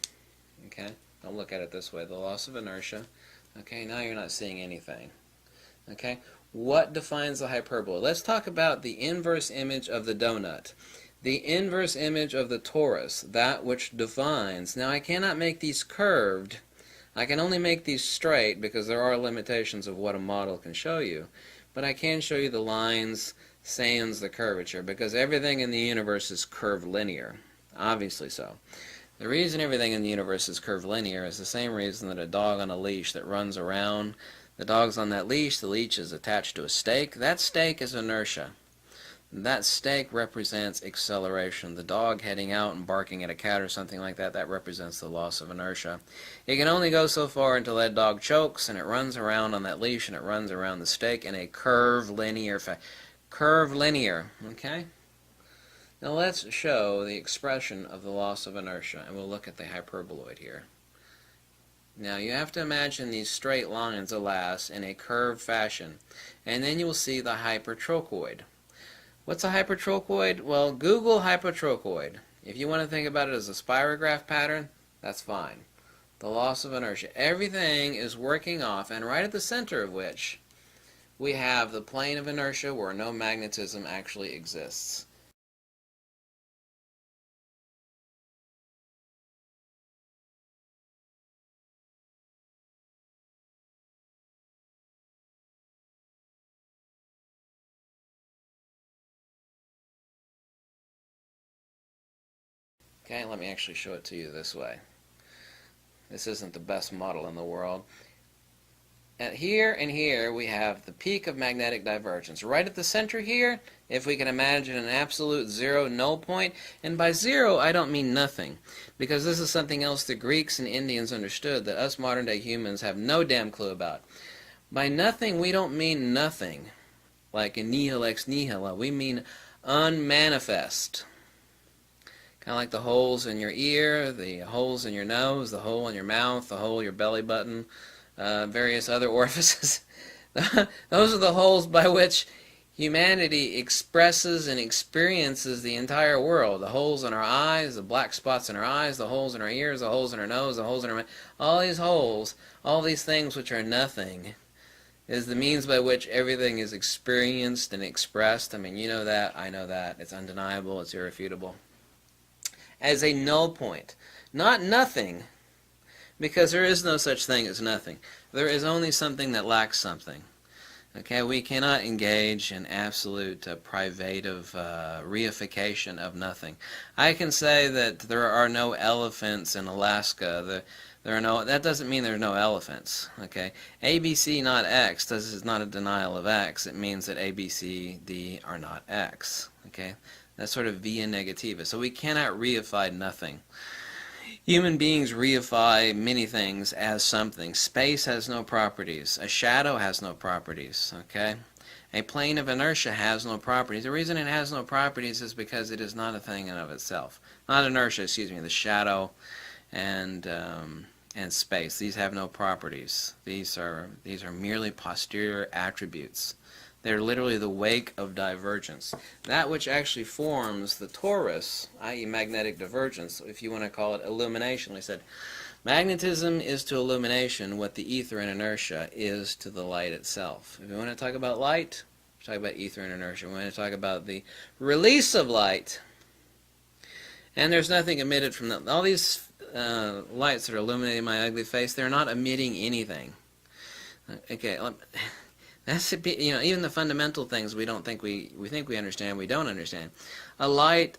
okay, don't look at it this way, the loss of inertia, okay, now you're not seeing anything. Okay, what defines the hyperbola? Let's talk about the inverse image of the donut. The inverse image of the torus, that which defines. Now I cannot make these curved. I can only make these straight because there are limitations of what a model can show you. But I can show you the lines, sans the curvature, because everything in the universe is curvilinear. Obviously so. The reason everything in the universe is curvilinear is the same reason that a dog on a leash that runs around, the dog's on that leash, the leash is attached to a stake. That stake is inertia. That stake represents acceleration. The dog heading out and barking at a cat or something like that, that represents the loss of inertia. It can only go so far until that dog chokes and it runs around on that leash and it runs around the stake in a curvilinear fashion. Curvilinear, okay? Now let's show the expression of the loss of inertia, and we'll look at the hyperboloid here. Now you have to imagine these straight lines, alas, in a curved fashion, and then you'll see the hypertrochoid. What's a hypertrochoid? Well, Google hypertrochoid. If you want to think about it as a spirograph pattern, that's fine. The loss of inertia. Everything is working off, and right at the center of which we have the plane of inertia where no magnetism actually exists. Okay, let me actually show it to you this way. This isn't the best model in the world. And here we have the peak of magnetic divergence. Right at the center here, if we can imagine an absolute zero null point, and by zero I don't mean nothing, because this is something else the Greeks and Indians understood that us modern day humans have no damn clue about. By nothing we don't mean nothing, like in nihil ex nihilo. We mean unmanifest. Kind of like the holes in your ear, the holes in your nose, the hole in your mouth, the hole in your belly button, various other orifices. Those are the holes by which humanity expresses and experiences the entire world. The holes in our eyes, the black spots in our eyes, the holes in our ears, the holes in our nose, the holes in our mouth. All these holes, all these things which are nothing, is the means by which everything is experienced and expressed. I mean, you know that, I know that. It's undeniable, it's irrefutable. As a null point. Not nothing, because there is no such thing as nothing. There is only something that lacks something. Okay, we cannot engage in absolute privative reification of nothing. I can say that there are no elephants in Alaska. There are no. That doesn't mean there are no elephants. Okay, ABC not X is not a denial of X. It means that A, B, C, D are not X. Okay. That's sort of via negativa. So we cannot reify nothing. Human beings reify many things as something. Space has no properties. A shadow has no properties. Okay? A plane of inertia has no properties. The reason it has no properties is because it is not a thing in of itself. Not inertia, excuse me, the shadow and and space. These have no properties. These are merely posterior attributes. They're literally the wake of divergence. That which actually forms the torus, i.e. magnetic divergence, if you want to call it illumination. We said magnetism is to illumination what the ether and inertia is to the light itself. If you want to talk about light, talk about ether and inertia. We want to talk about the release of light. And there's nothing emitted from them. All these lights that are illuminating my ugly face, they're not emitting anything. Okay, that's, you know, even the fundamental things we don't think we think we understand, we don't understand. A light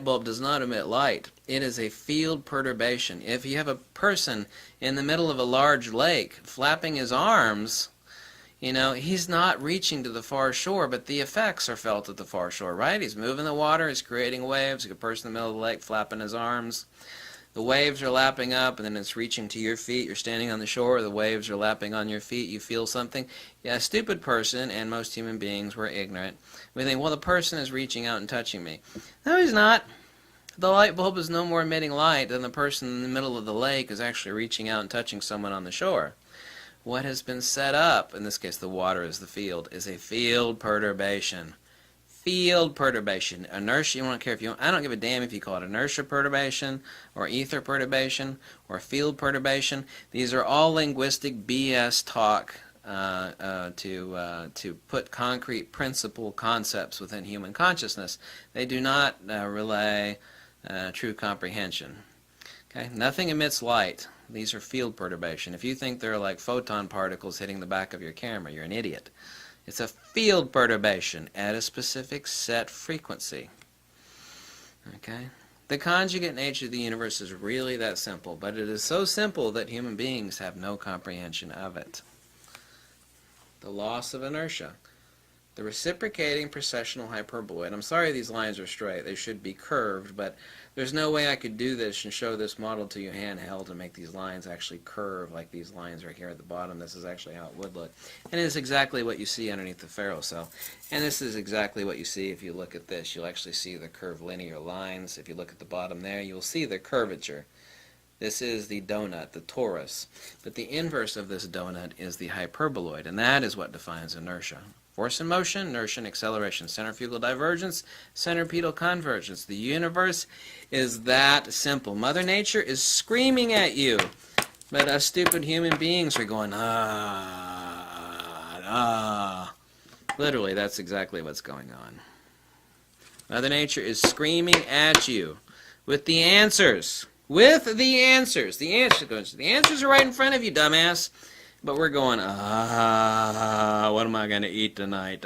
bulb does not emit light. It is a field perturbation. If you have a person in the middle of a large lake flapping his arms, you know, he's not reaching to the far shore, but the effects are felt at the far shore, right? He's moving the water, he's creating waves. You have a person in the middle of the lake flapping his arms. The waves are lapping up, and then it's reaching to your feet. You're standing on the shore, the waves are lapping on your feet. You feel something. Yeah, a stupid person, and most human beings were ignorant. We think, well, the person is reaching out and touching me. No, he's not. The light bulb is no more emitting light than the person in the middle of the lake is actually reaching out and touching someone on the shore. What has been set up, in this case the water is the field, is a field perturbation. Field perturbation. Inertia, you don't care if you, I don't give a damn if you call it inertia perturbation or ether perturbation or field perturbation. These are all linguistic BS talk to put concrete principle concepts within human consciousness. They do not relay true comprehension. Okay? Nothing emits light. These are field perturbation. If you think they're like photon particles hitting the back of your camera, you're an idiot. It's a field perturbation at a specific set frequency. Okay? The conjugate nature of the universe is really that simple, but it is so simple that human beings have no comprehension of it. The loss of inertia. The reciprocating precessional hyperboloid. I'm sorry these lines are straight. They should be curved, but there's no way I could do this and show this model to you handheld and make these lines actually curve like these lines right here at the bottom. This is actually how it would look. And it's exactly what you see underneath the Ferro cell. And this is exactly what you see if you look at this. You'll actually see the curved linear lines. If you look at the bottom there, you'll see the curvature. This is the donut, the torus. But the inverse of this donut is the hyperboloid, and that is what defines inertia. Force and motion, inertia and acceleration, centrifugal divergence, centripetal convergence. The universe is that simple. Mother Nature is screaming at you, but us stupid human beings are going, Literally, that's exactly what's going on. Mother Nature is screaming at you with the answers. With the answers. The answers are right in front of you, dumbass. But we're going, what am I going to eat tonight?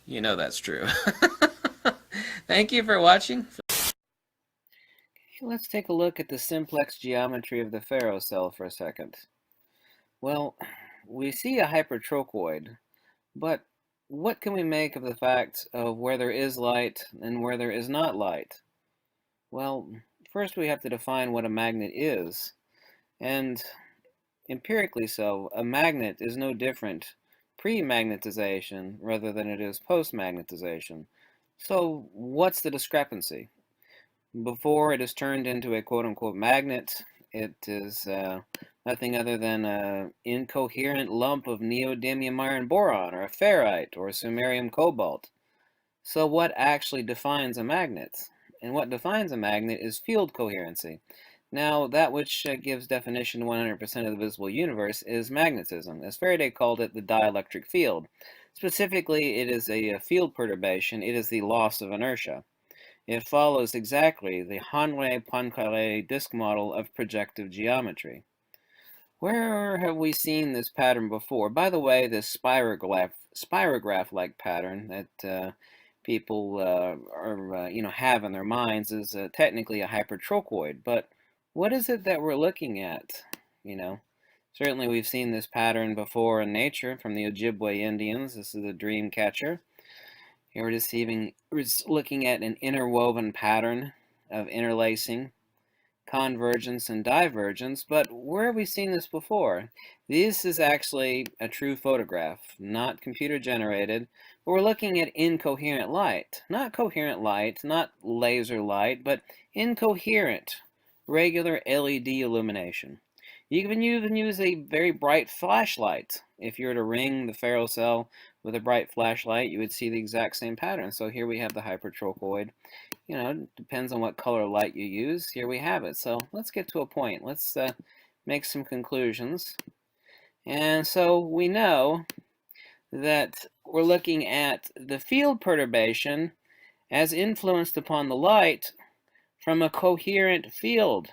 You know that's true. Thank you for watching. Okay, let's take a look at the simplex geometry of the Ferro cell for a second. Well, we see a hypertrochoid, but what can we make of the fact of where there is light and where there is not light? Well, first we have to define what a magnet is. And empirically so, a magnet is no different pre-magnetization rather than it is post-magnetization. So what's the discrepancy? Before it is turned into a quote-unquote magnet, it is nothing other than an incoherent lump of neodymium iron boron, or a ferrite, or samarium cobalt. So what actually defines a magnet? And what defines a magnet is field coherency. Now, that which gives definition to 100% of the visible universe is magnetism. As Faraday called it, the dielectric field. Specifically, it is a field perturbation. It is the loss of inertia. It follows exactly the Henry-Poincaré disk model of projective geometry. Where have we seen this pattern before? By the way, this spirograph-like pattern that people have in their minds is technically a hypertrochoid, but what is it that we're looking at? Certainly we've seen this pattern before in nature from the Ojibwe Indians. This is a dream catcher. Here we're looking at an interwoven pattern of interlacing, convergence, and divergence, but where have we seen this before? This is actually a true photograph, not computer generated, but we're looking at incoherent light. Not coherent light, not laser light, but incoherent. regular LED illumination. You can even use a very bright flashlight. If you were to ring the Ferro cell with a bright flashlight, you would see the exact same pattern. So here we have the hypertrochoid. You know, depends on what color light you use. Here we have it. So let's get to a point. Let's make some conclusions. And so we know that we're looking at the field perturbation as influenced upon the light from a coherent field.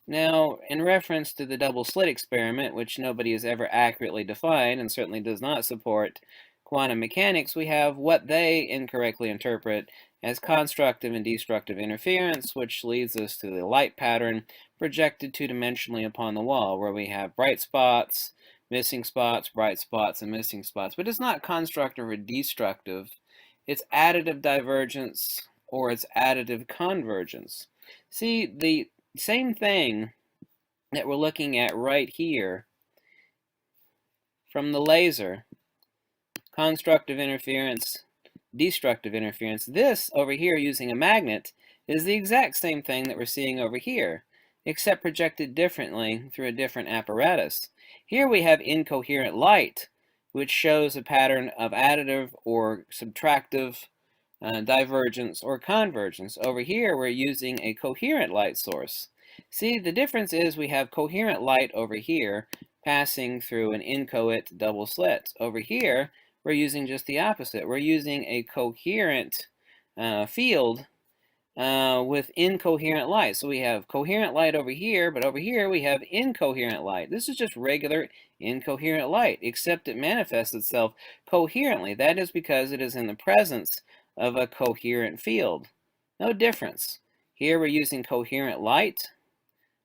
Now, in reference to the double slit experiment, which nobody has ever accurately defined and certainly does not support quantum mechanics, we have what they incorrectly interpret as constructive and destructive interference, which leads us to the light pattern projected two-dimensionally upon the wall, where we have bright spots, missing spots, bright spots, and missing spots. But it's not constructive or destructive. It's additive divergence or it's additive convergence. See, the same thing that we're looking at right here from the laser, constructive interference, destructive interference, this over here using a magnet is the exact same thing that we're seeing over here, except projected differently through a different apparatus. Here we have incoherent light, which shows a pattern of additive or subtractive divergence or convergence. Over here we're using a coherent light source. See, the difference is we have coherent light over here passing through an inchoate double slit. Over here we're using just the opposite. We're using a coherent field with incoherent light. So we have coherent light over here, but over here we have incoherent light. This is just regular incoherent light, except it manifests itself coherently. That is because it is in the presence of a coherent field. No difference. Here we're using coherent light.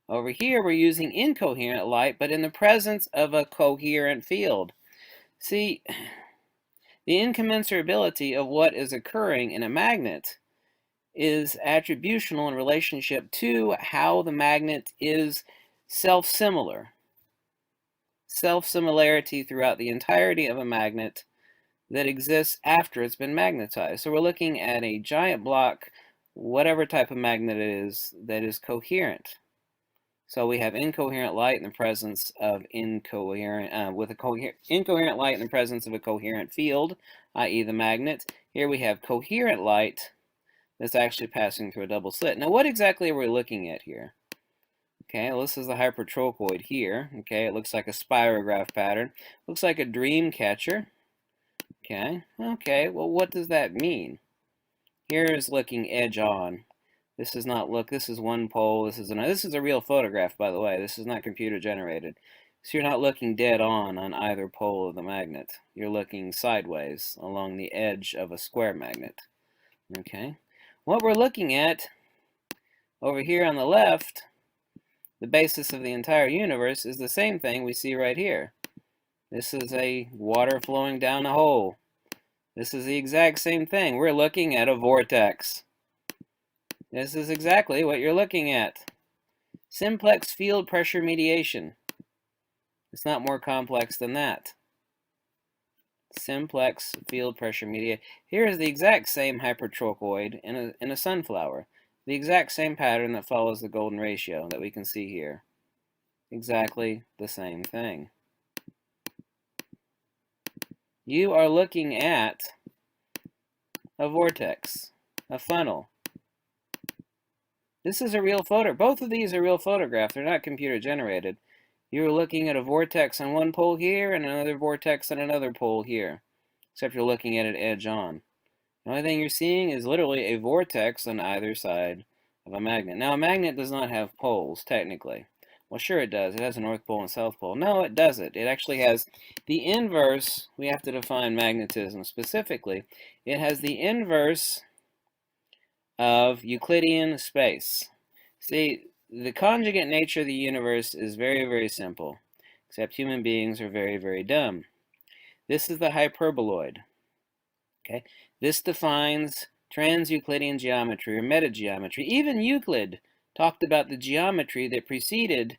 Over here we're using incoherent light, but in the presence of a coherent field. See, the incommensurability of what is occurring in a magnet is attributional in relationship to how the magnet is self-similar. Self-similarity throughout the entirety of a magnet that exists after it's been magnetized. So we're looking at a giant block, whatever type of magnet it is, that is coherent. So we have incoherent light in the presence of incoherent light in the presence of a coherent field, i.e. the magnet. Here we have coherent light that's actually passing through a double slit. Now what exactly are we looking at here? Okay, well, this is the hypertrochoid here. Okay, it looks like a spirograph pattern. Looks like a dream catcher. Okay, well what does that mean? Here is looking edge on. This is not this is one pole, this is another. This is a real photograph, by the way. This is not computer generated. So you're not looking dead on either pole of the magnet. You're looking sideways along the edge of a square magnet. Okay, what we're looking at over here on the left, the basis of the entire universe, is the same thing we see right here. This is a water flowing down a hole. This is the exact same thing. We're looking at a vortex. This is exactly what you're looking at. Simplex field pressure mediation. It's not more complex than that. Simplex field pressure mediation. Here is the exact same hypertrochoid in a sunflower. The exact same pattern that follows the golden ratio that we can see here. Exactly the same thing. You are looking at a vortex, a funnel. This is a real photo. Both of these are real photographs. They're not computer generated. You're looking at a vortex on one pole here and another vortex on another pole here. Except you're looking at it edge on. The only thing you're seeing is literally a vortex on either side of a magnet. Now, a magnet does not have poles, technically. Well, sure it does. It has a north pole and south pole. No, it doesn't. It actually has the inverse. We have to define magnetism specifically. It has the inverse of Euclidean space. See, the conjugate nature of the universe is very, very simple, except human beings are very, very dumb. This is the hyperboloid. Okay, this defines trans-Euclidean geometry or metageometry. Even Euclid talked about the geometry that preceded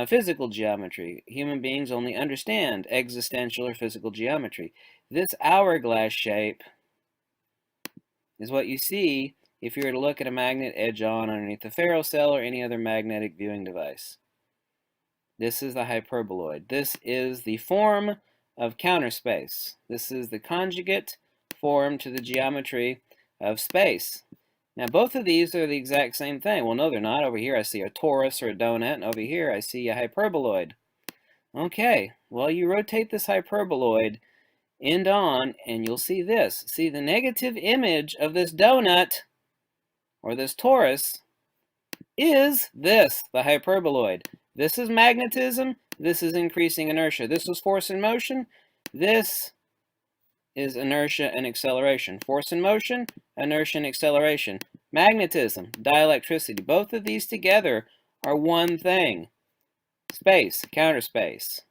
physical geometry. Human beings only understand existential or physical geometry. This hourglass shape is what you see if you were to look at a magnet edge on underneath the Ferro cell or any other magnetic viewing device. This is the hyperboloid. This is the form of counter space. This is the conjugate form to the geometry of space. Now, both of these are the exact same thing. Well, no, they're not. Over here, I see a torus or a donut, and over here, I see a hyperboloid. Okay, well, you rotate this hyperboloid end on, and you'll see this. See, the negative image of this donut, or this torus, is this, the hyperboloid. This is magnetism. This is increasing inertia. This is force and motion. This is inertia and acceleration. Force and motion, inertia and acceleration. Magnetism, dielectricity. Both of these together are one thing. Space, counter space.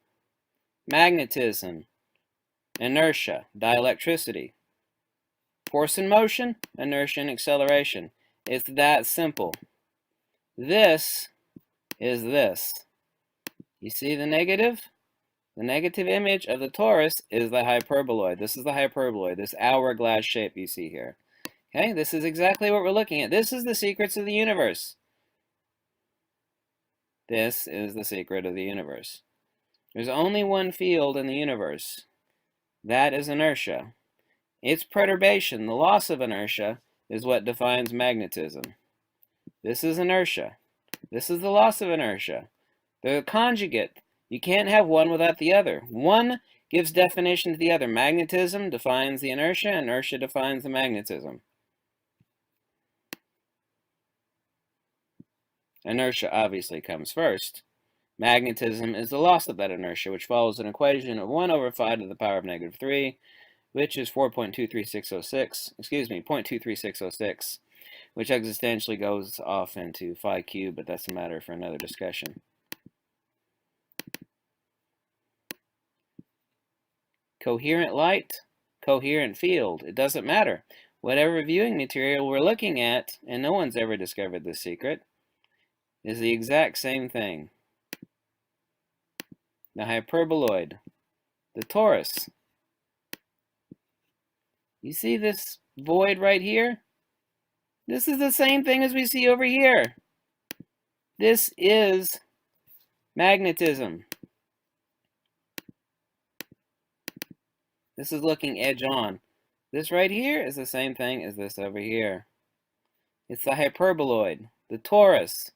Magnetism, inertia, dielectricity. Force and motion, inertia and acceleration. It's that simple. This is this. You see the negative? The negative image of the torus is the hyperboloid. This is the hyperboloid, this hourglass shape you see here. Okay, this is exactly what we're looking at. This is the secrets of the universe. This is the secret of the universe. There's only one field in the universe. That is inertia. Its perturbation, the loss of inertia, is what defines magnetism. This is inertia. This is the loss of inertia. They're conjugate. You can't have one without the other. One gives definition to the other. Magnetism defines the inertia. Inertia defines the magnetism. Inertia obviously comes first. Magnetism is the loss of that inertia, which follows an equation of 1 over 5 to the power of negative 3, which is 0.23606, which existentially goes off into phi cubed, but that's a matter for another discussion. Coherent light, coherent field. It doesn't matter. Whatever viewing material we're looking at, and no one's ever discovered this secret, is the exact same thing. The hyperboloid, the torus. You see this void right here? This is the same thing as we see over here. This is magnetism. This is looking edge on. This right here is the same thing as this over here. It's the hyperboloid, the torus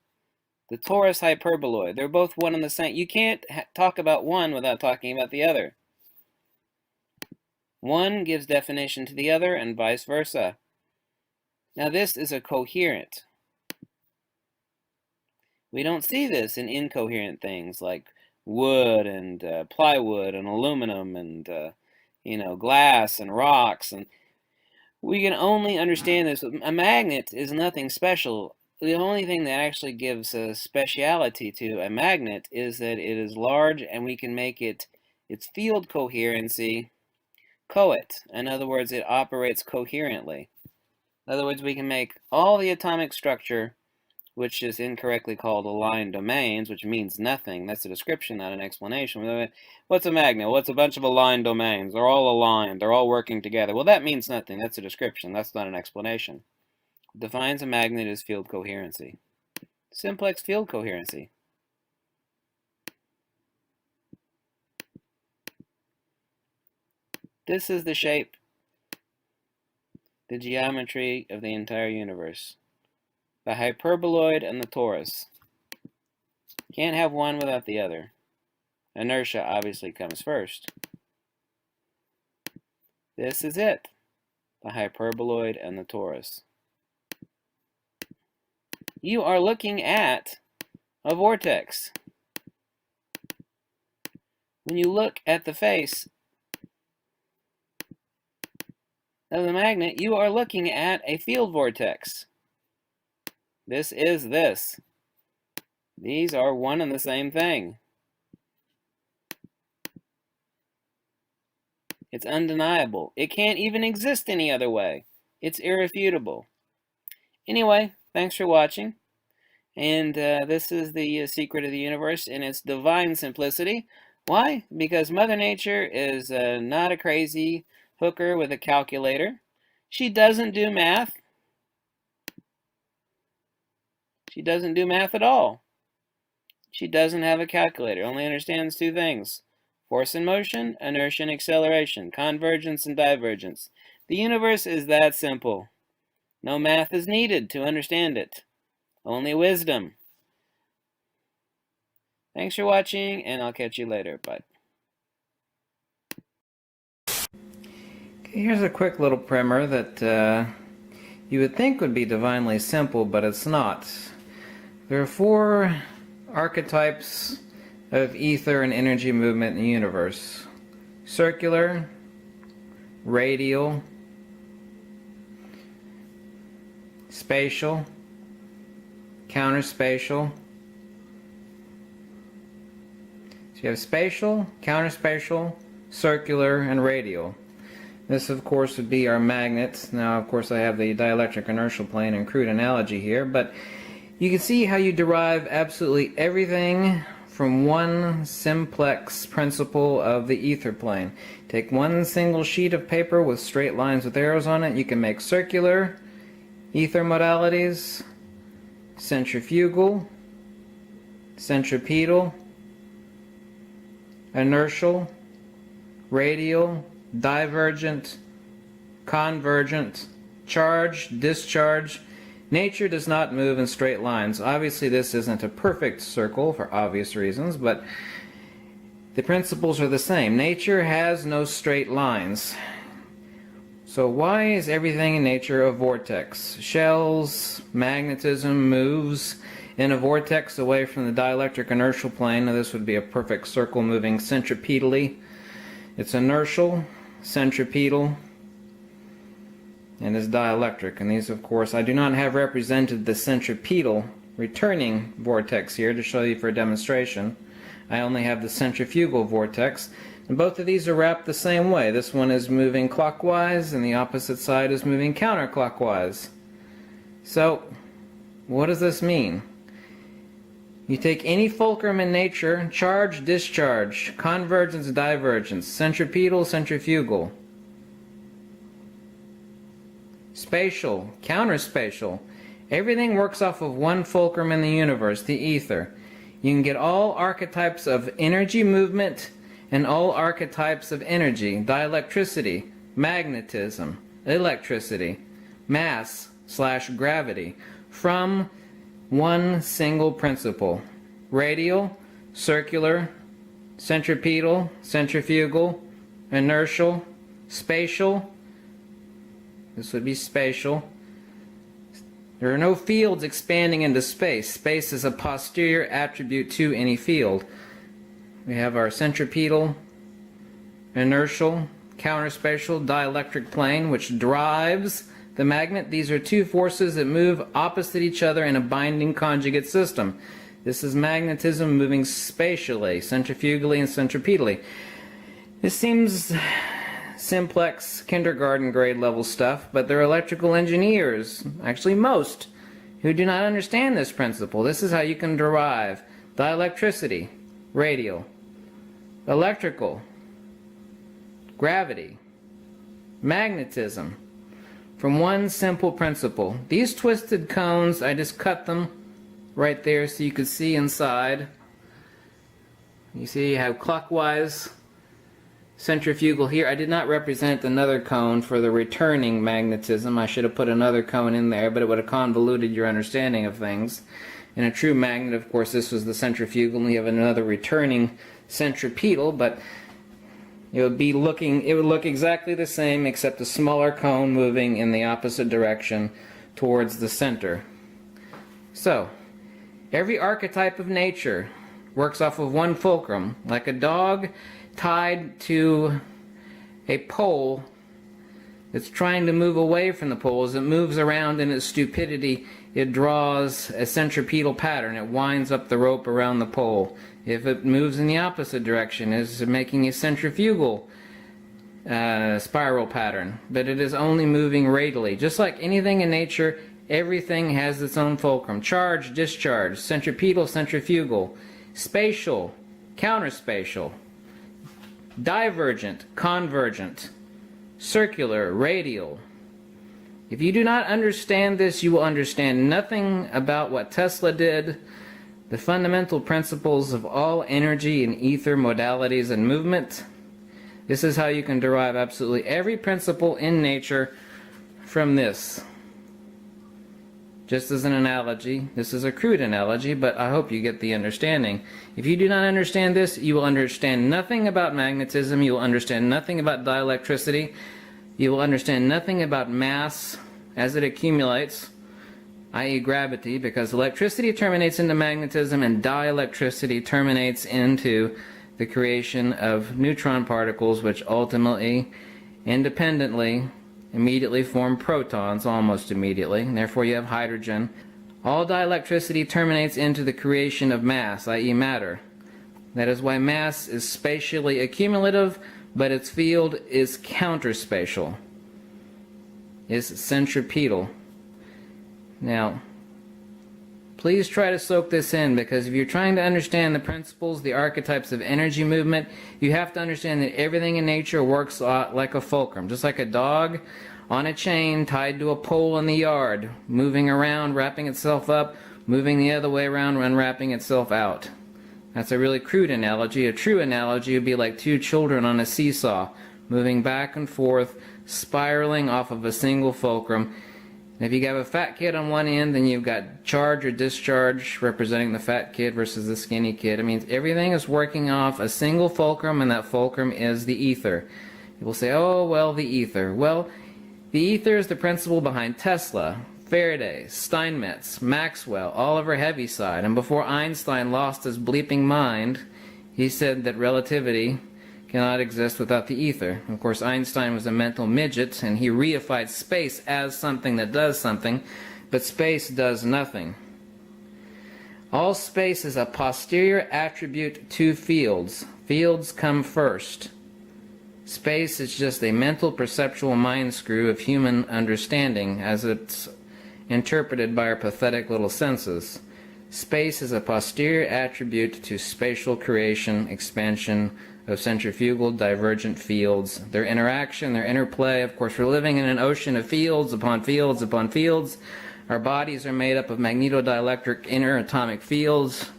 hyperboloid. They're both one and the same. You can't talk about one without talking about the other. One gives definition to the other and vice versa. Now this is a coherent. We don't see this in incoherent things like wood and plywood and aluminum and glass and rocks, and we can only understand this. A magnet is nothing special. The only thing that actually gives a speciality to a magnet is that it is large, and we can make its field coherency coet. In other words, it operates coherently. In other words, we can make all the atomic structure, which is incorrectly called aligned domains, which means nothing. That's a description, not an explanation. What's a magnet? Well, it's a bunch of aligned domains. They're all aligned. They're all working together. Well, that means nothing. That's a description. That's not an explanation. What defines a magnet is field coherency. Simplex field coherency. This is the shape, the geometry of the entire universe. The hyperboloid and the torus. Can't have one without the other. Inertia obviously comes first. This is it. The hyperboloid and the torus. You are looking at a vortex. When you look at the face of the magnet, you are looking at a field vortex. This is this. These are one and the same thing. It's undeniable. It can't even exist any other way. It's irrefutable. Anyway, thanks for watching. And this is the secret of the universe in its divine simplicity. Why? Because Mother Nature is not a crazy hooker with a calculator. She doesn't do math. She doesn't do math at all. She doesn't have a calculator, only understands two things: force and motion, inertia and acceleration, convergence and divergence. The universe is that simple. No math is needed to understand it. Only wisdom. Thanks for watching, and I'll catch you later. Bye. Okay, here's a quick little primer that you would think would be divinely simple, but it's not. There are 4 archetypes of ether and energy movement in the universe: circular, radial, spatial, counterspatial. So you have spatial, counterspatial, circular, and radial. This, of course, would be our magnets. Now, of course, I have the dielectric inertial plane and crude analogy here, but you can see how you derive absolutely everything from one simplex principle of the ether plane. Take one single sheet of paper with straight lines with arrows on it. You can make circular ether modalities, centrifugal, centripetal, inertial, radial, divergent, convergent, charge, discharge. Nature does not move in straight lines. Obviously, this isn't a perfect circle for obvious reasons, but the principles are the same. Nature has no straight lines. So why is everything in nature a vortex? Shells, magnetism moves in a vortex away from the dielectric inertial plane. Now, this would be a perfect circle moving centripetally. It's inertial, centripetal, and is dielectric. And these, of course, I do not have represented the centripetal returning vortex here to show you for a demonstration. I only have the centrifugal vortex. And both of these are wrapped the same way. This one is moving clockwise and the opposite side is moving counterclockwise. So, what does this mean? You take any fulcrum in nature, charge, discharge, convergence, divergence, centripetal, centrifugal, spatial, counterspatial. Everything works off of one fulcrum in the universe, the ether. You can get all archetypes of energy movement and all archetypes of energy: dielectricity, magnetism, electricity, mass/gravity, from one single principle: radial, circular, centripetal, centrifugal, inertial, spatial. This would be spatial. There are no fields expanding into space. Space is a posterior attribute to any field. We have our centripetal, inertial, counterspatial, dielectric plane, which drives the magnet. These are two forces that move opposite each other in a binding conjugate system. This is magnetism moving spatially, centrifugally and centripetally. This seems simplex kindergarten grade level stuff, but there are electrical engineers, actually most, who do not understand this principle. This is how you can derive dielectricity, radial, electrical, gravity, magnetism, from one simple principle. These twisted cones, I just cut them right there so you could see inside. You see you have clockwise centrifugal here. I did not represent another cone for the returning magnetism. I should have put another cone in there, but it would have convoluted your understanding of things. In a true magnet, of course, this was the centrifugal, and we have another returning centripetal, but it would look exactly the same, except a smaller cone moving in the opposite direction towards the center. So, every archetype of nature works off of one fulcrum, like a dog tied to a pole that's trying to move away from the pole. As it moves around in its stupidity, it draws a centripetal pattern. It winds up the rope around the pole. If it moves in the opposite direction, it's making a centrifugal spiral pattern, but it is only moving radially. Just like anything in nature, everything has its own fulcrum. Charge, discharge, centripetal, centrifugal, spatial, counterspatial, divergent, convergent, circular, radial, If you do not understand this, you will understand nothing about what Tesla did, the fundamental principles of all energy and ether modalities and movement. This is how you can derive absolutely every principle in nature from this. Just as an analogy, this is a crude analogy, but I hope you get the understanding. If you do not understand this, you will understand nothing about magnetism, you will understand nothing about dielectricity, you will understand nothing about mass as it accumulates, i.e. gravity, because electricity terminates into magnetism and dielectricity terminates into the creation of neutron particles, which ultimately, independently, immediately form protons, almost immediately, and therefore you have hydrogen. All dielectricity terminates into the creation of mass, i.e. matter. That is why mass is spatially accumulative, but its field is counterspatial, is centripetal. Now, please try to soak this in, because if you're trying to understand the principles, the archetypes of energy movement, you have to understand that everything in nature works like a fulcrum, just like a dog on a chain tied to a pole in the yard, moving around, wrapping itself up, moving the other way around, unwrapping itself out. That's a really crude analogy. A true analogy would be like two children on a seesaw, moving back and forth, spiraling off of a single fulcrum. And if you have a fat kid on one end, then you've got charge or discharge representing the fat kid versus the skinny kid. It means everything is working off a single fulcrum, and that fulcrum is the ether. People say, oh, well, the ether. Well, the ether is the principle behind Tesla, Faraday, Steinmetz, Maxwell, Oliver Heaviside, and before Einstein lost his bleeping mind, he said that relativity cannot exist without the ether. Of course, Einstein was a mental midget, and he reified space as something that does something, but space does nothing. All space is a posterior attribute to fields. Fields come first. Space is just a mental perceptual mind screw of human understanding as it's interpreted by our pathetic little senses. Space is a posterior attribute to spatial creation, expansion of centrifugal divergent fields. Their interaction, their interplay, of course we're living in an ocean of fields upon fields upon fields. Our bodies are made up of magneto-dielectric inner atomic fields,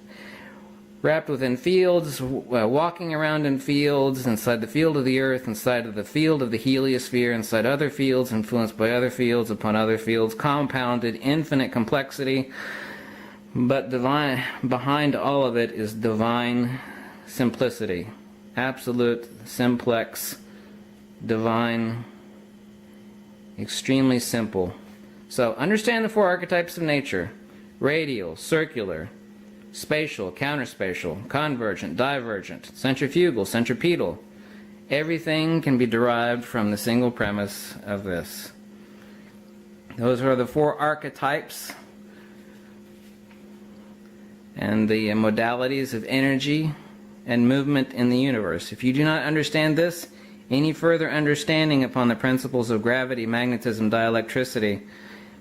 wrapped within fields, walking around in fields, inside the field of the Earth, inside of the field of the heliosphere, inside other fields, influenced by other fields upon other fields, compounded, infinite complexity. But divine, behind all of it is divine simplicity. Absolute, simplex, divine, extremely simple. So understand the four archetypes of nature: radial, circular, spatial, counterspatial, convergent, divergent, centrifugal, centripetal. Everything can be derived from the single premise of this. Those are the four archetypes and the modalities of energy and movement in the universe. If you do not understand this, any further understanding upon the principles of gravity, magnetism, dielectricity,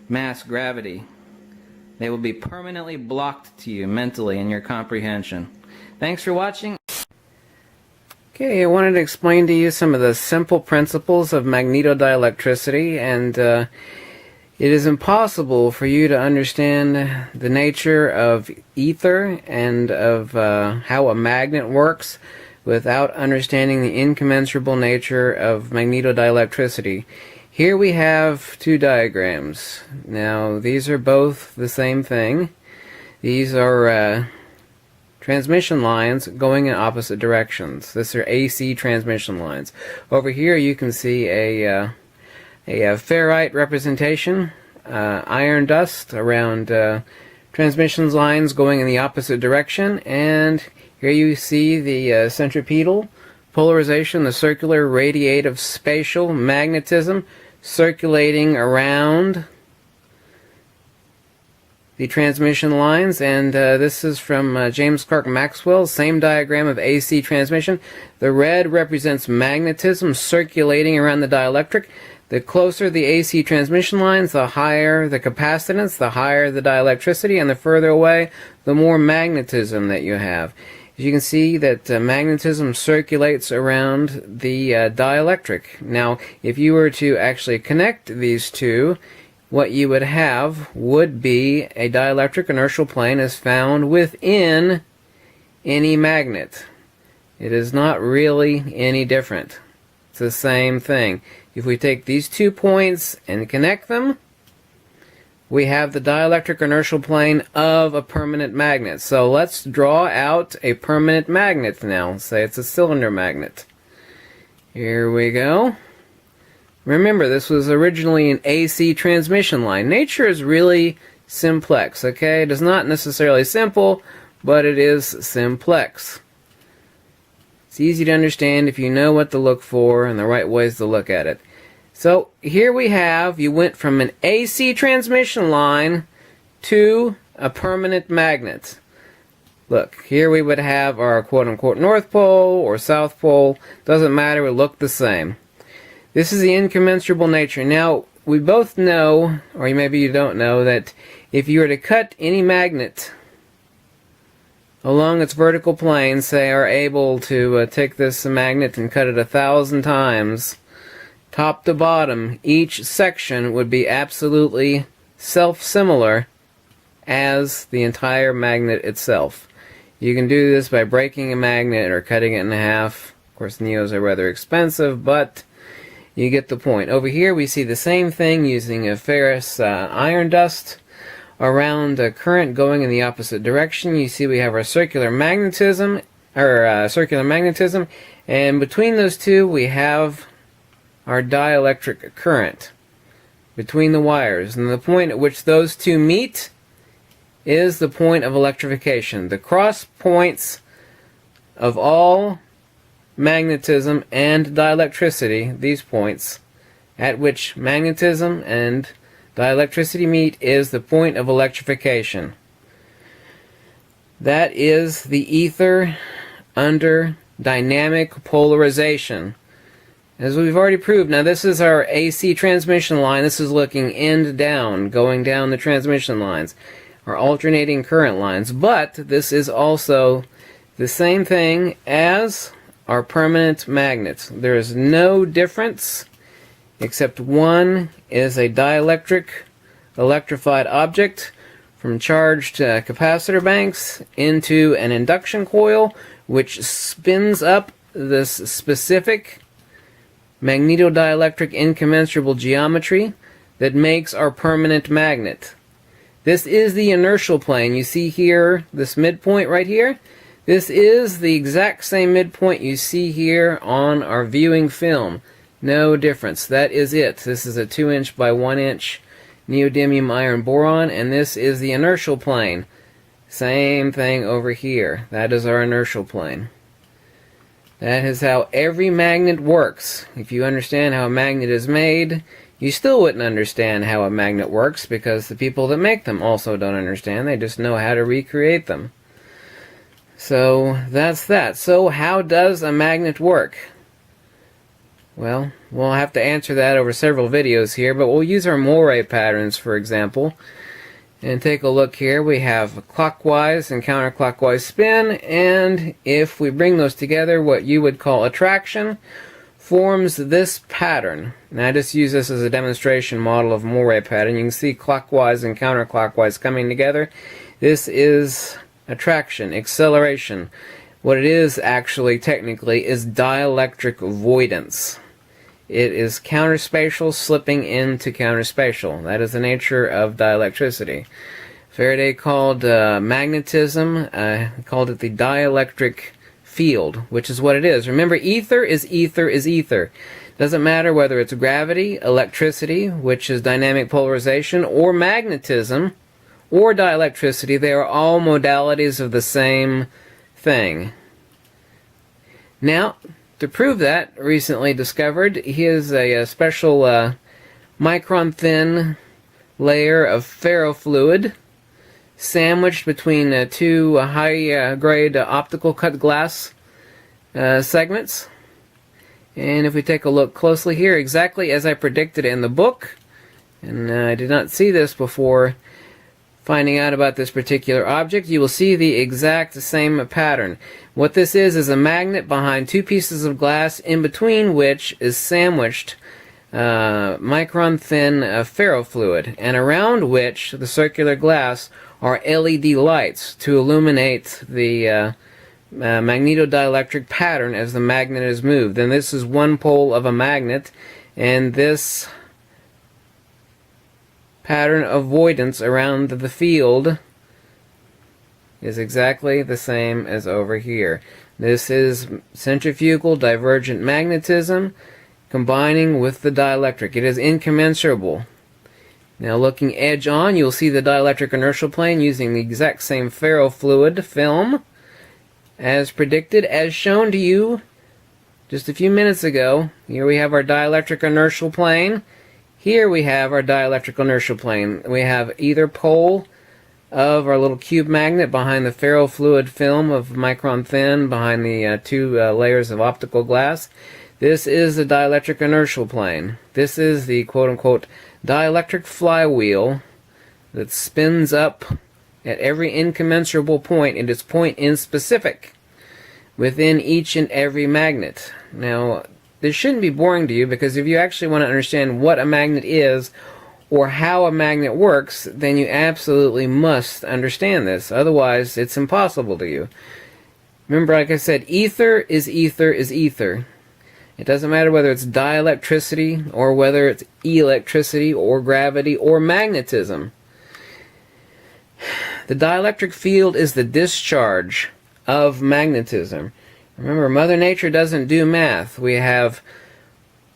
mass, gravity, they will be permanently blocked to you mentally in your comprehension. Thanks for watching. Okay, I wanted to explain to you some of the simple principles of magneto-dielectricity, and it is impossible for you to understand the nature of ether and of how a magnet works without understanding the incommensurable nature of magneto-dielectricity. Here we have two diagrams. Now, these are both the same thing. These are transmission lines going in opposite directions. These are AC transmission lines. Over here you can see a ferrite representation, iron dust around transmission lines going in the opposite direction, and here you see the centripetal polarization, the circular radiative spatial magnetism circulating around the transmission lines, and this is from James Clerk Maxwell, same diagram of AC transmission. The red represents magnetism circulating around the dielectric. The closer the AC transmission lines, the higher the capacitance, the higher the dielectricity, and the further away, the more magnetism that you have. you can see that magnetism circulates around the dielectric. Now, if you were to actually connect these two, what you would have would be a dielectric inertial plane is found within any magnet. It is not really any different. It's the same thing. If we take these 2 points and connect them, we have the dielectric inertial plane of a permanent magnet. So let's draw out a permanent magnet now. Say it's a cylinder magnet. Here we go. Remember, this was originally an AC transmission line. Nature is really simplex, okay? It is not necessarily simple, but it is simplex. It's easy to understand if you know what to look for and the right ways to look at it. So here we have, you went from an AC transmission line to a permanent magnet. Look, here we would have our quote-unquote North Pole or South Pole. Doesn't matter, it look the same. This is the incommensurable nature. Now, we both know, or maybe you don't know, that if you were to cut any magnet along its vertical plane, say are able to take this magnet and cut it 1,000 times, top to bottom, each section would be absolutely self-similar as the entire magnet itself. You can do this by breaking a magnet or cutting it in half. Of course, neos are rather expensive, but you get the point. Over here we see the same thing using a ferrous iron dust around a current going in the opposite direction. You see we have our circular magnetism, and between those two we have our dielectric current between the wires, and the point at which those two meet is the point of electrification. The cross points of all magnetism and dielectricity, these points at which magnetism and dielectricity meet, is the point of electrification. That is the ether under dynamic polarization. As we've already proved, now this is our AC transmission line. This is looking end down, going down the transmission lines, our alternating current lines. But this is also the same thing as our permanent magnets. There is no difference except one is a dielectric electrified object from charged capacitor banks into an induction coil, which spins up this specific Magneto-Dielectric incommensurable geometry that makes our permanent magnet. This is the inertial plane. You see here, this midpoint right here? This is the exact same midpoint you see here on our viewing film. No difference. That is it. This is a 2" by 1" neodymium iron boron, and this is the inertial plane. Same thing over here. That is our inertial plane. That is how every magnet works. If you understand how a magnet is made, you still wouldn't understand how a magnet works, because the people that make them also don't understand. They just know how to recreate them. So that's that. So how does a magnet work? Well, we'll have to answer that over several videos here, but we'll use our moire patterns, for example. And take a look here. We have clockwise and counterclockwise spin, and if we bring those together, what you would call attraction forms this pattern. And I just use this as a demonstration model of moire pattern. You can see clockwise and counterclockwise coming together. This is attraction, acceleration. What it is actually, technically, is dielectric avoidance. It is counterspatial slipping into counterspatial. That is the nature of dielectricity. Faraday called magnetism, called it the dielectric field, which is what it is. Remember, ether is ether is ether. Doesn't matter whether it's gravity, electricity, which is dynamic polarization, or magnetism, or dielectricity. They are all modalities of the same thing. Now, to prove that, recently discovered, here's a special micron-thin layer of ferrofluid sandwiched between two high-grade optical cut glass segments. And if we take a look closely here, exactly as I predicted in the book, and I did not see this before, finding out about this particular object, you will see the exact same pattern. What this is a magnet behind two pieces of glass, in between which is sandwiched micron-thin ferrofluid, and around which the circular glass are LED lights to illuminate the magneto-dielectric pattern as the magnet is moved. And this is one pole of a magnet, and this pattern avoidance around the field is exactly the same as over here. This is centrifugal divergent magnetism combining with the dielectric. It is incommensurable. Now looking edge on, you'll see the dielectric inertial plane using the exact same ferrofluid film as predicted, as shown to you just a few minutes ago. Here we have our dielectric inertial plane. Here we have our dielectric inertial plane. We have either pole of our little cube magnet behind the ferrofluid film of micron thin behind the two layers of optical glass. This is the dielectric inertial plane. This is the quote-unquote dielectric flywheel that spins up at every incommensurable point in its point in specific within each and every magnet. Now, this shouldn't be boring to you, because if you actually want to understand what a magnet is or how a magnet works, then you absolutely must understand this. Otherwise, it's impossible to you. Remember, like I said, ether is ether is ether. It doesn't matter whether it's dielectricity or whether it's electricity or gravity or magnetism. The dielectric field is the discharge of magnetism. Remember, Mother Nature doesn't do math. We have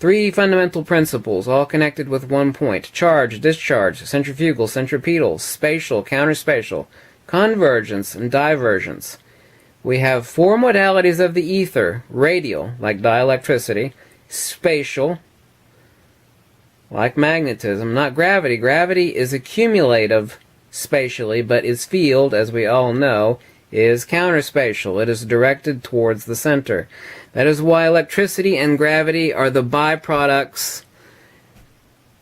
three fundamental principles, all connected with one point: charge, discharge, centrifugal, centripetal, spatial, counterspatial, convergence, and divergence. We have four modalities of the ether: radial, like dielectricity; spatial, like magnetism; not gravity. Gravity is accumulative spatially, but its field, as we all know, is counterspatial. It is directed towards the center. That is why electricity and gravity are the byproducts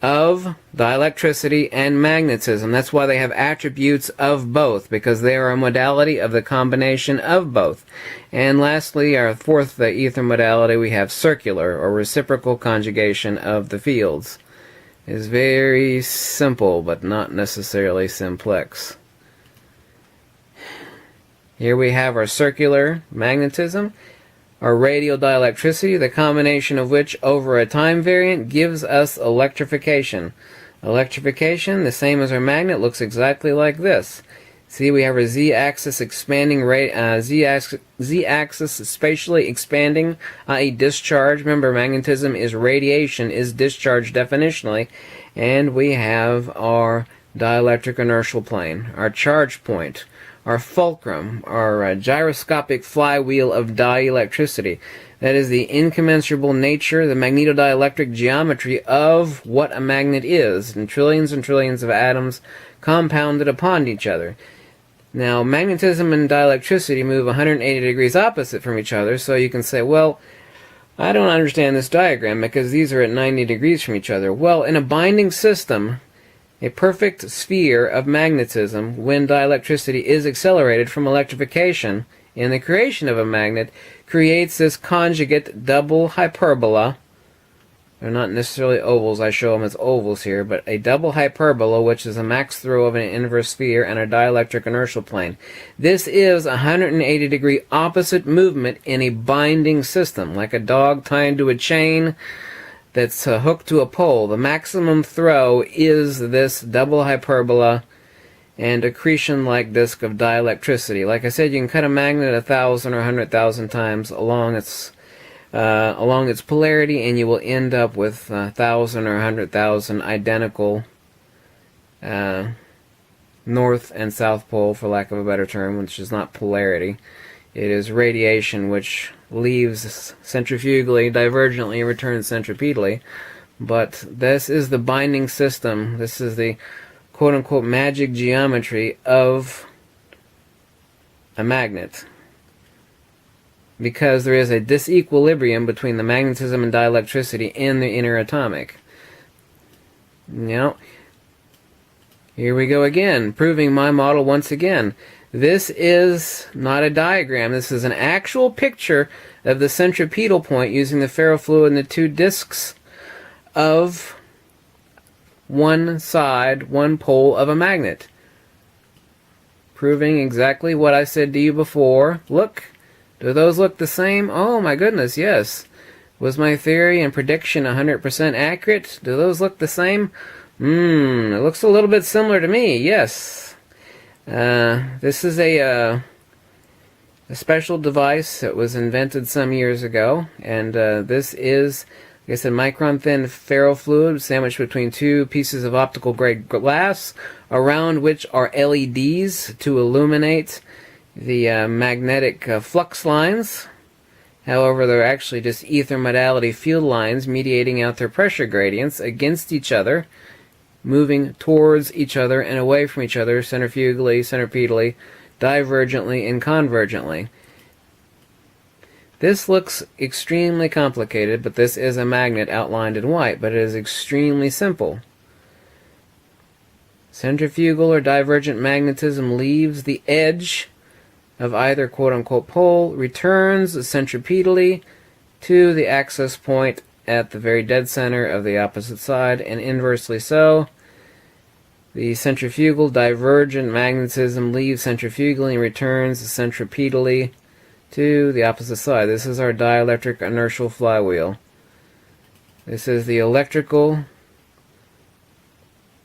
of dielectricity and magnetism. That's why they have attributes of both, because they are a modality of the combination of both. And lastly, our fourth ether modality, we have circular, or reciprocal conjugation of the fields. It is very simple, but not necessarily simplex. Here we have our circular magnetism, our radial dielectricity, the combination of which over a time variant gives us electrification. Electrification, the same as our magnet, looks exactly like this. See, we have our z-axis expanding, z-axis spatially expanding, i.e. discharge. Remember, magnetism is radiation, is discharge definitionally. And we have our dielectric inertial plane, our charge point, our fulcrum, our gyroscopic flywheel of dielectricity. That is the incommensurable nature, the magneto-dielectric geometry of what a magnet is, and trillions of atoms compounded upon each other. Now, magnetism and dielectricity move 180 degrees opposite from each other, so you can say, well, I don't understand this diagram because these are at 90 degrees from each other. Well, in a binding system, a perfect sphere of magnetism, when dielectricity is accelerated from electrification in the creation of a magnet, creates this conjugate double hyperbola. They're not necessarily ovals, I show them as ovals here, but a double hyperbola, which is a max throw of an inverse sphere and a dielectric inertial plane. This is 180 degree opposite movement in a binding system, like a dog tied to a chain that's hooked to a pole. The maximum throw is this double hyperbola and accretion-like disk of dielectricity. Like I said, you can cut a magnet 1,000 or 100,000 times along its polarity, and you will end up with 1,000 or 100,000 identical north and south pole, for lack of a better term, which is not polarity. It is radiation, which leaves centrifugally, divergently, and returns centripetally. But this is the binding system. This is the quote-unquote magic geometry of a magnet, because there is a disequilibrium between the magnetism and dielectricity in the inner atomic. Now, Here we go again, proving my model once again. This is not a diagram. This is an actual picture of the centripetal point using the ferrofluid and the two discs of one side, one pole of a magnet. Proving exactly what I said to you before. Look, do those look the same? Oh my goodness, yes. Was my theory and prediction 100% accurate? Do those look the same? It looks a little bit similar to me, yes. This is a special device that was invented some years ago, and this is, like I said, micron-thin ferrofluid sandwiched between two pieces of optical-grade glass, around which are LEDs to illuminate the magnetic flux lines. However, they're actually just ether modality field lines mediating out their pressure gradients against each other, moving towards each other and away from each other centrifugally, centripetally, divergently, and convergently. This looks extremely complicated, but this is a magnet outlined in white, but it is extremely simple. Centrifugal or divergent magnetism leaves the edge of either quote-unquote pole, returns centripetally to the access point at the very dead center of the opposite side, and inversely so. The centrifugal divergent magnetism leaves centrifugally and returns centripetally to the opposite side. This is our dielectric inertial flywheel. This is the electrical,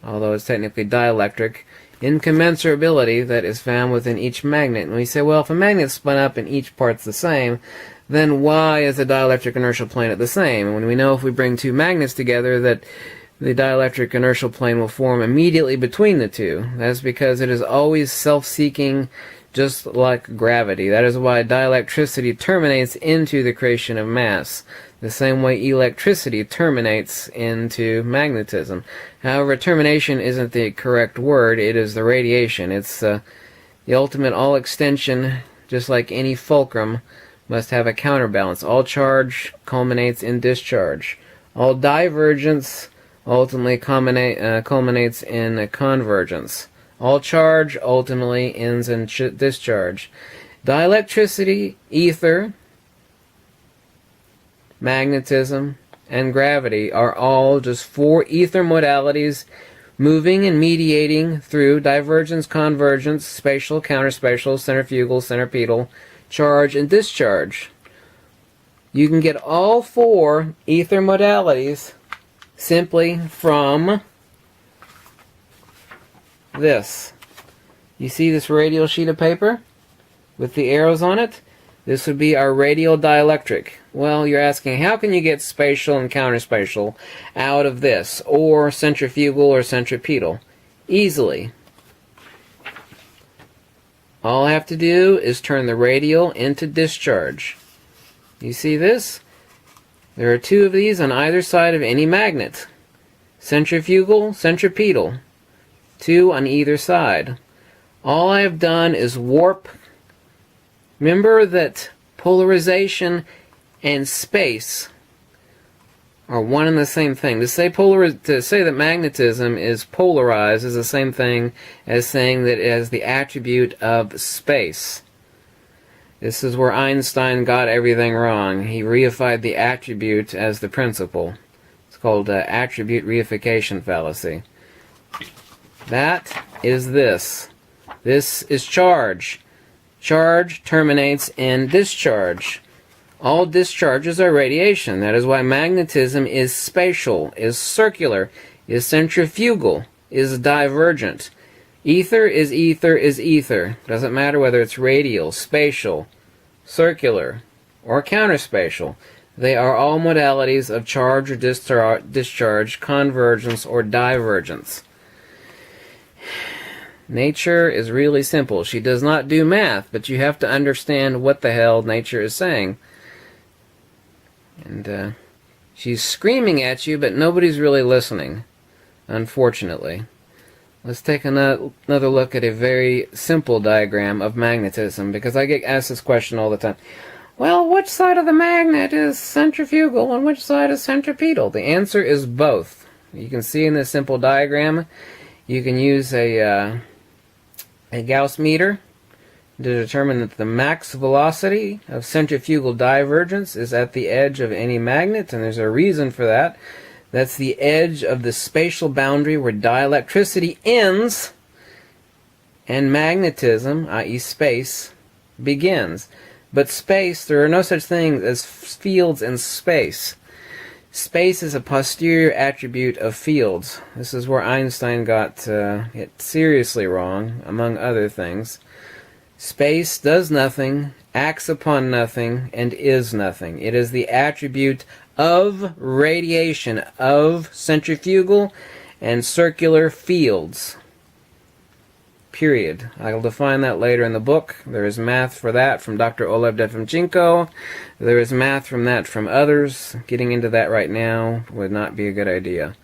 although it's technically dielectric, incommensurability that is found within each magnet. And we say, well, if a magnet's spun up and each part's the same, then why is the dielectric inertial planet the same? And when we know if we bring two magnets together that the dielectric inertial plane will form immediately between the two. That's because it is always self-seeking, just like gravity. That is why dielectricity terminates into the creation of mass, the same way electricity terminates into magnetism. However, termination isn't the correct word, it is the radiation. It's the ultimate all extension, just like any fulcrum, must have a counterbalance. All charge culminates in discharge. All divergence ultimately culminates in a convergence. All charge ultimately ends in discharge. Dielectricity, ether, magnetism, and gravity are all just four ether modalities moving and mediating through divergence, convergence, spatial, counterspatial, centrifugal, centripetal, charge, and discharge. You can get all four ether modalities simply from this. You see this radial sheet of paper with the arrows on it? This would be our radial dielectric. Well, you're asking, how can you get spatial and counterspatial out of this, or centrifugal or centripetal? Easily. All I have to do is turn the radial into discharge. You see this? There are two of these on either side of any magnet. Centrifugal, centripetal. Two on either side. All I have done is warp. Remember that polarization and space are one and the same thing. To say that magnetism is polarized is the same thing as saying that it has the attribute of space. This is where Einstein got everything wrong. He reified the attribute as the principle. It's called attribute reification fallacy. That is this. This is charge. Charge terminates in discharge. All discharges are radiation. That is why magnetism is spatial, is circular, is centrifugal, is divergent. Ether is ether is ether. Doesn't matter whether it's radial, spatial, circular, or counterspatial. They are all modalities of charge or discharge, convergence, or divergence. Nature is really simple. She does not do math, but you have to understand what the hell nature is saying. And she's screaming at you, but nobody's really listening, unfortunately. Let's take another look at a very simple diagram of magnetism, because I get asked this question all the time. Well, which side of the magnet is centrifugal and which side is centripetal? The answer is both. You can see in this simple diagram, You can use a Gauss meter to determine that the max velocity of centrifugal divergence is at the edge of any magnet, and there's a reason for that. That's the edge of the spatial boundary where dielectricity ends and magnetism, i.e. space, begins. But space, there are no such things as fields in space. Space is a posterior attribute of fields. This is where Einstein got it seriously wrong, among other things. Space does nothing, acts upon nothing, and is nothing. It is the attribute of radiation, of centrifugal and circular fields. Period. I'll define that later in the book. There is math for that from Dr. Oleg Defimchenko. There is math from that from others. Getting into that right now would not be a good idea.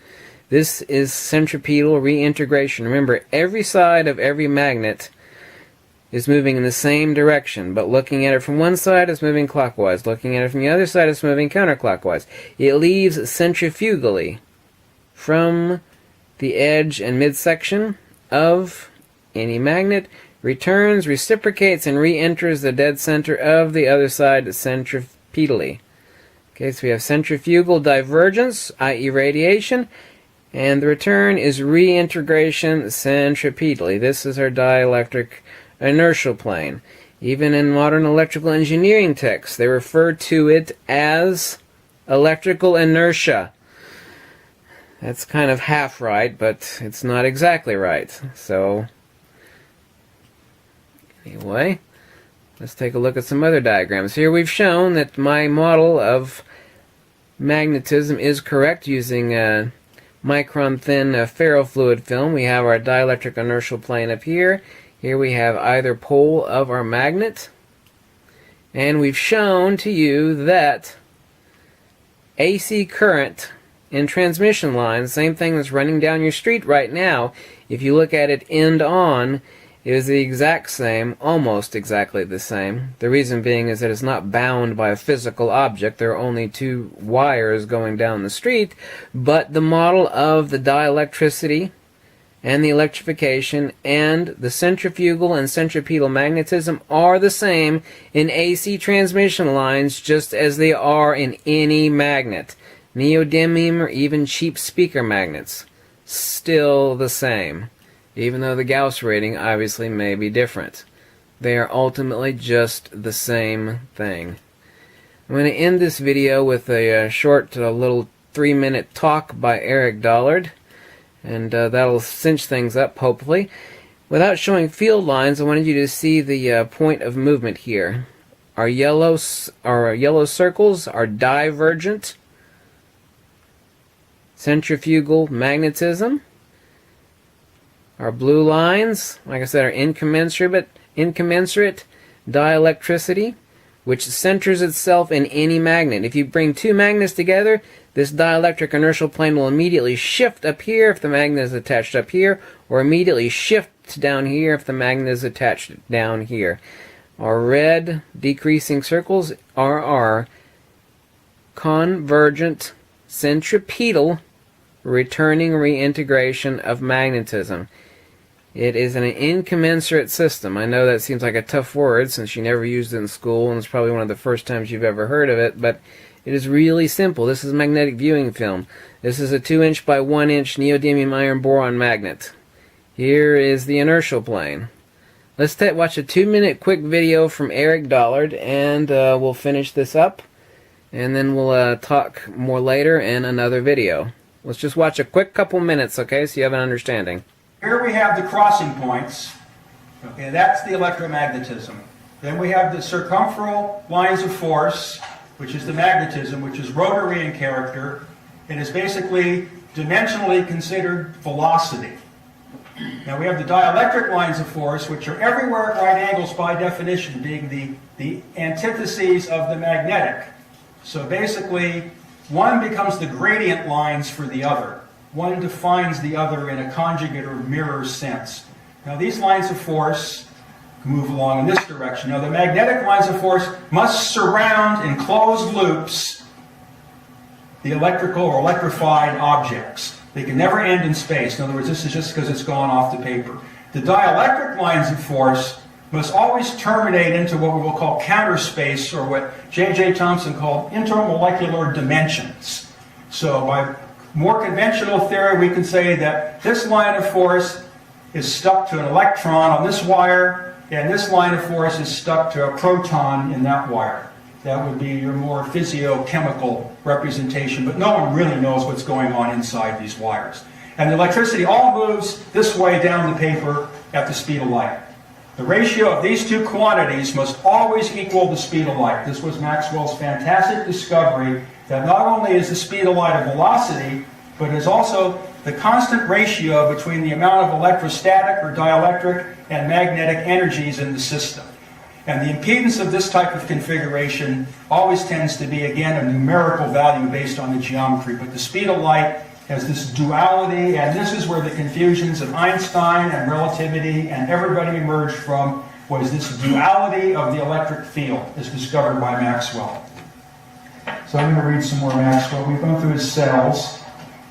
This is centripetal reintegration. Remember, every side of every magnet is moving in the same direction, but looking at it from one side is moving clockwise. Looking at it from the other side is moving counterclockwise. It leaves centrifugally from the edge and midsection of any magnet, returns, reciprocates, and re-enters the dead center of the other side centripetally. Okay, so we have centrifugal divergence, i.e. radiation, and the return is reintegration centripetally. This is our dielectric inertial plane. Even in modern electrical engineering texts, they refer to it as electrical inertia. That's kind of half right, but it's not exactly right. So, anyway, let's take a look at some other diagrams. Here we've shown that my model of magnetism is correct using a micron-thin ferrofluid film. We have our dielectric inertial plane up here. Here we have either pole of our magnet. And we've shown to you that AC current in transmission lines, same thing that's running down your street right now, if you look at it end on, it is the exact same, almost exactly the same. The reason being is that it's not bound by a physical object. There are only two wires going down the street, but the model of the dielectricity and the electrification and the centrifugal and centripetal magnetism are the same in AC transmission lines just as they are in any magnet. Neodymium or even cheap speaker magnets, still the same. Even though the Gauss rating obviously may be different. They are ultimately just the same thing. I'm going to end this video with a short little 3-minute talk by Eric Dollard, and that'll cinch things up, hopefully. Without showing field lines, I wanted you to see the point of movement here. Our yellow circles are divergent centrifugal magnetism. Our blue lines, like I said, are incommensurate dielectricity, which centers itself in any magnet. If you bring two magnets together, this dielectric inertial plane will immediately shift up here if the magnet is attached up here, or immediately shift down here if the magnet is attached down here. Our red decreasing circles are our convergent centripetal returning reintegration of magnetism. It is an incommensurate system. I know that seems like a tough word since you never used it in school, and it's probably one of the first times you've ever heard of it, but it is really simple. This is magnetic viewing film. This is a 2-inch by 1-inch neodymium iron boron magnet. Here is the inertial plane. Let's watch a 2-minute quick video from Eric Dollard, and we'll finish this up, and then we'll talk more later in another video. Let's just watch a quick couple minutes, okay, so you have an understanding. Here we have the crossing points. Okay, that's the electromagnetism. Then we have the circumferential lines of force, which is the magnetism, which is rotary in character, and is basically dimensionally considered velocity. Now we have the dielectric lines of force, which are everywhere at right angles by definition, being the antitheses of the magnetic. So basically, one becomes the gradient lines for the other. One defines the other in a conjugate or mirror sense. Now these lines of force move along in this direction. Now the magnetic lines of force must surround in closed loops the electrical or electrified objects. They can never end in space. In other words, this is just because it's gone off the paper. The dielectric lines of force must always terminate into what we will call counter space, or what J.J. Thomson called intermolecular dimensions. So by more conventional theory, we can say that this line of force is stuck to an electron on this wire, and this line of force is stuck to a proton in that wire. That would be your more physiochemical representation, but no one really knows what's going on inside these wires. And the electricity all moves this way down the paper at the speed of light. The ratio of these two quantities must always equal the speed of light. This was Maxwell's fantastic discovery that not only is the speed of light a velocity, but is also the constant ratio between the amount of electrostatic or dielectric and magnetic energies in the system. And the impedance of this type of configuration always tends to be, again, a numerical value based on the geometry. But the speed of light has this duality, and this is where the confusions of Einstein and relativity and everybody emerged from, was this duality of the electric field as discovered by Maxwell. So I'm going to read some more Maxwell. We've gone through his cells.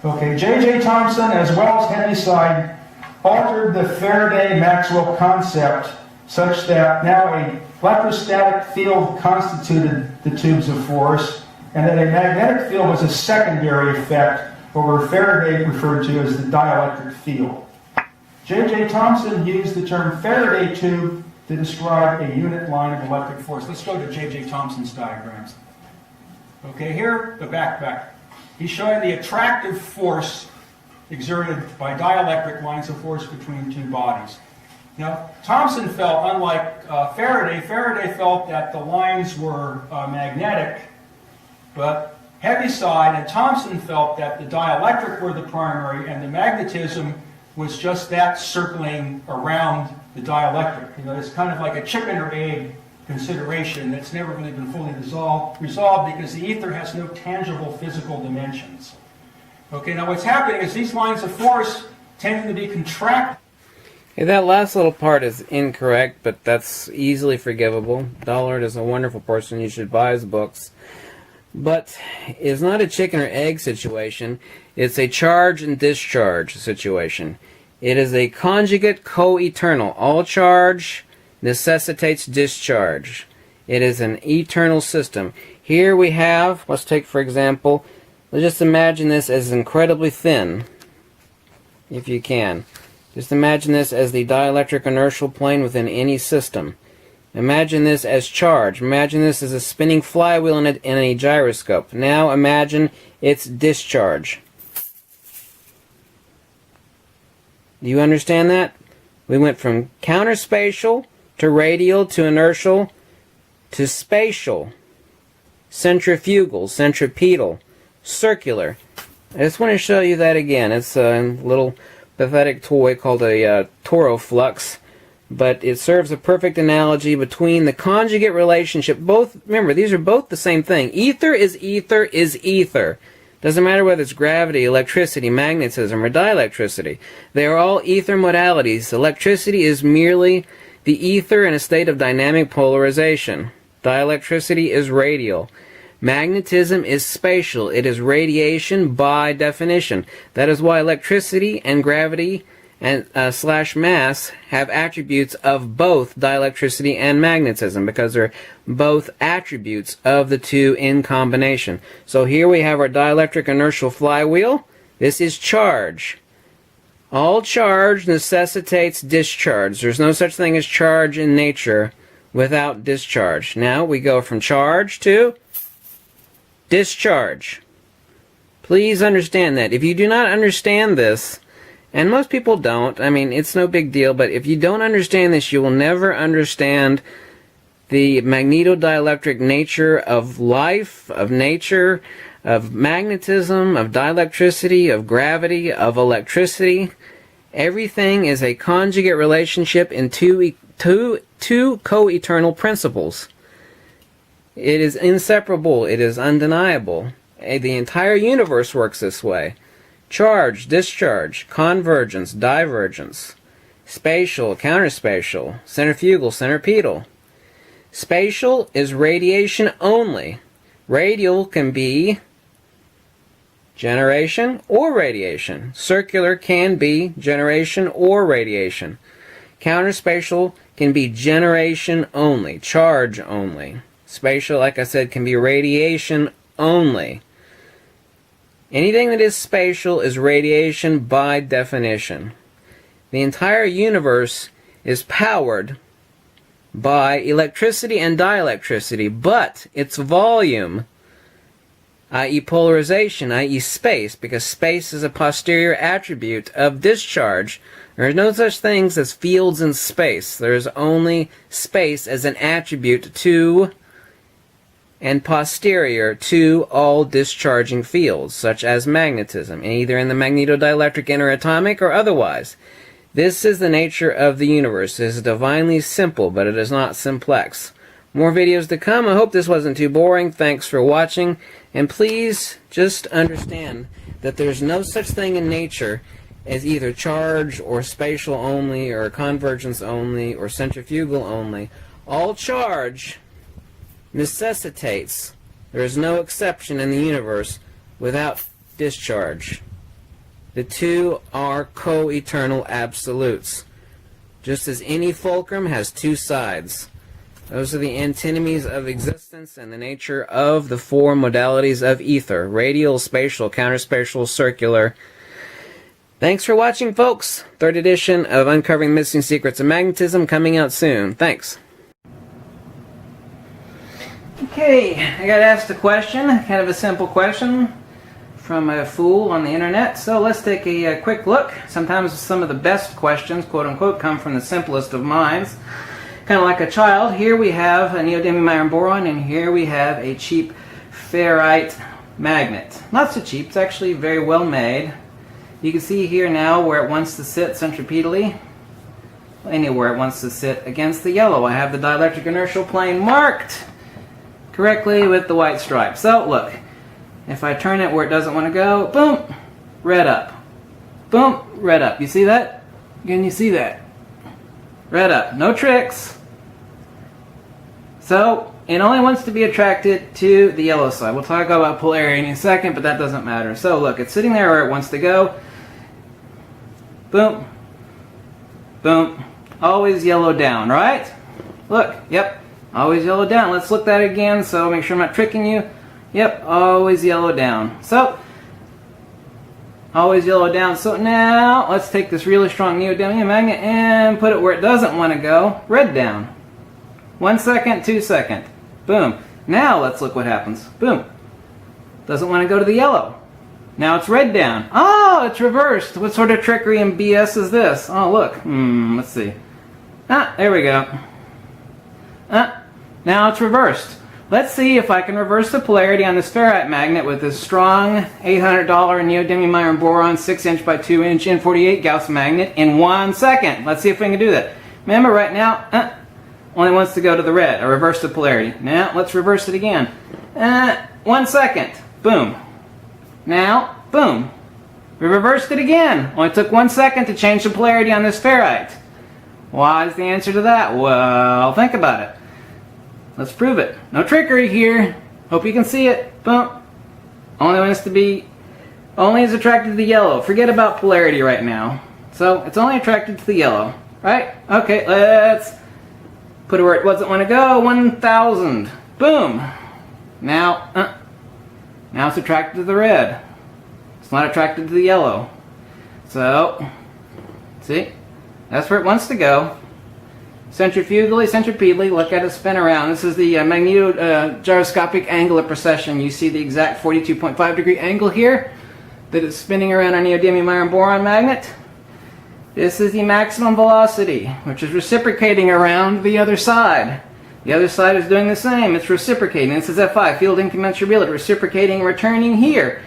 Okay, J.J. Thomson, as well as Heaviside, altered the Faraday-Maxwell concept such that now an electrostatic field constituted the tubes of force, and that a magnetic field was a secondary effect, or Faraday referred to as the dielectric field. J.J. Thomson used the term Faraday tube to describe a unit line of electric force. Let's go to J.J. Thomson's diagrams. Okay, here, the backpack. He's showing the attractive force exerted by dielectric lines of force between two bodies. Now, Thomson felt, unlike Faraday felt that the lines were magnetic, but Heaviside and Thomson felt that the dielectric were the primary and the magnetism was just that circling around the dielectric. You know, it's kind of like a chicken or egg consideration that's never really been fully resolved because the ether has no tangible physical dimensions. Okay, now what's happening is these lines of force tend to be contracted. Okay, that last little part is incorrect, but that's easily forgivable. Dollard is a wonderful person. You should buy his books. But it's not a chicken or egg situation. It's a charge and discharge situation. It is a conjugate co-eternal. All charge necessitates discharge. It is an eternal system. Here we have, let's take for example, let's just imagine this as incredibly thin, if you can. Just imagine this as the dielectric inertial plane within any system. Imagine this as charge. Imagine this as a spinning flywheel in a gyroscope. Now imagine its discharge. Do you understand that? We went from counterspatial to radial to inertial to spatial, centrifugal, centripetal, circular. I just want to show you that again. It's a little pathetic toy called a Toro flux, but it serves a perfect analogy between the conjugate relationship. Both, remember, these are both the same thing. Ether is ether is ether. Doesn't matter whether it's gravity, electricity, magnetism, or dielectricity. They are all ether modalities. Electricity is merely the ether in a state of dynamic polarization. Dielectricity is radial. Magnetism is spatial. It is radiation by definition. That is why electricity and gravity and slash mass have attributes of both dielectricity and magnetism, because they're both attributes of the two in combination. So here we have our dielectric inertial flywheel. This is charge. All charge necessitates discharge. There's no such thing as charge in nature without discharge. Now we go from charge to discharge. Please understand that. If you do not understand this, and most people don't, I mean, it's no big deal, but if you don't understand this, you will never understand the magnetodielectric nature of life, of nature, of magnetism, of dielectricity, of gravity, of electricity. Everything is a conjugate relationship in two co-eternal principles. It is inseparable. It is undeniable. The entire universe works this way. Charge, discharge, convergence, divergence, spatial, counterspatial, centrifugal, centripetal. Spatial is radiation only. Radial can be generation or radiation. Circular can be generation or radiation. Counterspatial can be generation only, charge only. Spatial, like I said, can be radiation only. Anything that is spatial is radiation by definition. The entire universe is powered by electricity and dielectricity, but its volume, i.e. polarization, i.e. space, because space is a posterior attribute of discharge. There are no such things as fields in space. There is only space as an attribute to and posterior to all discharging fields, such as magnetism, either in the magneto-dielectric interatomic or otherwise. This is the nature of the universe. It is divinely simple, but it is not simplex. More videos to come. I hope this wasn't too boring. Thanks for watching. And please just understand that there's no such thing in nature as either charge or spatial only or convergence only or centrifugal only. All charge necessitates, there is no exception in the universe without discharge. The two are co-eternal absolutes. Just as any fulcrum has two sides. Those are the antinomies of existence and the nature of the four modalities of ether. Radial, spatial, counterspatial, circular. Thanks for watching, folks. Third edition of Uncovering the Missing Secrets of Magnetism coming out soon. Thanks. Okay, I got asked a question, kind of a simple question from a fool on the internet. So let's take a quick look. Sometimes some of the best questions, quote unquote, come from the simplest of minds. Kind of like a child. Here we have a neodymium iron boron, and here we have a cheap ferrite magnet. Not so cheap, it's actually very well made. You can see here now where it wants to sit centripetally. Anywhere it wants to sit against the yellow. I have the dielectric inertial plane marked correctly with the white stripe. So look, if I turn it where it doesn't want to go, boom, red up. Boom, red up. You see that? Can you see that? Red up. No tricks. So it only wants to be attracted to the yellow side. We'll talk about polarity in a second, but that doesn't matter. So look, it's sitting there where it wants to go. Boom. Boom. Always yellow down, right? Look, yep. Always yellow down. Let's look at that again, so make sure I'm not tricking you. Yep, always yellow down. So, always yellow down. So now, let's take this really strong neodymium magnet and put it where it doesn't want to go. Red down. 1 second, 2 second. Boom. Now, let's look what happens. Boom. Doesn't want to go to the yellow. Now it's red down. Oh, it's reversed. What sort of trickery and BS is this? Oh, look. Let's see. Ah, there we go. Now it's reversed. Let's see if I can reverse the polarity on this ferrite magnet with this strong $800 neodymium iron boron 6" by 2" N48 Gauss magnet in 1 second. Let's see if we can do that. Remember, right now, only wants to go to the red. I reversed the polarity. Now, let's reverse it again. 1 second. Boom. Now, boom. We reversed it again. Only took 1 second to change the polarity on this ferrite. Why is the answer to that? Well, think about it. Let's prove it. No trickery here. Hope you can see it. Boom. Only is attracted to the yellow. Forget about polarity right now. So it's only attracted to the yellow. Right? Okay, let's put it where it doesn't want to go. 1,000. Boom. Now it's attracted to the red. It's not attracted to the yellow. So, see? That's where it wants to go. Centrifugally, centripetally, look at it spin around. This is the magneto-gyroscopic angle of precession. You see the exact 42.5 degree angle here that is spinning around our neodymium iron boron magnet. This is the maximum velocity, which is reciprocating around the other side. The other side is doing the same. It's reciprocating. This is Fi, field incommensurability, reciprocating and returning here.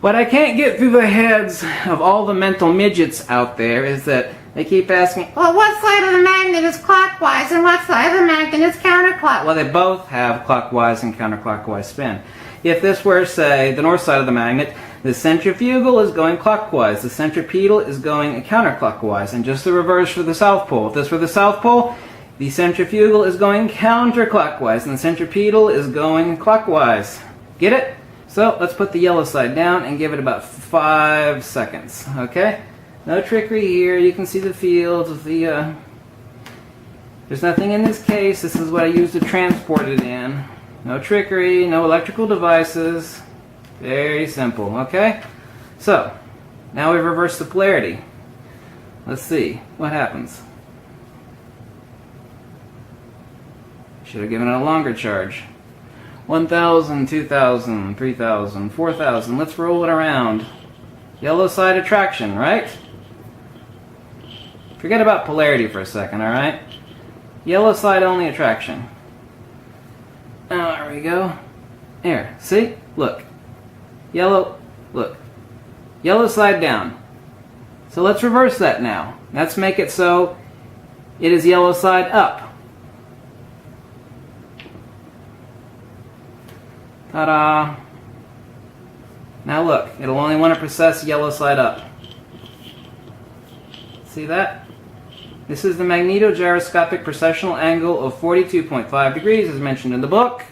What I can't get through the heads of all the mental midgets out there is that they keep asking, well, what side of the magnet is clockwise and what side of the magnet is counterclockwise? Well, they both have clockwise and counterclockwise spin. If this were, say, the north side of the magnet, the centrifugal is going clockwise, the centripetal is going counterclockwise, and just the reverse for the south pole. If this were the south pole, the centrifugal is going counterclockwise, and the centripetal is going clockwise. Get it? So let's put the yellow side down and give it about 5 seconds, okay? No trickery here. You can see the fields of the... There's nothing in this case. This is what I used to transport it in. No trickery, no electrical devices. Very simple, okay? So, now we've reversed the polarity. Let's see what happens. Should have given it a longer charge. 1,000, 2,000, 3,000, 4,000. Let's roll it around. Yellow side attraction, right? Forget about polarity for a second, alright? Yellow side only attraction. Oh, there we go. There, see? Look. Yellow, look. Yellow side down. So let's reverse that now. Let's make it so it is yellow side up. Ta-da! Now look, it'll only want to process yellow side up. See that? This is the magneto-gyroscopic precessional angle of 42.5 degrees, as mentioned in the book,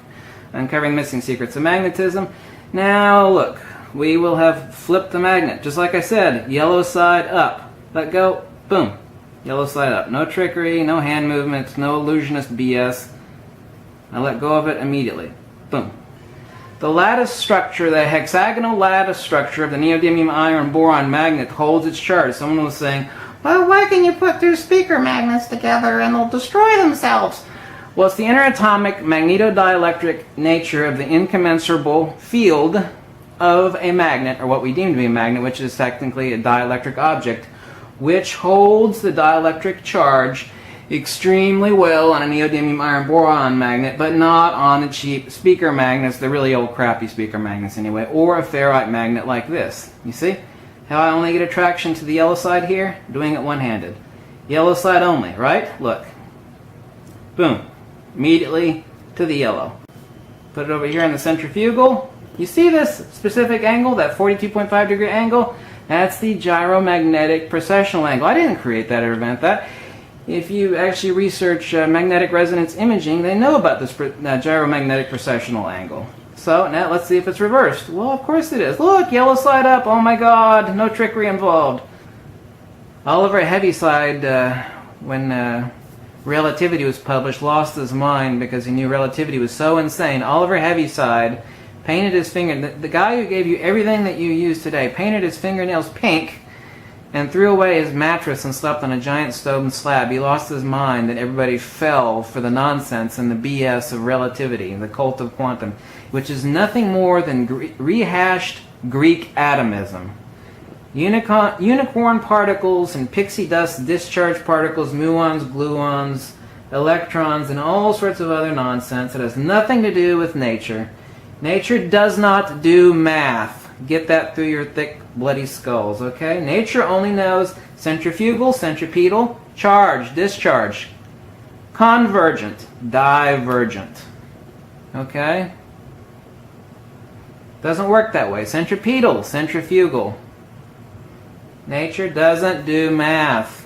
Uncovering Missing Secrets of Magnetism. Now look, we will have flipped the magnet, just like I said, yellow side up. Let go, boom, yellow side up. No trickery, no hand movements, no illusionist BS. I let go of it immediately, boom. The lattice structure, the hexagonal lattice structure of the neodymium iron boron magnet holds its charge. Someone was saying, well, why can you put two speaker magnets together and they'll destroy themselves? Well, it's the interatomic magneto-dielectric nature of the incommensurable field of a magnet, or what we deem to be a magnet, which is technically a dielectric object, which holds the dielectric charge extremely well on a neodymium iron boron magnet, but not on the cheap speaker magnets, the really old crappy speaker magnets anyway, or a ferrite magnet like this. You see? How I only get attraction to the yellow side here? Doing it one-handed. Yellow side only, right? Look. Boom. Immediately to the yellow. Put it over here in the centrifugal. You see this specific angle, that 42.5 degree angle? That's the gyromagnetic precessional angle. I didn't create that or invent that. If you actually research magnetic resonance imaging, they know about this gyromagnetic precessional angle. So now let's see if it's reversed. Well, of course it is. Look, yellow side up. Oh my God, no trickery involved. Oliver Heaviside, when Relativity was published, lost his mind because he knew relativity was so insane. Oliver Heaviside painted his finger. The guy who gave you everything that you use today painted his fingernails pink and threw away his mattress and slept on a giant stone slab. He lost his mind and everybody fell for the nonsense and the BS of relativity, the cult of quantum, which is nothing more than rehashed Greek atomism. Unicorn particles and pixie dust discharge particles, muons, gluons, electrons, and all sorts of other nonsense. It has nothing to do with nature. Nature does not do math. Get that through your thick, bloody skulls, okay? Nature only knows centrifugal, centripetal, charge, discharge, convergent, divergent, okay? Doesn't work that way. Centripetal, centrifugal. Nature doesn't do math.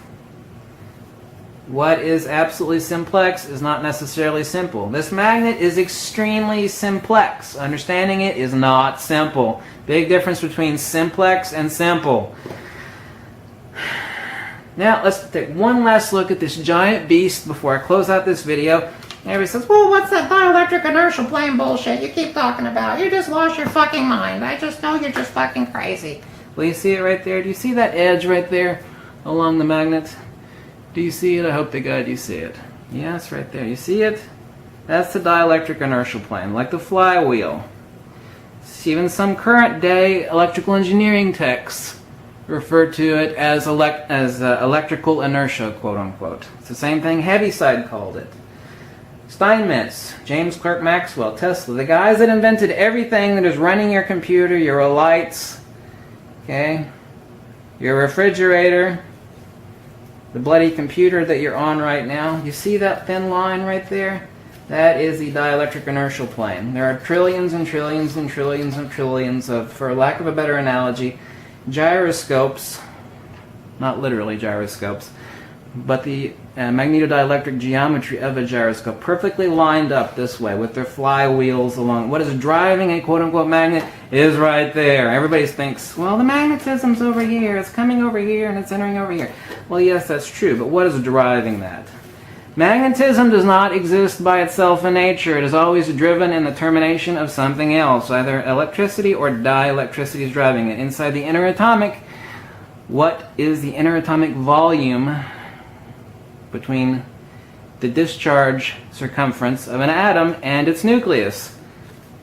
What is absolutely simplex is not necessarily simple. This magnet is extremely simplex. Understanding it is not simple. Big difference between simplex and simple. Now, let's take one last look at this giant beast before I close out this video. Everybody says, well, what's that dielectric inertial plane bullshit you keep talking about? You just lost your fucking mind. I just know you're just fucking crazy. Well, you see it right there? Do you see that edge right there along the magnet? Do you see it? I hope to God you see it. Yes, right there. You see it? That's the dielectric inertial plane, like the flywheel. Even some current day electrical engineering texts refer to it as electrical inertia, quote unquote. It's the same thing Heaviside called it. Steinmetz, James Clerk Maxwell, Tesla, the guys that invented everything that is running your computer, your lights, okay, your refrigerator, the bloody computer that you're on right now. You see that thin line right there? That is the dielectric inertial plane. There are trillions and trillions and trillions and trillions of, for lack of a better analogy, gyroscopes, not literally gyroscopes, but the magneto-dielectric geometry of a gyroscope, perfectly lined up this way with their flywheels along. What is driving a quote-unquote magnet is right there. Everybody thinks, well, the magnetism's over here, it's coming over here, and it's entering over here. Well, yes, that's true, but what is driving that? Magnetism does not exist by itself in nature. It is always driven in the termination of something else. Either electricity or dielectricity is driving it. Inside the inner atomic, what is the inner atomic volume between the discharge circumference of an atom and its nucleus?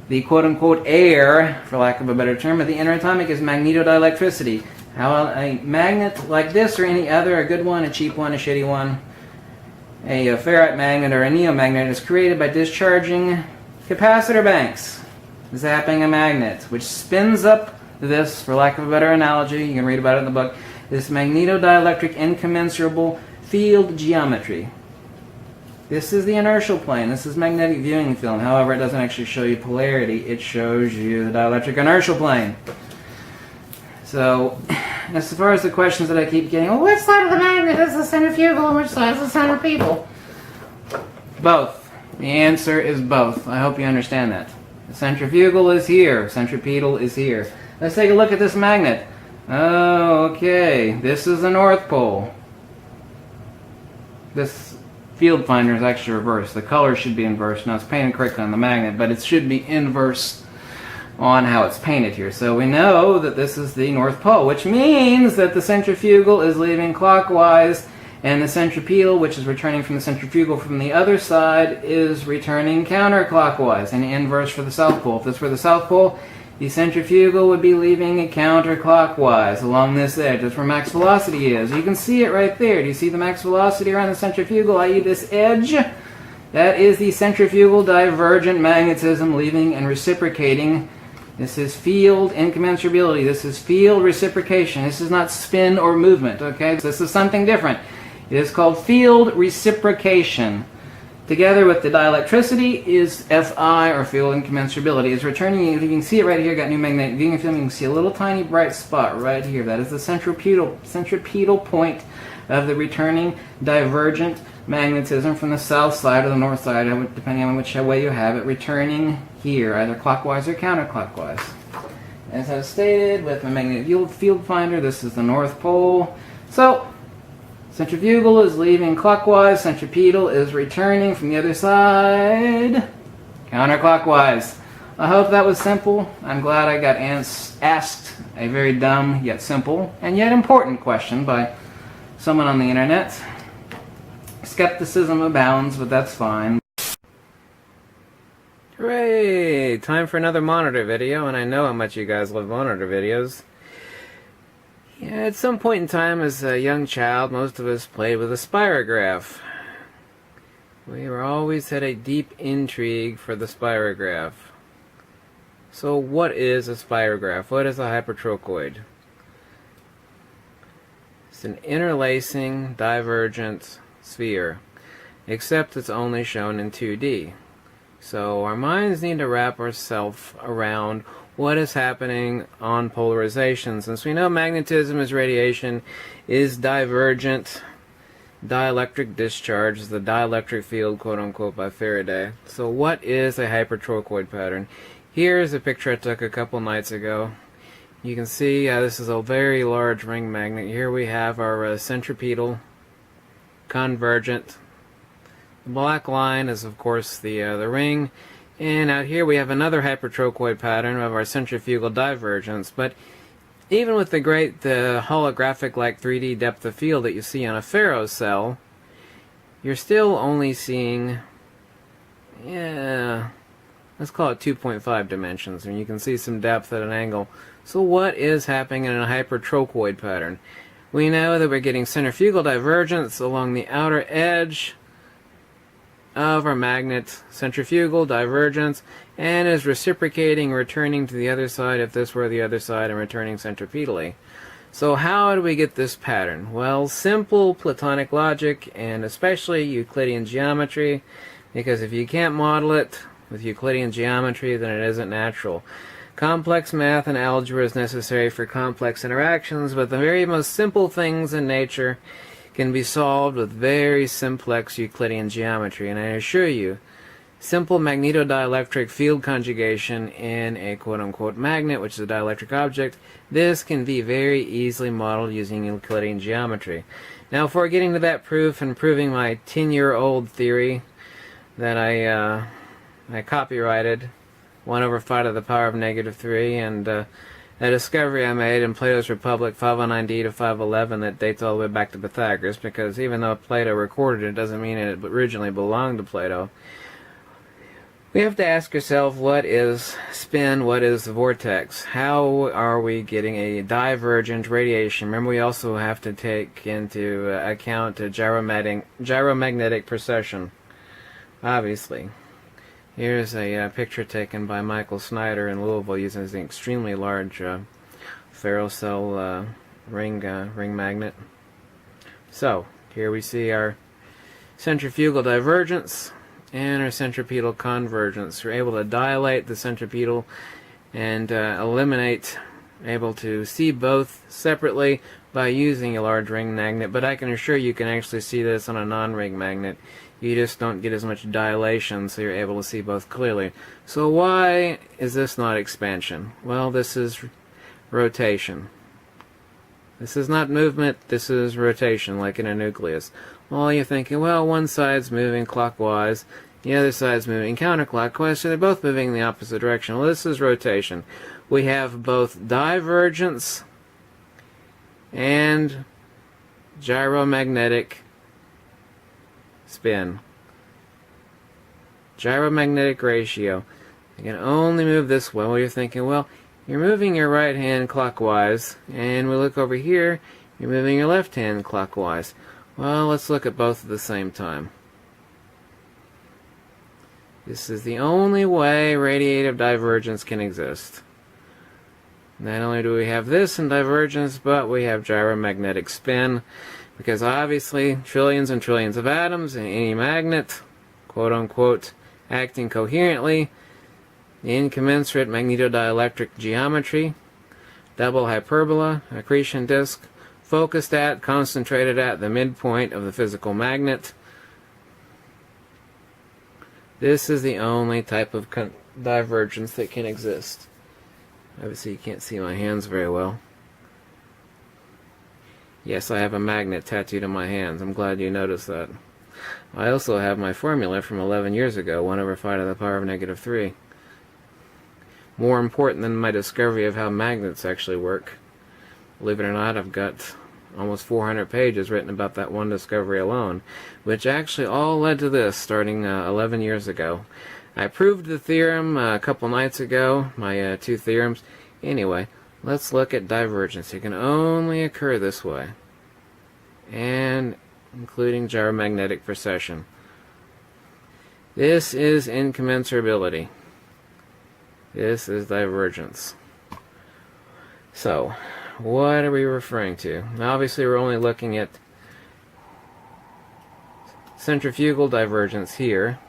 The quote-unquote air, for lack of a better term, of the inner atomic is magneto-dielectricity. How a magnet like this or any other, a good one, a cheap one, a shitty one, a ferrite magnet or a neomagnet, is created by discharging capacitor banks, zapping a magnet, which spins up this, for lack of a better analogy, you can read about it in the book, this magneto-dielectric incommensurable field geometry. This is the inertial plane. This is magnetic viewing film. However, it doesn't actually show you polarity. It shows you the dielectric inertial plane. So, as far as the questions that I keep getting, well, which side of the magnet is the centrifugal and which side is the centripetal? Both. The answer is both. I hope you understand that. The centrifugal is here. Centripetal is here. Let's take a look at this magnet. Oh, okay. This is the North Pole. This field finder is actually reversed. The color should be inversed. Now, it's painted correctly on the magnet, but it should be inverse on how it's painted here. So we know that this is the North Pole, which means that the centrifugal is leaving clockwise, and the centripetal, which is returning from the centrifugal from the other side, is returning counterclockwise, and inverse for the South Pole. If this were the South Pole, the centrifugal would be leaving counterclockwise along this edge. That's where max velocity is. You can see it right there. Do you see the max velocity around the centrifugal, i.e. this edge? That is the centrifugal divergent magnetism leaving and reciprocating. This is field incommensurability. This is field reciprocation. This is not spin or movement, okay? This is something different. It is called field reciprocation. Together with the dielectricity is Fi, or field incommensurability. It's returning, you can see it right here, got new magnetic viewing film. You can see a little tiny bright spot right here. That is the centripetal point of the returning divergent magnetism from the south side or the north side, depending on which way you have it, returning here, either clockwise or counterclockwise. As I've stated, with my magnetic field finder, this is the North Pole. So, centrifugal is leaving clockwise, centripetal is returning from the other side, counterclockwise. I hope that was simple. I'm glad I got asked a very dumb, yet simple, and yet important question by someone on the internet. Skepticism abounds, but that's fine. Hooray! Time for another monitor video, and I know how much you guys love monitor videos. Yeah, at some point in time as a young child, most of us played with a spirograph. We were always had a deep intrigue for the spirograph. So what is a spirograph? What is a hypertrochoid? It's an interlacing, divergent sphere, except it's only shown in 2D. So our minds need to wrap ourselves around what is happening on polarization. Since we know magnetism is radiation, is divergent dielectric discharge, is the dielectric field, quote-unquote, by Faraday. So what is a hypertrochoid pattern? Here's a picture I took a couple nights ago. You can see this is a very large ring magnet. Here we have our centripetal, convergent. The black line is, of course, the ring. And out here we have another hypertrochoid pattern of our centrifugal divergence. But even with the holographic-like 3D depth of field that you see on a Ferro cell, you're still only seeing, let's call it 2.5 dimensions. And you can see some depth at an angle. So what is happening in a hypertrochoid pattern? We know that we're getting centrifugal divergence along the outer edge of our magnet, centrifugal divergence, and is reciprocating, returning to the other side if this were the other side, and returning centripetally. So how do we get this pattern? Well, simple Platonic logic, and especially Euclidean geometry, because if you can't model it with Euclidean geometry, then it isn't natural. Complex math and algebra is necessary for complex interactions, but the very most simple things in nature can be solved with very simplex Euclidean geometry, and I assure you, simple magneto-dielectric field conjugation in a quote-unquote magnet, which is a dielectric object, this can be very easily modeled using Euclidean geometry. Now, before getting to that proof and proving my 10-year-old theory that I copyrighted, 1 over 5 to the power of negative 3, and a discovery I made in Plato's Republic 509d to 511 that dates all the way back to Pythagoras, because even though Plato recorded it, doesn't mean it originally belonged to Plato. We have to ask ourselves, what is spin, what is the vortex? How are we getting a divergent radiation? Remember, we also have to take into account a gyromagnetic precession, obviously. Here's a picture taken by Michael Snyder in Louisville using an extremely large Ferro cell ring magnet. So, here we see our centrifugal divergence and our centripetal convergence. We're able to dilate the centripetal and eliminate, able to see both separately by using a large ring magnet, but I can assure you can actually see this on a non-ring magnet. You just don't get as much dilation, so you're able to see both clearly. So why is this not expansion? Well, this is rotation. This is not movement, this is rotation, like in a nucleus. Well, you're thinking, well, one side's moving clockwise, the other side's moving counterclockwise, so they're both moving in the opposite direction. Well, this is rotation. We have both divergence and gyromagnetic spin. Gyromagnetic ratio. You can only move this way. Well, you're thinking, well, you're moving your right hand clockwise, and we look over here, you're moving your left hand clockwise. Well, let's look at both at the same time. This is the only way radiative divergence can exist. Not only do we have this in divergence, but we have gyromagnetic spin, because obviously trillions and trillions of atoms in any magnet, quote-unquote, acting coherently, the incommensurate magneto-dielectric geometry, double hyperbola, accretion disk, focused at, concentrated at the midpoint of the physical magnet. This is the only type of divergence that can exist. Obviously you can't see my hands very well. Yes, I have a magnet tattooed on my hands. I'm glad you noticed that. I also have my formula from 11 years ago, 1 over 5 to the power of negative 3. More important than my discovery of how magnets actually work. Believe it or not, I've got almost 400 pages written about that one discovery alone, which actually all led to this starting 11 years ago. I proved the theorem a couple nights ago, my 2 theorems. Anyway, let's look at divergence. It can only occur this way, and including gyromagnetic precession. This is incommensurability. This is divergence. So, what are we referring to? Obviously, we're only looking at centrifugal divergence here,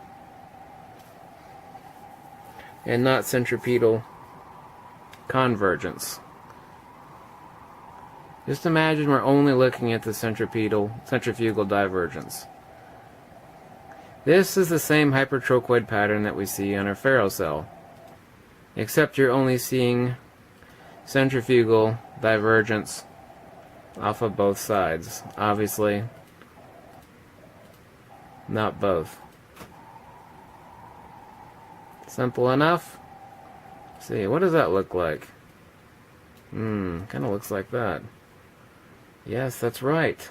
and not centripetal convergence. Just imagine we're only looking at the centrifugal divergence. This is the same hypertrochoid pattern that we see on our Ferro cell, except you're only seeing centrifugal divergence off of both sides. Obviously, not both. Simple enough? Let's see, what does that look like? Kind of looks like that. Yes, that's right.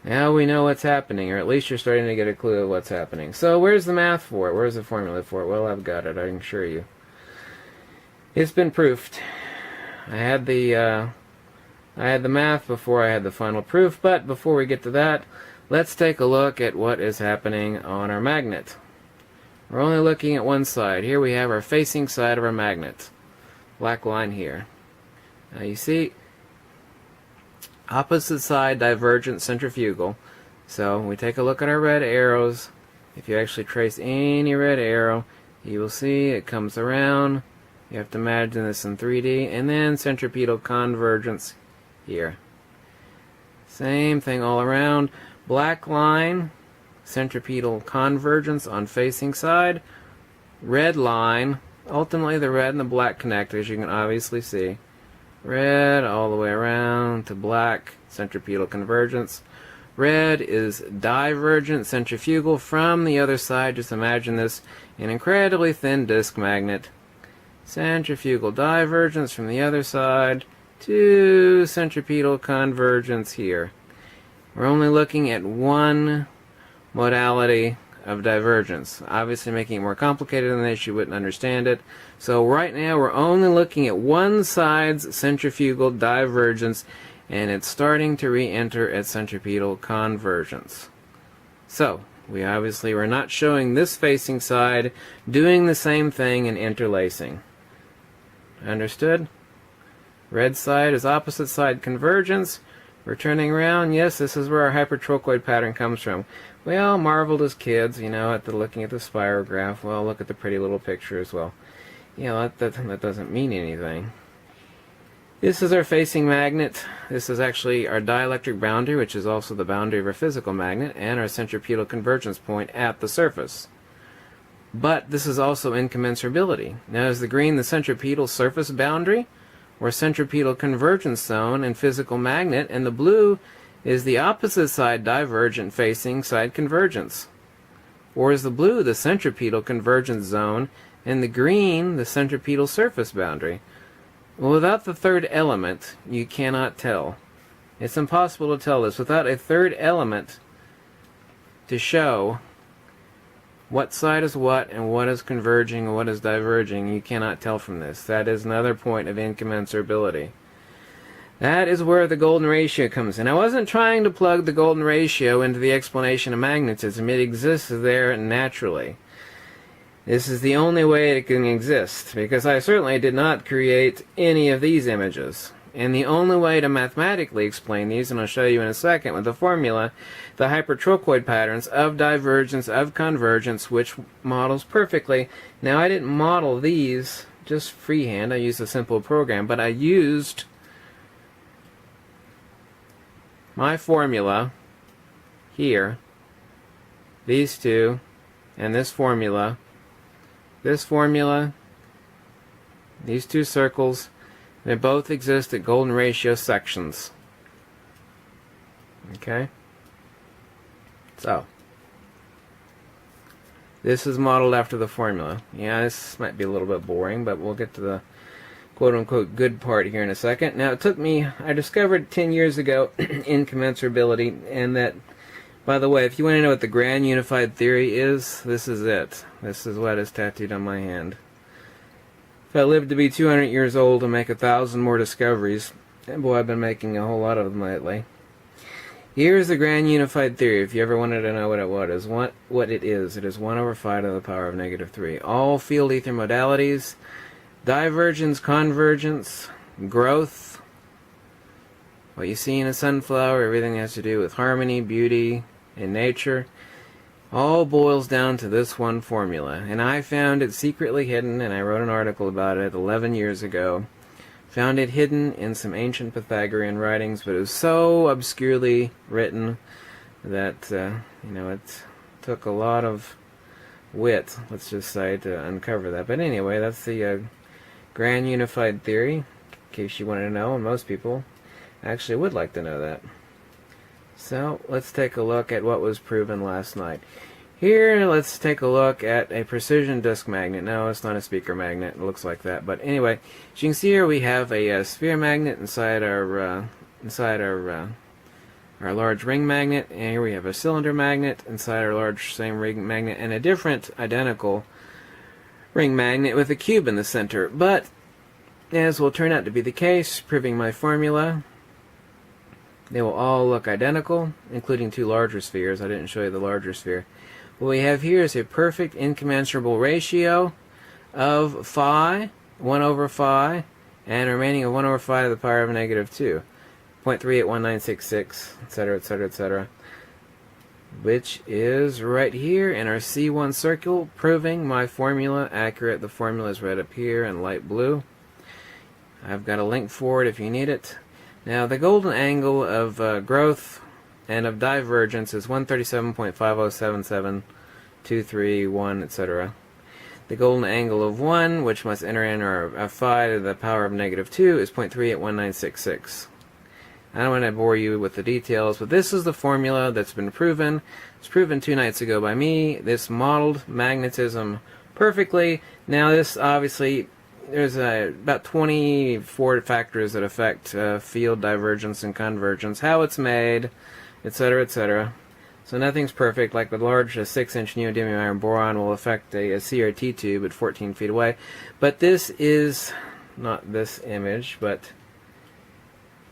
Now we know what's happening, or at least you're starting to get a clue of what's happening. So where's the math for it? Where's the formula for it? Well, I've got it, I can assure you. It's been proofed. I had the math before I had the final proof, but before we get to that, let's take a look at what is happening on our magnet. We're only looking at one side. Here we have our facing side of our magnet. Black line here. Now you see, opposite side divergent centrifugal. So we take a look at our red arrows. If you actually trace any red arrow, you will see it comes around. You have to imagine this in 3D, and then centripetal convergence here. Same thing all around. Black line, centripetal convergence on facing side. Red line, ultimately the red and the black connect, as you can obviously see. Red all the way around to black, centripetal convergence. Red is divergent centrifugal from the other side. Just imagine this, an incredibly thin disk magnet. Centrifugal divergence from the other side to centripetal convergence here. We're only looking at one modality of divergence. Obviously making it more complicated than this, you wouldn't understand it. So right now we're only looking at one side's centrifugal divergence, and it's starting to re-enter at centripetal convergence. So we obviously were not showing this facing side doing the same thing and interlacing. Understood? Red side is opposite side convergence. We're turning around. Yes, this is where our hypertrochoid pattern comes from. We all marveled as kids, you know, looking at the spirograph. Well, look at the pretty little picture as well. You know, that doesn't mean anything. This is our facing magnet. This is actually our dielectric boundary, which is also the boundary of our physical magnet, and our centripetal convergence point at the surface. But this is also incommensurability. Now, is the green the centripetal surface boundary, or centripetal convergence zone and physical magnet, and the blue is the opposite side divergent facing side convergence? Or is the blue the centripetal convergence zone and the green the centripetal surface boundary? Well, without the third element, you cannot tell. It's impossible to tell this. Without a third element to show what side is what and what is converging and what is diverging, you cannot tell from this. That is another point of incommensurability. That is where the golden ratio comes in. I wasn't trying to plug the golden ratio into the explanation of magnetism. It exists there naturally. This is the only way it can exist, because I certainly did not create any of these images. And the only way to mathematically explain these, and I'll show you in a second with the formula, the hypertrochoid patterns of divergence, of convergence, which models perfectly. Now, I didn't model these just freehand. I used a simple program, but I used my formula here, these two, and this formula, these two circles. They both exist at golden ratio sections. Okay? So, this is modeled after the formula. Yeah, this might be a little bit boring, but we'll get to the quote-unquote good part here in a second. Now, it took me, I discovered 10 years ago incommensurability, and that, by the way, if you want to know what the grand unified theory is, this is it. This is what is tattooed on my hand. If I live to be 200 years old and make 1,000 more discoveries, and boy, I've been making a whole lot of them lately. Here's the grand unified theory, if you ever wanted to know what it is. It is 1 over 5 to the power of -3. All field ether modalities, divergence, convergence, growth, what you see in a sunflower, everything that has to do with harmony, beauty, and nature, all boils down to this one formula. And I found it secretly hidden, and I wrote an article about it 11 years ago. Found it hidden in some ancient Pythagorean writings, but it was so obscurely written that, you know, it took a lot of wit, let's just say, to uncover that. But anyway, that's the grand unified theory, in case you wanted to know, and most people actually would like to know that. So, let's take a look at what was proven last night. Here, let's take a look at a precision disk magnet. No, it's not a speaker magnet. It looks like that. But anyway, as you can see here, we have a sphere magnet inside our large ring magnet, and here we have a cylinder magnet inside our large same ring magnet, and a different identical ring magnet with a cube in the center. But as will turn out to be the case, proving my formula, they will all look identical, including two larger spheres. I didn't show you the larger sphere. What we have here is a perfect incommensurable ratio of phi, 1 over phi, and a remaining of 1 over phi to the power of -2, 0.381966, etc., etc., etc., which is right here in our C1 circle, proving my formula accurate. The formula is right up here in light blue. I've got a link for it if you need it. Now, the golden angle of growth and of divergence is 137.5077231, etc. The golden angle of 1, which must enter in our phi to the power of -2, is 0.381966. I don't want to bore you with the details, but this is the formula that's been proven. It's proven 2 nights ago by me. This modeled magnetism perfectly. Now, this obviously, there's about 24 factors that affect field divergence and convergence, how it's made, etc., etc. So nothing's perfect. Like the large 6-inch neodymium iron boron will affect a CRT tube at 14 feet away. But this is not this image, but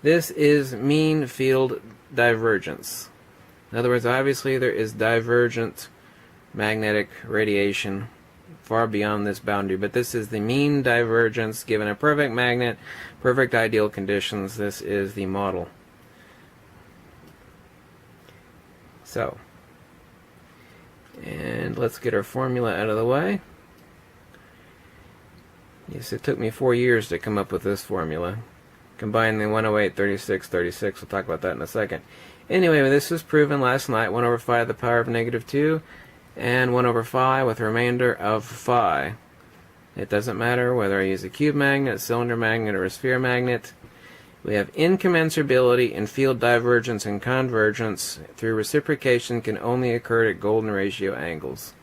this is mean field divergence. In other words, obviously there is divergent magnetic radiation far beyond this boundary, but this is the mean divergence given a perfect magnet, perfect ideal conditions. This is the model. So, and let's get our formula out of the way. Yes, it took me 4 years to come up with this formula. Combine the 108, 36, 36. We'll talk about that in a second. Anyway, this was proven last night. 1 over phi to the power of -2 and 1 over phi with a remainder of phi. It doesn't matter whether I use a cube magnet, cylinder magnet, or a sphere magnet. We have incommensurability in field divergence and convergence through reciprocation can only occur at golden ratio angles.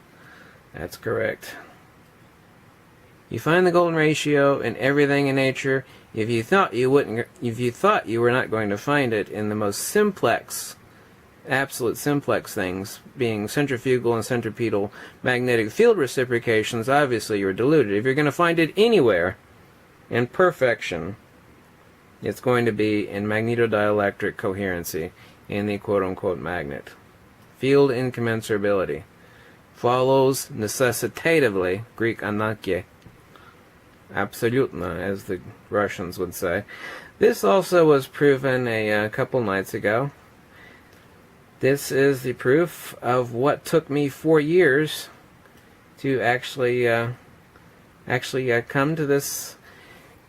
That's correct. You find the golden ratio in everything in nature. If you thought you were not going to find it in the most simplex, absolute simplex things, being centrifugal and centripetal magnetic field reciprocations, obviously you're deluded. If you're going to find it anywhere in perfection, it's going to be in magneto-dielectric coherency in the quote-unquote magnet. Field incommensurability follows necessitatively, Greek anakye, absolutna, as the Russians would say. This also was proven a couple nights ago. This is the proof of what took me 4 years to actually come to this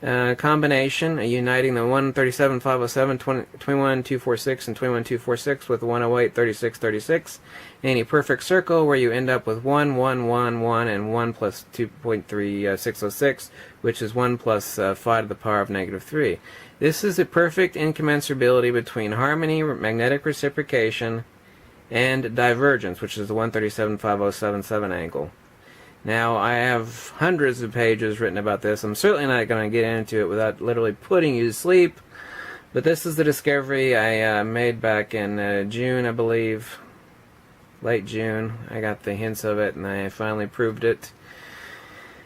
combination, uniting the 137.507, 21.246, and 21.246 with 108, 36, 36, in a perfect circle where you end up with 1, 1, 1, 1, and 1 plus 2.3606, which is 1 plus phi to the power of -3. This is a perfect incommensurability between harmony, magnetic reciprocation, and divergence, which is the 137.5077 angle. Now, I have hundreds of pages written about this. I'm certainly not going to get into it without literally putting you to sleep. But this is the discovery I made back in June, I believe. Late June. I got the hints of it, and I finally proved it.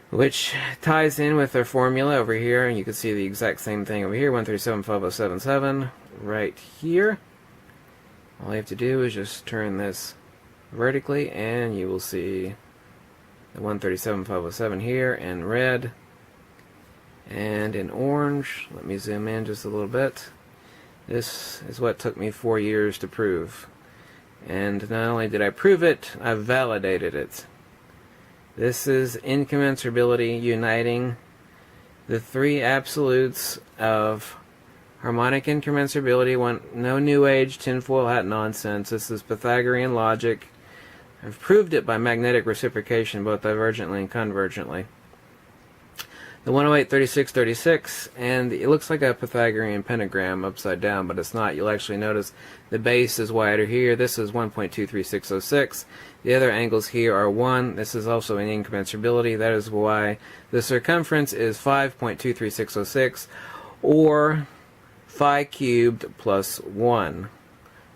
Which ties in with our formula over here. And you can see the exact same thing over here, 137.5077, right here. All you have to do is just turn this vertically, and you will see the 137.507 here in red and in orange. Let me zoom in just a little bit. This is what took me 4 years to prove. And not only did I prove it, I validated it. This is incommensurability uniting the three absolutes of harmonic incommensurability. No new age tinfoil hat nonsense. This is Pythagorean logic. I've proved it by magnetic reciprocation, both divergently and convergently. The 108, 36, 36, and it looks like a Pythagorean pentagram upside down, but it's not. You'll actually notice the base is wider here. This is 1.23606. The other angles here are 1. This is also an incommensurability. That is why the circumference is 5.23606, or phi cubed plus 1.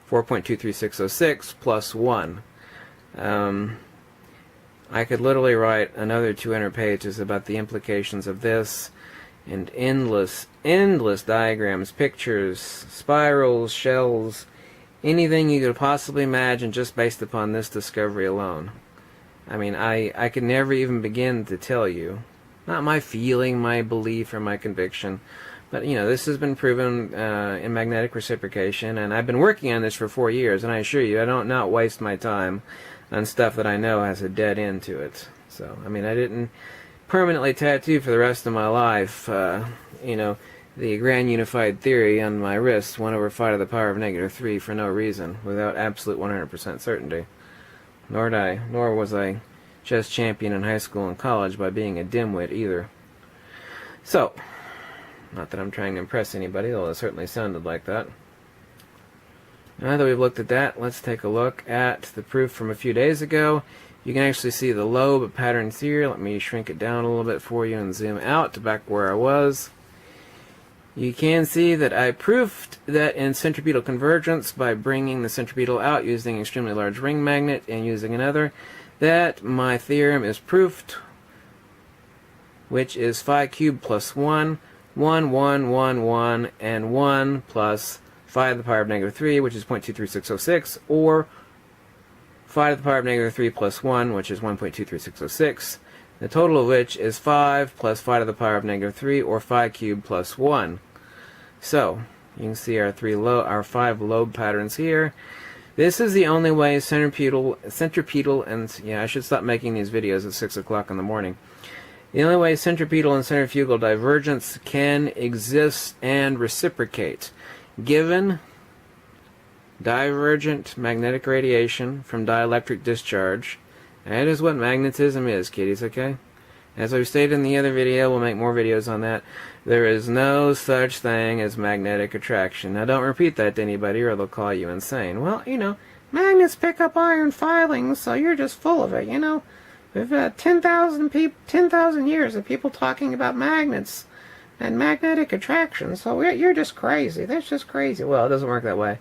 4.23606 plus 1. I could literally write another 200 pages about the implications of this, and endless diagrams, pictures, spirals, shells, anything you could possibly imagine just based upon this discovery alone. I mean, I could never even begin to tell you, not my feeling, my belief, or my conviction, but you know, this has been proven in magnetic reciprocation, and I've been working on this for 4 years, and I assure you, I don't not waste my time on stuff that I know has a dead end to it. So, I mean, I didn't permanently tattoo for the rest of my life. You know, the grand unified theory on my wrist 1 over phi to the power of -3 for no reason, without absolute 100% certainty. Nor was I chess champion in high school and college by being a dimwit either. So, not that I'm trying to impress anybody, though it certainly sounded like that. Now that we've looked at that, let's take a look at the proof from a few days ago. You can actually see the lobe patterns here. Let me shrink it down a little bit for you and zoom out to back where I was. You can see that I proved that in centripetal convergence by bringing the centripetal out using an extremely large ring magnet and using another, that my theorem is proved, which is phi cubed plus 1, 1, 1, 1, 1, and 1 plus phi to the power of -3, which is 0.23606, or phi to the power of -3 plus 1, which is 1.23606. The total of which is 5 plus phi to the power of -3, or phi cubed plus 1. So, you can see our 5 lobe patterns here. This is the only way centripetal, and yeah, I should stop making these videos at 6 o'clock in the morning. The only way centripetal and centrifugal divergence can exist and reciprocate, given divergent magnetic radiation from dielectric discharge. That is what magnetism is, kiddies, okay? As we stated in the other video, we'll make more videos on that. There is no such thing as magnetic attraction. Now, don't repeat that to anybody or they'll call you insane. Well, you know, magnets pick up iron filings, so you're just full of it, you know? We've had 10,000 years of people talking about magnets and magnetic attraction, so you're just crazy. That's just crazy. Well, it doesn't work that way.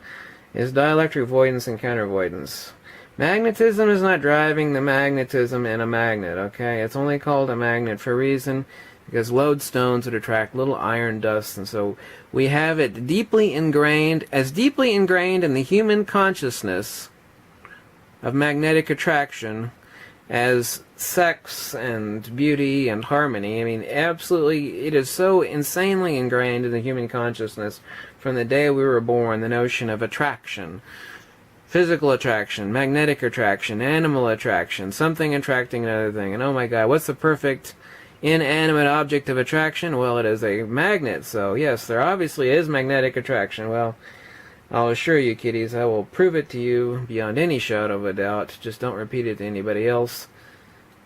It's dielectric avoidance and counteravoidance. Magnetism is not driving the magnetism in a magnet, okay? It's only called a magnet for a reason, because lodestones would attract little iron dust, and so we have it deeply ingrained in the human consciousness of magnetic attraction as sex and beauty and harmony. I mean, absolutely, it is so insanely ingrained in the human consciousness from the day we were born, the notion of attraction. Physical attraction, magnetic attraction, animal attraction, something attracting another thing. And oh my God, what's the perfect inanimate object of attraction? Well, it is a magnet. So yes, there obviously is magnetic attraction. Well, I'll assure you, kiddies, I will prove it to you beyond any shadow of a doubt. Just don't repeat it to anybody else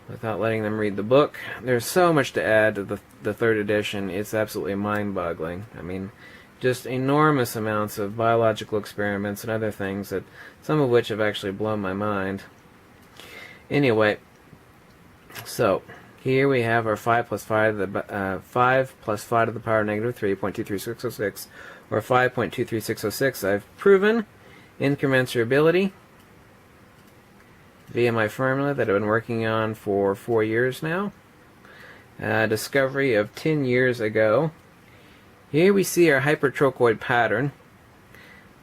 without letting them read the book. There's so much to add to the third edition. It's absolutely mind-boggling. I mean, just enormous amounts of biological experiments and other things, that some of which have actually blown my mind. Anyway, so here we have our 5 plus phi to the power of -3, 0.23606, or 5.23606. I've proven incommensurability via my formula that I've been working on for 4 years now. Discovery of 10 years ago. Here we see our hypertrochoid pattern,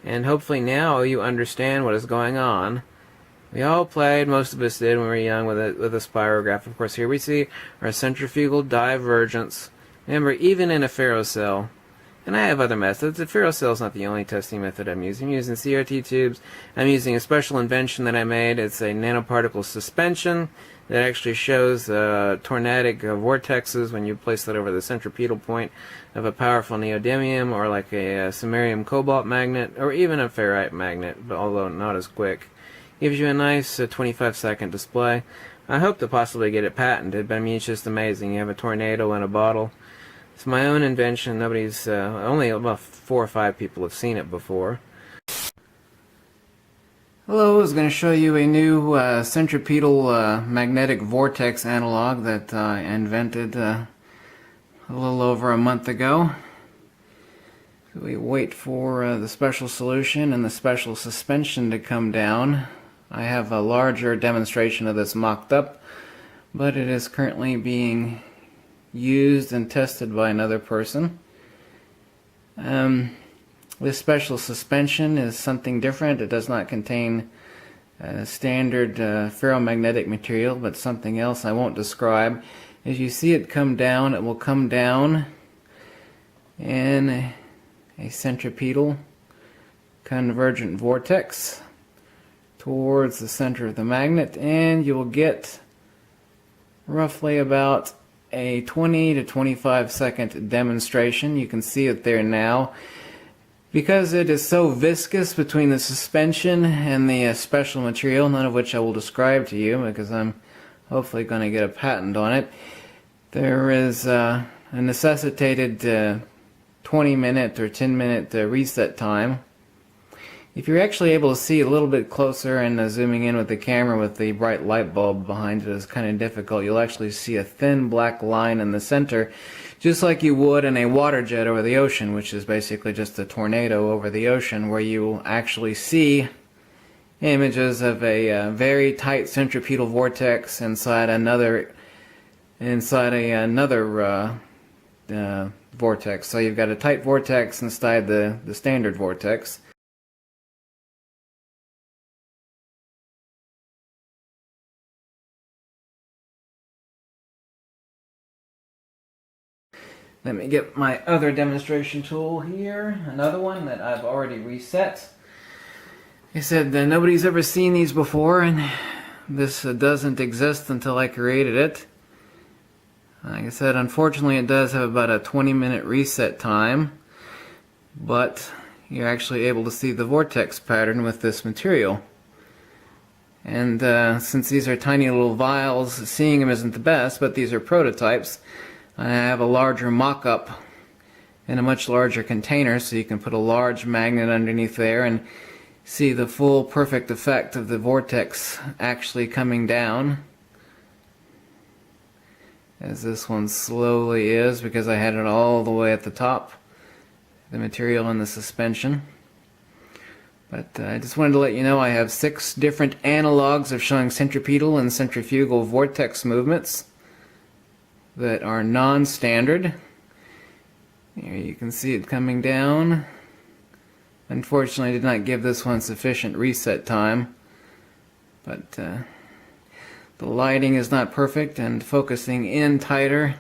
and hopefully now you understand what is going on. We all played, most of us did when we were young, with a spirograph. Of course, here we see our centrifugal divergence. Remember, even in a ferrocell, and I have other methods. The ferrocell is not the only testing method I'm using. I'm using CRT tubes. I'm using a special invention that I made. It's a nanoparticle suspension that actually shows tornadic vortexes when you place that over the centripetal point of a powerful neodymium, or like a samarium cobalt magnet, or even a ferrite magnet, but although not as quick. Gives you a nice 25-second display. I hope to possibly get it patented, but I mean, it's just amazing. You have a tornado in a bottle. It's my own invention. Nobody's, only about 4 or 5 people have seen it before. Hello, I was going to show you a new centripetal magnetic vortex analog that I invented a little over a month ago. So we wait for the special solution and the special suspension to come down. I have a larger demonstration of this mocked up, but it is currently being used and tested by another person. This special suspension is something different. It does not contain standard ferromagnetic material, but something else I won't describe. As you see it come down, it will come down in a centripetal convergent vortex towards the center of the magnet, and you will get roughly about a 20 to 25 second demonstration. You can see it there now. Because it is so viscous between the suspension and the special material, none of which I will describe to you because I'm hopefully going to get a patent on it, there is a necessitated 20-minute or 10-minute reset time. If you're actually able to see a little bit closer and zooming in with the camera with the bright light bulb behind it is kind of difficult, you'll actually see a thin black line in the center, just like you would in a water jet over the ocean, which is basically just a tornado over the ocean, where you will actually see images of a very tight centripetal vortex inside another vortex. So you've got a tight vortex inside the standard vortex. Let me get my other demonstration tool here, another one that I've already reset. I said nobody's ever seen these before, and this doesn't exist until I created it. Like I said, unfortunately it does have about a 20-minute reset time, but you're actually able to see the vortex pattern with this material. And since these are tiny little vials, seeing them isn't the best, but these are prototypes. I have a larger mock-up in a much larger container, so you can put a large magnet underneath there and see the full perfect effect of the vortex actually coming down, as this one slowly is, because I had it all the way at the top, the material and the suspension. But I just wanted to let you know I have 6 different analogs of showing centripetal and centrifugal vortex movements that are non-standard. Here you can see it coming down. Unfortunately, I did not give this one sufficient reset time, but the lighting is not perfect, and focusing in tighter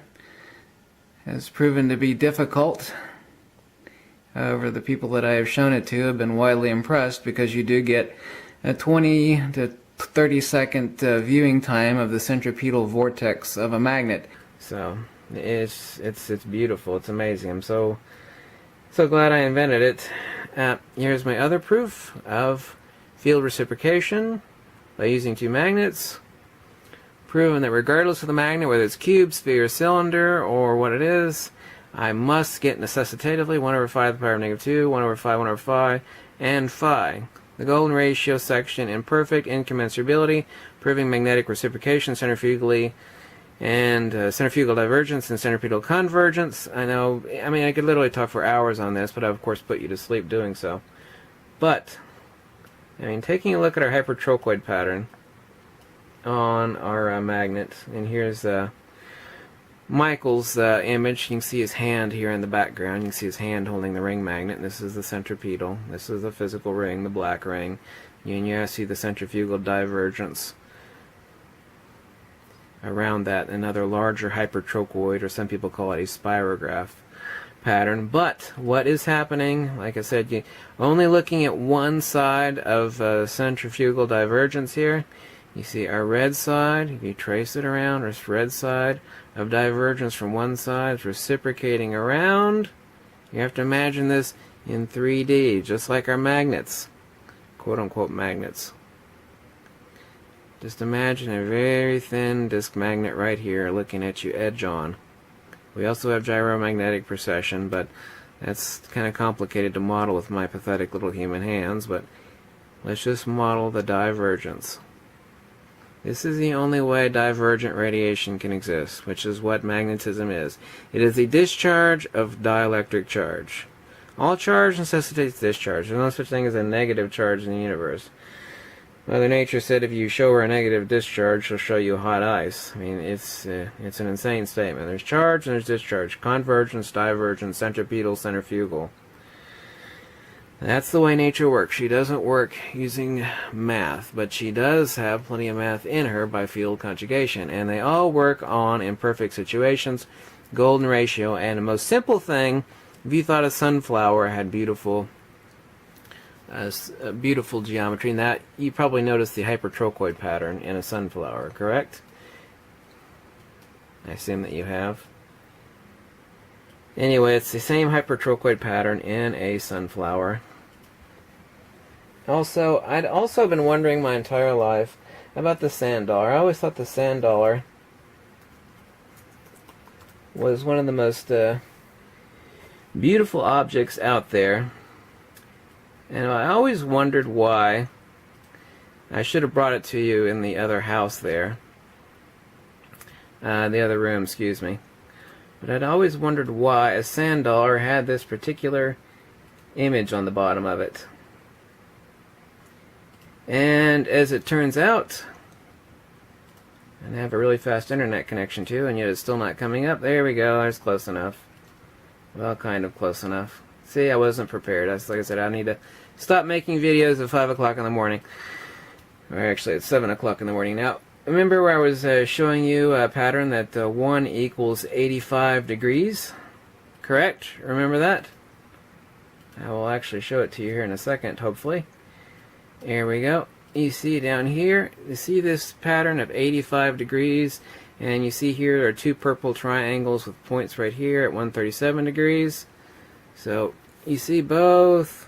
has proven to be difficult. However, the people that I have shown it to have been widely impressed, because you do get a 20 to 30 second viewing time of the centripetal vortex of a magnet. So it's beautiful. It's amazing. I'm so glad I invented it. Here's my other proof of field reciprocation by using 2 magnets. Proven that regardless of the magnet, whether it's cube, sphere, cylinder, or what it is, I must get necessitatively 1 over 5 to the power of -2, 1 over 5, 1 over 5, and phi. The golden ratio section in perfect incommensurability, proving magnetic reciprocation centrifugally, and centrifugal divergence and centripetal convergence. I mean, I could literally talk for hours on this, but I of course put you to sleep doing so. But, I mean, taking a look at our hypertrochoid pattern on our magnet, and here's Michael's image. You can see his hand here in the background. You can see his hand holding the ring magnet. This is the centripetal. This is the physical ring, the black ring. And you see the centrifugal divergence around that, another larger hypertrochoid, or some people call it a spirograph pattern. But what is happening, like I said, you only looking at one side of centrifugal divergence here. You see our red side, if you trace it around, our red side of divergence from one side is reciprocating around. You have to imagine this in 3D, just like our magnets, quote-unquote magnets. Just imagine a very thin disk magnet right here looking at you edge on. We also have gyromagnetic precession, but that's kind of complicated to model with my pathetic little human hands, but let's just model the divergence. This is the only way divergent radiation can exist, which is what magnetism is. It is the discharge of dielectric charge. All charge necessitates discharge. There's no such thing as a negative charge in the universe. Mother Nature said if you show her a negative discharge, she'll show you hot ice. I mean, it's an insane statement. There's charge and there's discharge. Convergence, divergence, centripetal, centrifugal. That's the way nature works. She doesn't work using math, but she does have plenty of math in her by field conjugation. And they all work on imperfect situations, golden ratio, and the most simple thing, if you thought a sunflower had beautiful geometry, and that you probably noticed the hypertrochoid pattern in a sunflower, correct? I assume that you have. Anyway, it's the same hypertrochoid pattern in a sunflower. Also, I'd also been wondering my entire life about the sand dollar. I always thought the sand dollar was one of the most beautiful objects out there. And I always wondered why. I should have brought it to you in the other house there. The other room, excuse me. But I'd always wondered why a sand dollar had this particular image on the bottom of it. And as it turns out, and I have a really fast internet connection too, and yet it's still not coming up. There we go, that's close enough. Well, kind of close enough. See, I wasn't prepared. That's like I said, I need to stop making videos at 5 o'clock in the morning. Or actually, it's 7 o'clock in the morning now. Remember where I was showing you a pattern that 1 equals 85 degrees? Correct? Remember that? I will actually show it to you here in a second, hopefully. There we go. You see down here, you see this pattern of 85 degrees, and you see here there are two purple triangles with points right here at 137 degrees. So you see both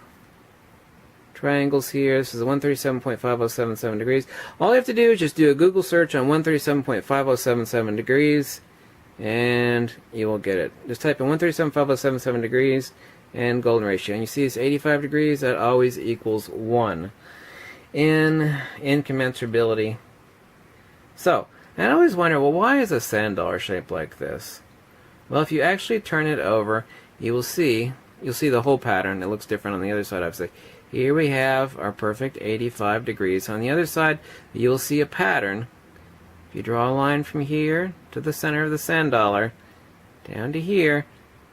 triangles here. This is a 137.5077 degrees. All you have to do is just do a Google search on 137.5077 degrees, and you will get it. Just type in 137.5077 degrees and golden ratio, and you see it's 85 degrees. That always equals 1 in incommensurability. So, and I always wonder, well, why is a sand dollar shaped like this? Well, if you actually turn it over, you'll see the whole pattern. It looks different on the other side, obviously. Here we have our perfect 85 degrees. On the other side, you'll see a pattern. If you draw a line from here to the center of the sand dollar, down to here,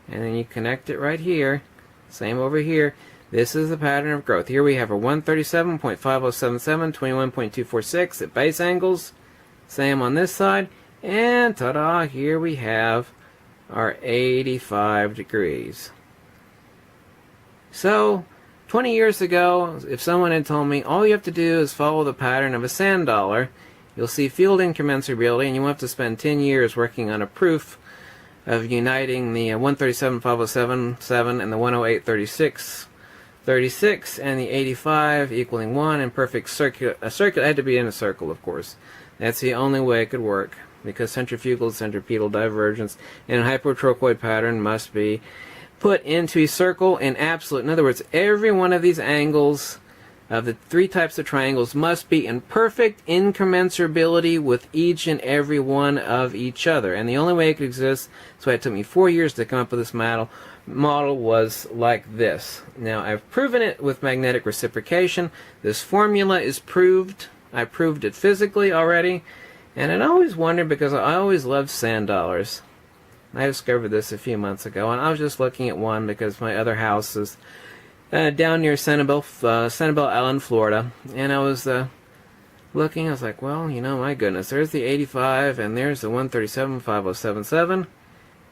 and then you connect it right here, same over here, this is the pattern of growth. Here we have our 137.5077, 21.246 at base angles. Same on this side, and ta-da, here we have our 85 degrees. So, 20 years ago, if someone had told me all you have to do is follow the pattern of a sand dollar, you'll see field incommensurability, and you won't have to spend 10 years working on a proof of uniting the 137.5077 and the 108.36 and the 85 equaling 1 in perfect circular. A circular had to be in a circle, of course. That's the only way it could work, because centrifugal centripetal divergence in a hypertrochoid pattern must be put into a circle in absolute. In other words, every one of these angles of the three types of triangles must be in perfect incommensurability with each and every one of each other. And the only way it could exist, so it took me 4 years to come up with this model was like this. Now, I've proven it with magnetic reciprocation. This formula is proved. I proved it physically already. And I always wondered, because I always loved sand dollars. I discovered this a few months ago, and I was just looking at one because my other house is down near Sanibel Island, Florida, and I was looking. I was like, well, you know, my goodness, there's the 85, and there's the 137.5077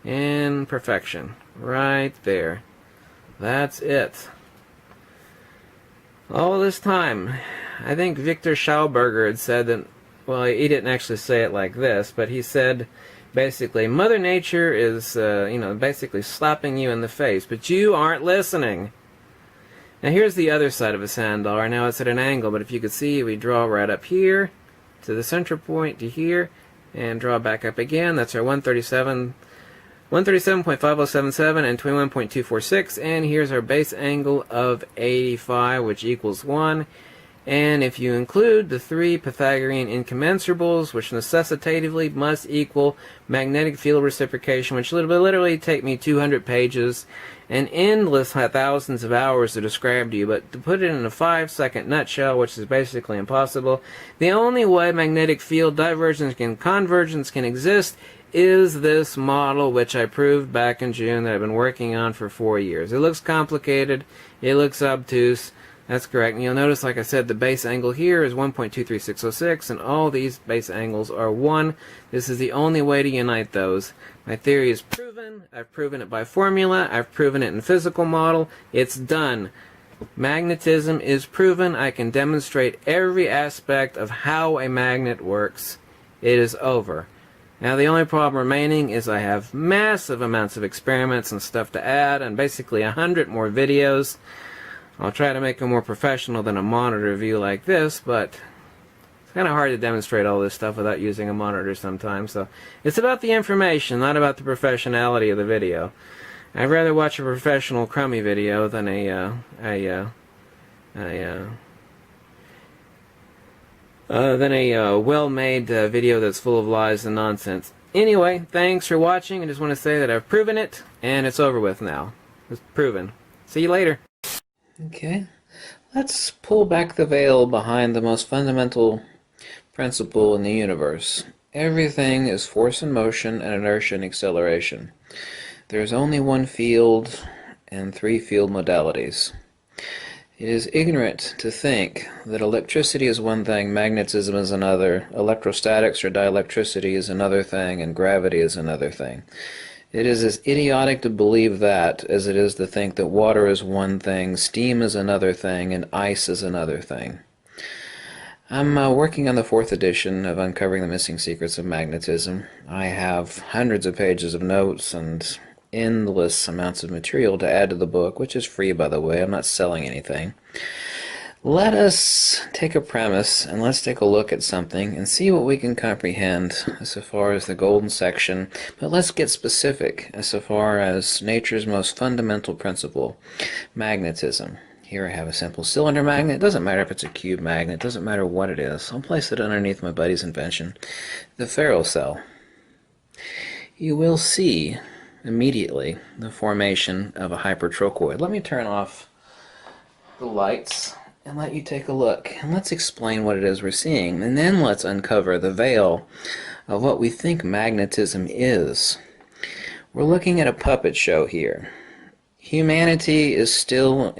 in perfection, right there. That's it. All this time, I think Victor Schauberger had said that. Well, he didn't actually say it like this, but he said, basically, Mother Nature is, basically slapping you in the face, but you aren't listening. Now, here's the other side of a sand dollar. Now, it's at an angle, but if you could see, we draw right up here to the center point to here, and draw back up again. That's our 137.5077 and 21.246, and here's our base angle of 85, which equals 1. And if you include the three Pythagorean incommensurables, which necessitatively must equal magnetic field reciprocation, which would literally take me 200 pages and endless thousands of hours to describe to you, but to put it in a 5-second nutshell, which is basically impossible, the only way magnetic field divergence and convergence can exist is this model, which I proved back in June, that I've been working on for 4 years. It looks complicated, it looks obtuse. That's correct. And you'll notice, like I said, the base angle here is 1.23606, and all these base angles are 1. This is the only way to unite those. My theory is proven. I've proven it by formula. I've proven it in physical model. It's done. Magnetism is proven. I can demonstrate every aspect of how a magnet works. It is over. Now the only problem remaining is I have massive amounts of experiments and stuff to add, and basically 100 more videos. I'll try to make them more professional than a monitor view like this, but it's kind of hard to demonstrate all this stuff without using a monitor sometimes. So it's about the information, not about the professionality of the video. I'd rather watch a professional crummy video than a well-made video that's full of lies and nonsense. Anyway, thanks for watching. I just want to say that I've proven it, and it's over with now. It's proven. See you later. Okay, let's pull back the veil behind the most fundamental principle in the universe. Everything is force and motion and inertia and acceleration. There's only one field and 3 field modalities. It is ignorant to think that electricity is one thing, magnetism is another, electrostatics or dielectricity is another thing, and gravity is another thing. It is as idiotic to believe that as it is to think that water is one thing, steam is another thing, and ice is another thing. I'm working on the 4th edition of Uncovering the Missing Secrets of Magnetism. I have hundreds of pages of notes and endless amounts of material to add to the book, which is free, by the way. I'm not selling anything. Let us take a premise and let's take a look at something and see what we can comprehend as far as the golden section, but let's get specific as far as nature's most fundamental principle, magnetism. Here I have a simple cylinder magnet. It doesn't matter if it's a cube magnet. It doesn't matter what it is. I'll place it underneath my buddy's invention, the Ferro cell. You will see immediately the formation of a hypertrochoid. Let me turn off the lights and let you take a look. And let's explain what it is we're seeing. And then let's uncover the veil of what we think magnetism is. We're looking at a puppet show here. Humanity is still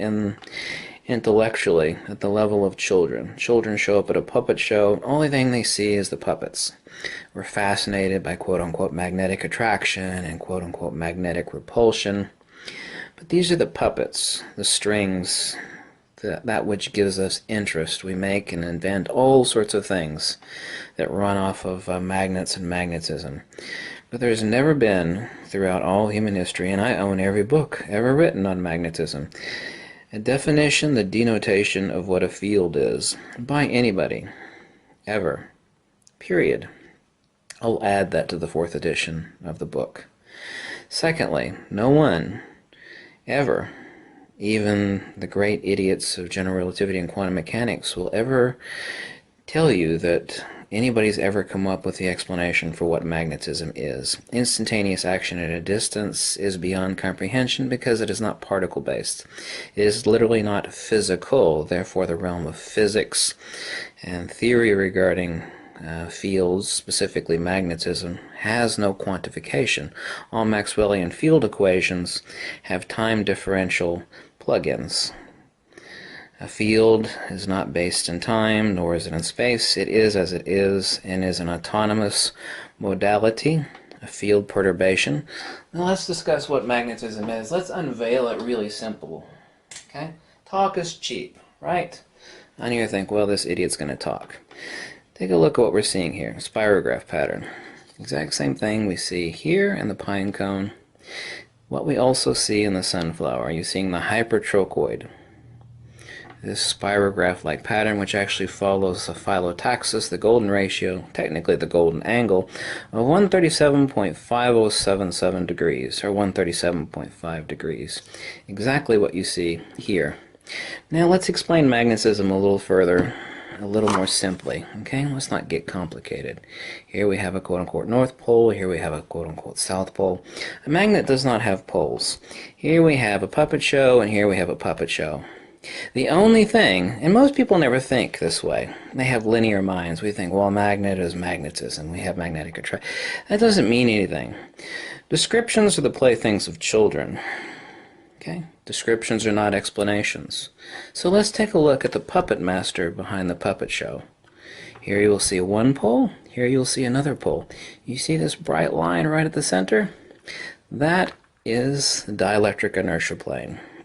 intellectually at the level of children. Children show up at a puppet show. Only thing they see is the puppets. We're fascinated by quote-unquote magnetic attraction and quote-unquote magnetic repulsion. But these are the puppets, the strings, that which gives us interest. We make and invent all sorts of things that run off of magnets and magnetism. But there's never been, throughout all human history, and I own every book ever written on magnetism, a definition, the denotation of what a field is, by anybody, ever, period. I'll add that to the 4th edition of the book. Secondly, no one ever, even the great idiots of general relativity and quantum mechanics, will ever tell you that anybody's ever come up with the explanation for what magnetism is. Instantaneous action at a distance is beyond comprehension because it is not particle-based. It is literally not physical, therefore the realm of physics and theory regarding fields, specifically magnetism, has no quantification. All Maxwellian field equations have time differential plugins. A field is not based in time, nor is it in space. It is as it is, and is an autonomous modality, a field perturbation. Now let's discuss what magnetism is. Let's unveil it really simple. Okay? Talk is cheap, right? And you think, well, this idiot's going to talk. Take a look at what we're seeing here. Spirograph pattern. Exact same thing we see here in the pine cone. What we also see in the sunflower. You're seeing the hypertrochoid. This spirograph-like pattern, which actually follows the phyllotaxis, the golden ratio, technically the golden angle, of 137.5077 degrees, or 137.5 degrees. Exactly what you see here. Now let's explain magnetism a little further, a little more simply. Okay, let's not get complicated. Here we have a quote-unquote north pole, here we have a quote-unquote south pole. A magnet does not have poles. Here we have a puppet show, and here we have a puppet show. The only thing, and most people never think this way, they have linear minds. We think, well, magnet is magnetism. We have magnetic attraction. That doesn't mean anything. Descriptions are the playthings of children. Okay? Descriptions are not explanations. So let's take a look at the puppet master behind the puppet show. Here you will see one pole. Here you'll see another pole. You see this bright line right at the center? That is the dielectric inertia plane.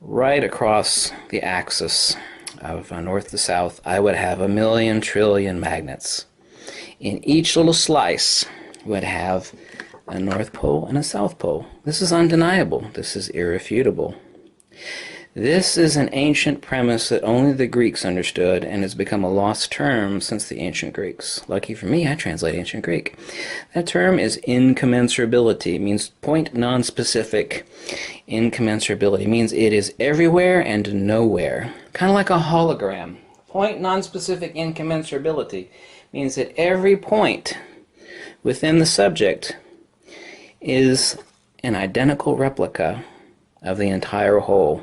right across the axis of north to south, I would have 1,000,000 trillion magnets. In each little slice would have a north pole and a south pole. This is undeniable. This is irrefutable. This is an ancient premise that only the Greeks understood and has become a lost term since the ancient Greeks. Lucky for me, I translate ancient Greek. That term is incommensurability. It means point non-specific. Incommensurability means it is everywhere and nowhere. Kind of like a hologram. Point non-specific incommensurability means that every point within the subject is an identical replica of the entire whole.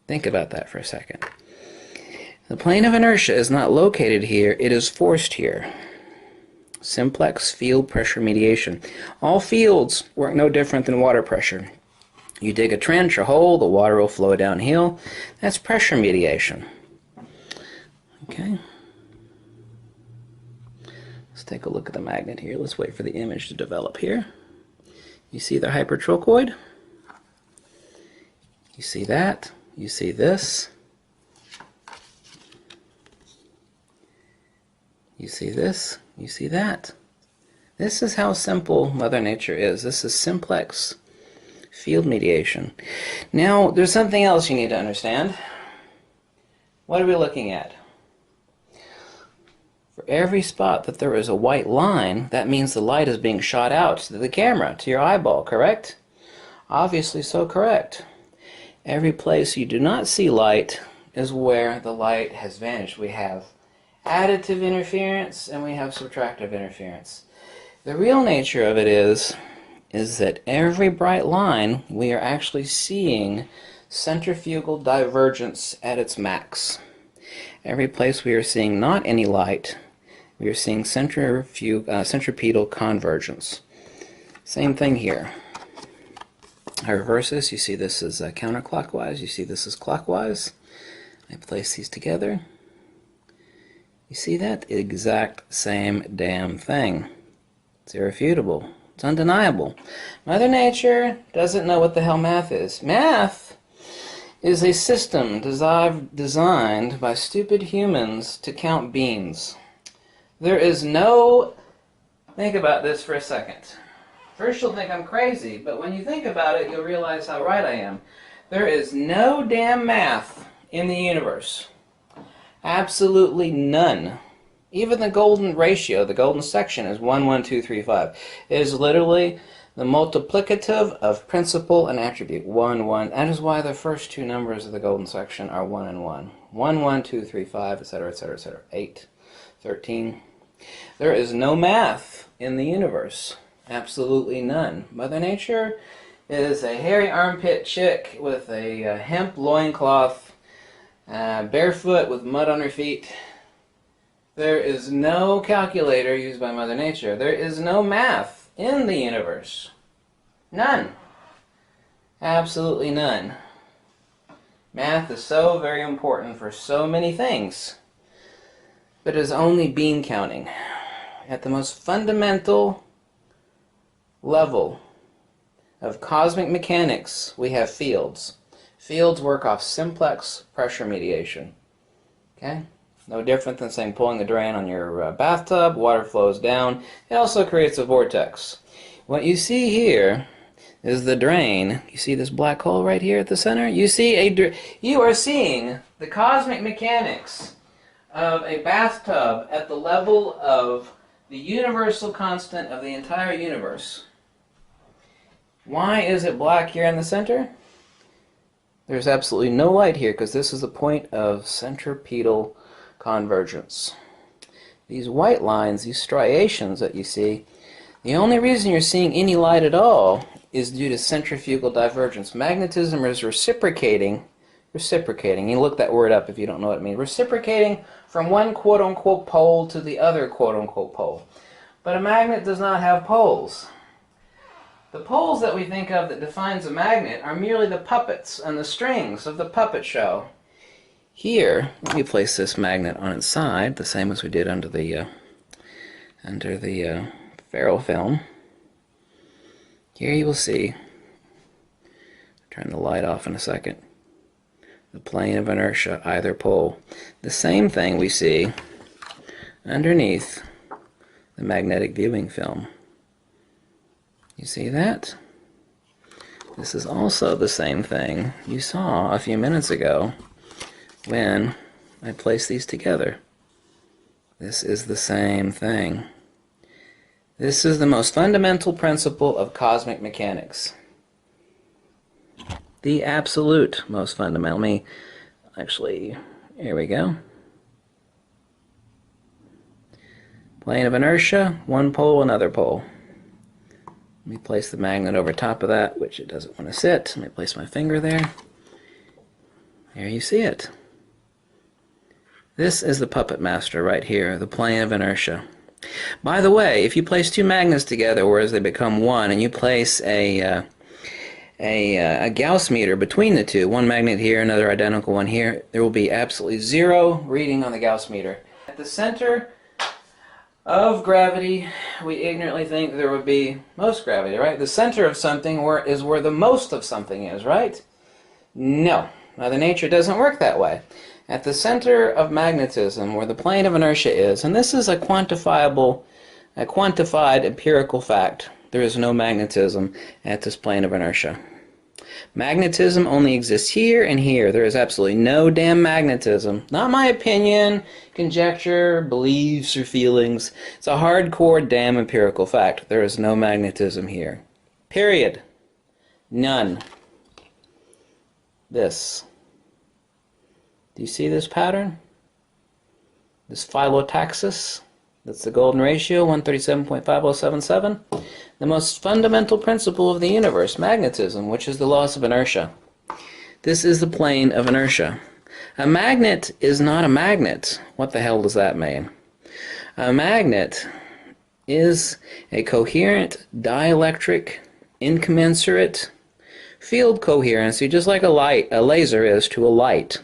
Think about that for a second. The plane of inertia is not located here, it is forced here. Simplex field pressure mediation. All fields work no different than water pressure. You dig a trench, a hole, the water will flow downhill. That's pressure mediation. Okay. Let's take a look at the magnet here. Let's wait for the image to develop here. You see the hypertrochoid? You see that? You see this? You see this? You see that? This is how simple Mother Nature is. This is simplex field mediation. Now, there's something else you need to understand. What are we looking at? For every spot that there is a white line, that means the light is being shot out to the camera, to your eyeball, correct? Obviously so correct. Every place you do not see light is where the light has vanished. We have additive interference and we have subtractive interference. The real nature of it is that every bright line we are actually seeing centrifugal divergence at its max. Every place we are seeing not any light, we are seeing centripetal convergence. Same thing here. I reverse this. You see this is counterclockwise. You see this is clockwise. I place these together. You see that? Exact same damn thing. It's irrefutable. It's undeniable. Mother Nature doesn't know what the hell math is. Math is a system designed by stupid humans to count beans. There is no... Think about this for a second. First you'll think I'm crazy, but when you think about it, you'll realize how right I am. There is no damn math in the universe. Absolutely none. Even the golden ratio, the golden section, is 1, 1, 2, 3, 5. It is literally the multiplicative of principle and attribute. 1, 1. That is why the first two numbers of the golden section are 1 and 1. 1, 1, 2, 3, 5, etc., etc., etc. 8, 13. There is no math in the universe. Absolutely none. Mother Nature is a hairy armpit chick with a hemp loincloth, barefoot with mud on her feet. There is no calculator used by Mother Nature. There is no math in the universe. None. Absolutely none. Math is so very important for so many things, but it is only bean counting. At the most fundamental level of cosmic mechanics, we have fields. Fields work off simplex pressure mediation. Okay? No different than saying pulling the drain on your bathtub, water flows down. It also creates a vortex. What you see here is the drain. You see this black hole right here at the center? You are seeing the cosmic mechanics of a bathtub at the level of the universal constant of the entire universe. Why is it black here in the center? There's absolutely no light here because this is the point of centripetal convergence. These white lines, these striations that you see, the only reason you're seeing any light at all is due to centrifugal divergence. Magnetism is reciprocating. You look that word up if you don't know what it means. Reciprocating from one quote-unquote pole to the other quote-unquote pole. But a magnet does not have poles. The poles that we think of that defines a magnet are merely the puppets and the strings of the puppet show. Here, let me place this magnet on its side, the same as we did under the Ferro film. Here you will see Turn the light off in a second. The plane of inertia, either pole. The same thing we see underneath the magnetic viewing film. You see that? This is also the same thing you saw a few minutes ago when I placed these together. This is the same thing. This is the most fundamental principle of cosmic mechanics. The absolute most fundamental. Let me actually, here we go. Plane of inertia, one pole, another pole. Let me place the magnet over top of that, which it doesn't want to sit. Let me place my finger there. There you see it. This is the puppet master right here, the plane of inertia. By the way, if you place two magnets together, whereas they become one, and you place a Gauss meter between the two, one magnet here, another identical one here, there will be absolutely zero reading on the Gauss meter. At the center of gravity, we ignorantly think there would be most gravity, right? The center of something is where the most of something is, right? No. Mother Nature doesn't work that way. At the center of magnetism, where the plane of inertia is, and this is a quantified empirical fact, there is no magnetism at this plane of inertia. Magnetism only exists here and here. There is absolutely no damn magnetism. Not my opinion, conjecture, beliefs, or feelings. It's a hardcore damn empirical fact. There is no magnetism here. Period. None. This. Do you see this pattern? This phyllotaxis? That's the golden ratio, 137.5077. The most fundamental principle of the universe, magnetism, which is the loss of inertia. This is the plane of inertia. A magnet is not a magnet. What the hell does that mean? A magnet is a coherent, dielectric, incommensurate field coherency, just like a laser is to a light.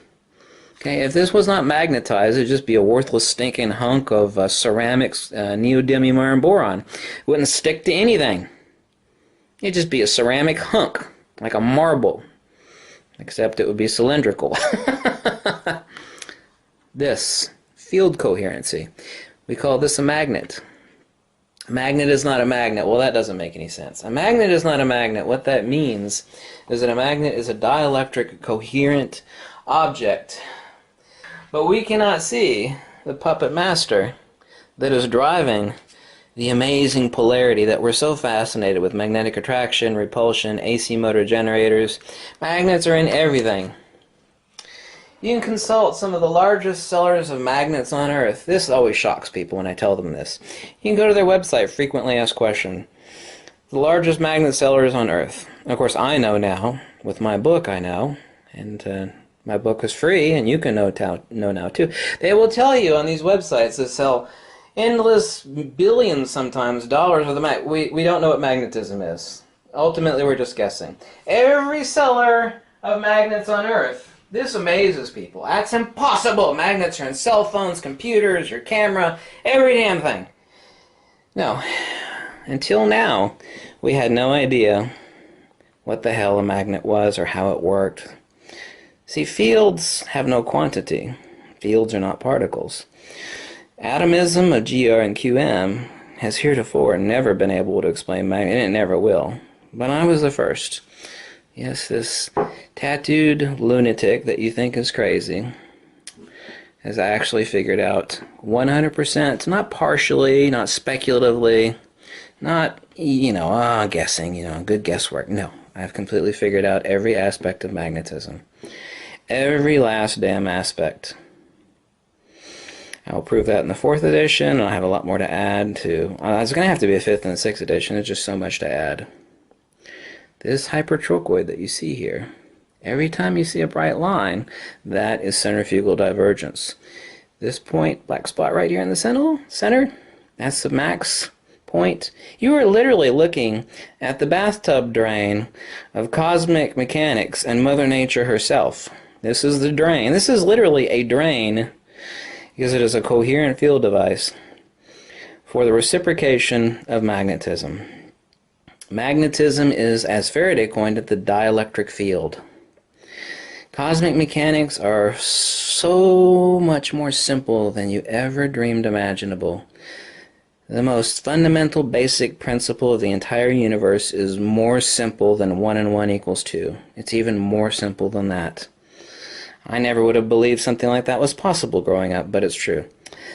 Okay, if this was not magnetized, it would just be a worthless stinking hunk of ceramics, neodymium iron boron. It wouldn't stick to anything. It'd just be a ceramic hunk, like a marble, except it would be cylindrical. This, field coherency, we call this a magnet. A magnet is not a magnet. Well, that doesn't make any sense. A magnet is not a magnet. What that means is that a magnet is a dielectric, coherent object. But we cannot see the puppet master that is driving the amazing polarity that we're so fascinated with. Magnetic attraction, repulsion, AC motor generators. Magnets are in everything. You can consult some of the largest sellers of magnets on Earth. This always shocks people when I tell them this. You can go to their website, Frequently Asked Question. The largest magnet sellers on Earth. Of course, I know now. With my book, I know. And my book is free, and you can know now too. They will tell you on these websites that sell endless billions, sometimes, dollars of the magnet. We don't know what magnetism is. Ultimately, we're just guessing. Every seller of magnets on Earth, this amazes people. That's impossible. Magnets are in cell phones, computers, your camera, every damn thing. No. Until now, we had no idea what the hell a magnet was or how it worked. See, fields have no quantity. Fields are not particles. Atomism of GR and QM has heretofore never been able to explain magnet, and it never will. But I was the first. Yes, this tattooed lunatic that you think is crazy has actually figured out 100%, not partially, not speculatively, not, guessing, good guesswork. No, I've completely figured out every aspect of magnetism. Every last damn aspect. I'll prove that in the 4th edition. I'll have a lot more to add to. It's going to have to be a 5th and a 6th edition. There's just so much to add. This hypertrochoid that you see here, every time you see a bright line, that is centrifugal divergence. This point, black spot right here in the center, that's the max point. You are literally looking at the bathtub drain of cosmic mechanics and Mother Nature herself. This is the drain. This is literally a drain because it is a coherent field device for the reciprocation of magnetism. Magnetism is, as Faraday coined it, the dielectric field. Cosmic mechanics are so much more simple than you ever dreamed imaginable. The most fundamental basic principle of the entire universe is more simple than 1 and 1 equals 2. It's even more simple than that. I never would have believed something like that was possible growing up, but it's true.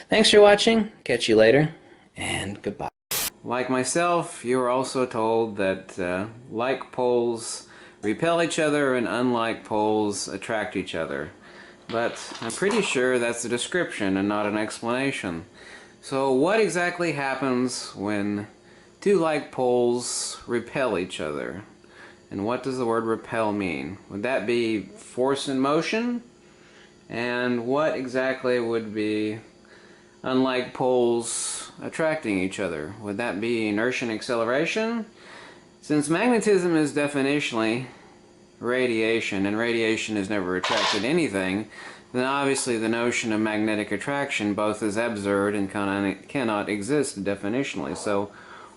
Thanks for watching. Catch you later, and goodbye. Like myself, you are also told that like poles repel each other and unlike poles attract each other. But I'm pretty sure that's a description and not an explanation. So what exactly happens when two like poles repel each other? And what does the word repel mean? Would that be force and motion? And what exactly would be unlike poles attracting each other? Would that be inertia and acceleration? Since magnetism is definitionally radiation, and radiation has never attracted anything, then obviously the notion of magnetic attraction both is absurd and cannot exist definitionally. So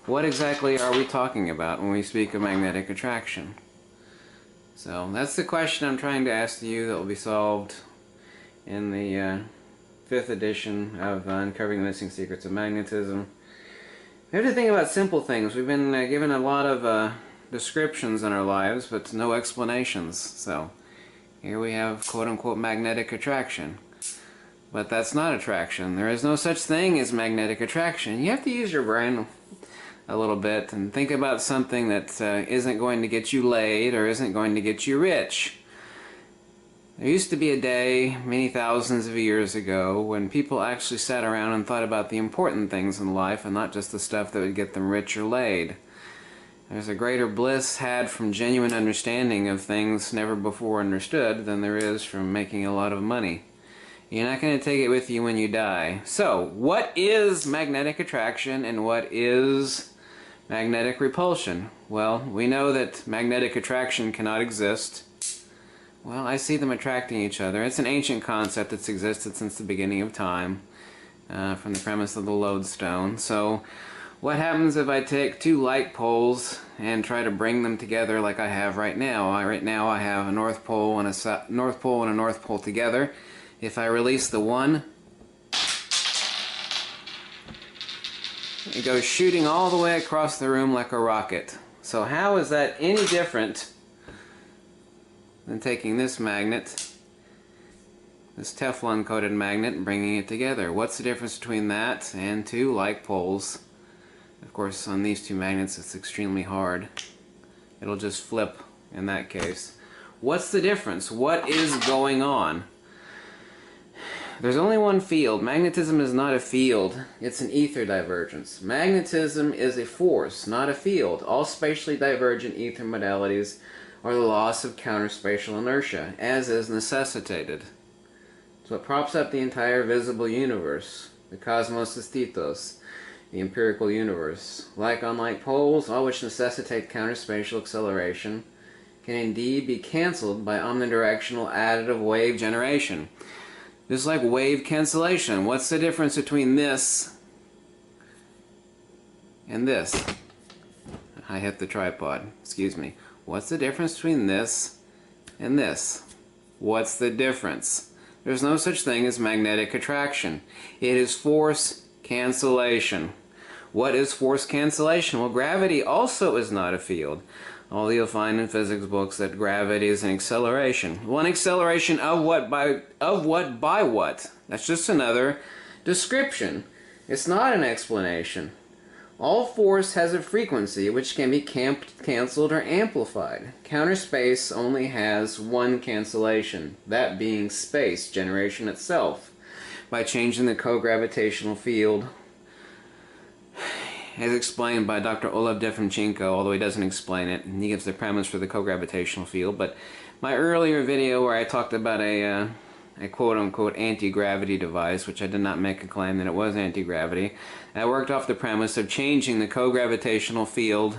what exactly are we talking about when we speak of magnetic attraction? So that's the question I'm trying to ask you that will be solved in the 5th edition of Uncovering the Missing Secrets of Magnetism. We have to think about simple things. We've been given a lot of descriptions in our lives, but no explanations. So here we have quote-unquote magnetic attraction. But that's not attraction. There is no such thing as magnetic attraction. You have to use your brain a little bit and think about something that isn't going to get you laid or isn't going to get you rich. There used to be a day, many thousands of years ago, when people actually sat around and thought about the important things in life and not just the stuff that would get them rich or laid. There's a greater bliss had from genuine understanding of things never before understood than there is from making a lot of money. You're not going to take it with you when you die. So, what is magnetic attraction and what is magnetic repulsion? Well, we know that magnetic attraction cannot exist. Well, I see them attracting each other. It's an ancient concept that's existed since the beginning of time, from the premise of the lodestone. So, what happens if I take two like poles and try to bring them together like I have right now? Right now I have a north pole and a north pole together. If I release the one, it goes shooting all the way across the room like a rocket. So how is that any different than taking this magnet, this Teflon coated magnet, and bringing it together? What's the difference between that and two like poles? Of course, on these two magnets it's extremely hard. It'll just flip in that case. What's the difference? What is going on? There's only one field. Magnetism is not a field. It's an ether divergence. Magnetism is a force, not a field. All spatially divergent ether modalities are the loss of counterspatial inertia, as is necessitated. It's what props up the entire visible universe. The cosmos is theta, the empirical universe. Like unlike poles, all which necessitate counterspatial acceleration, can indeed be cancelled by omnidirectional additive wave generation. Just like wave cancellation. What's the difference between this and this? I hit the tripod. Excuse me. What's the difference between this and this? What's the difference? There's no such thing as magnetic attraction. It is force cancellation. What is force cancellation? Well, gravity also is not a field. Although you'll find in physics books that gravity is an acceleration. Well, an acceleration of what by what? That's just another description. It's not an explanation. All force has a frequency which can be cancelled or amplified. Counter space only has one cancellation, that being space generation itself, by changing the co-gravitational field, as explained by Dr. Olav Defimchenko, although he doesn't explain it. He gives the premise for the co-gravitational field. But my earlier video where I talked about a quote-unquote anti-gravity device, which I did not make a claim that it was anti-gravity, I worked off the premise of changing the co-gravitational field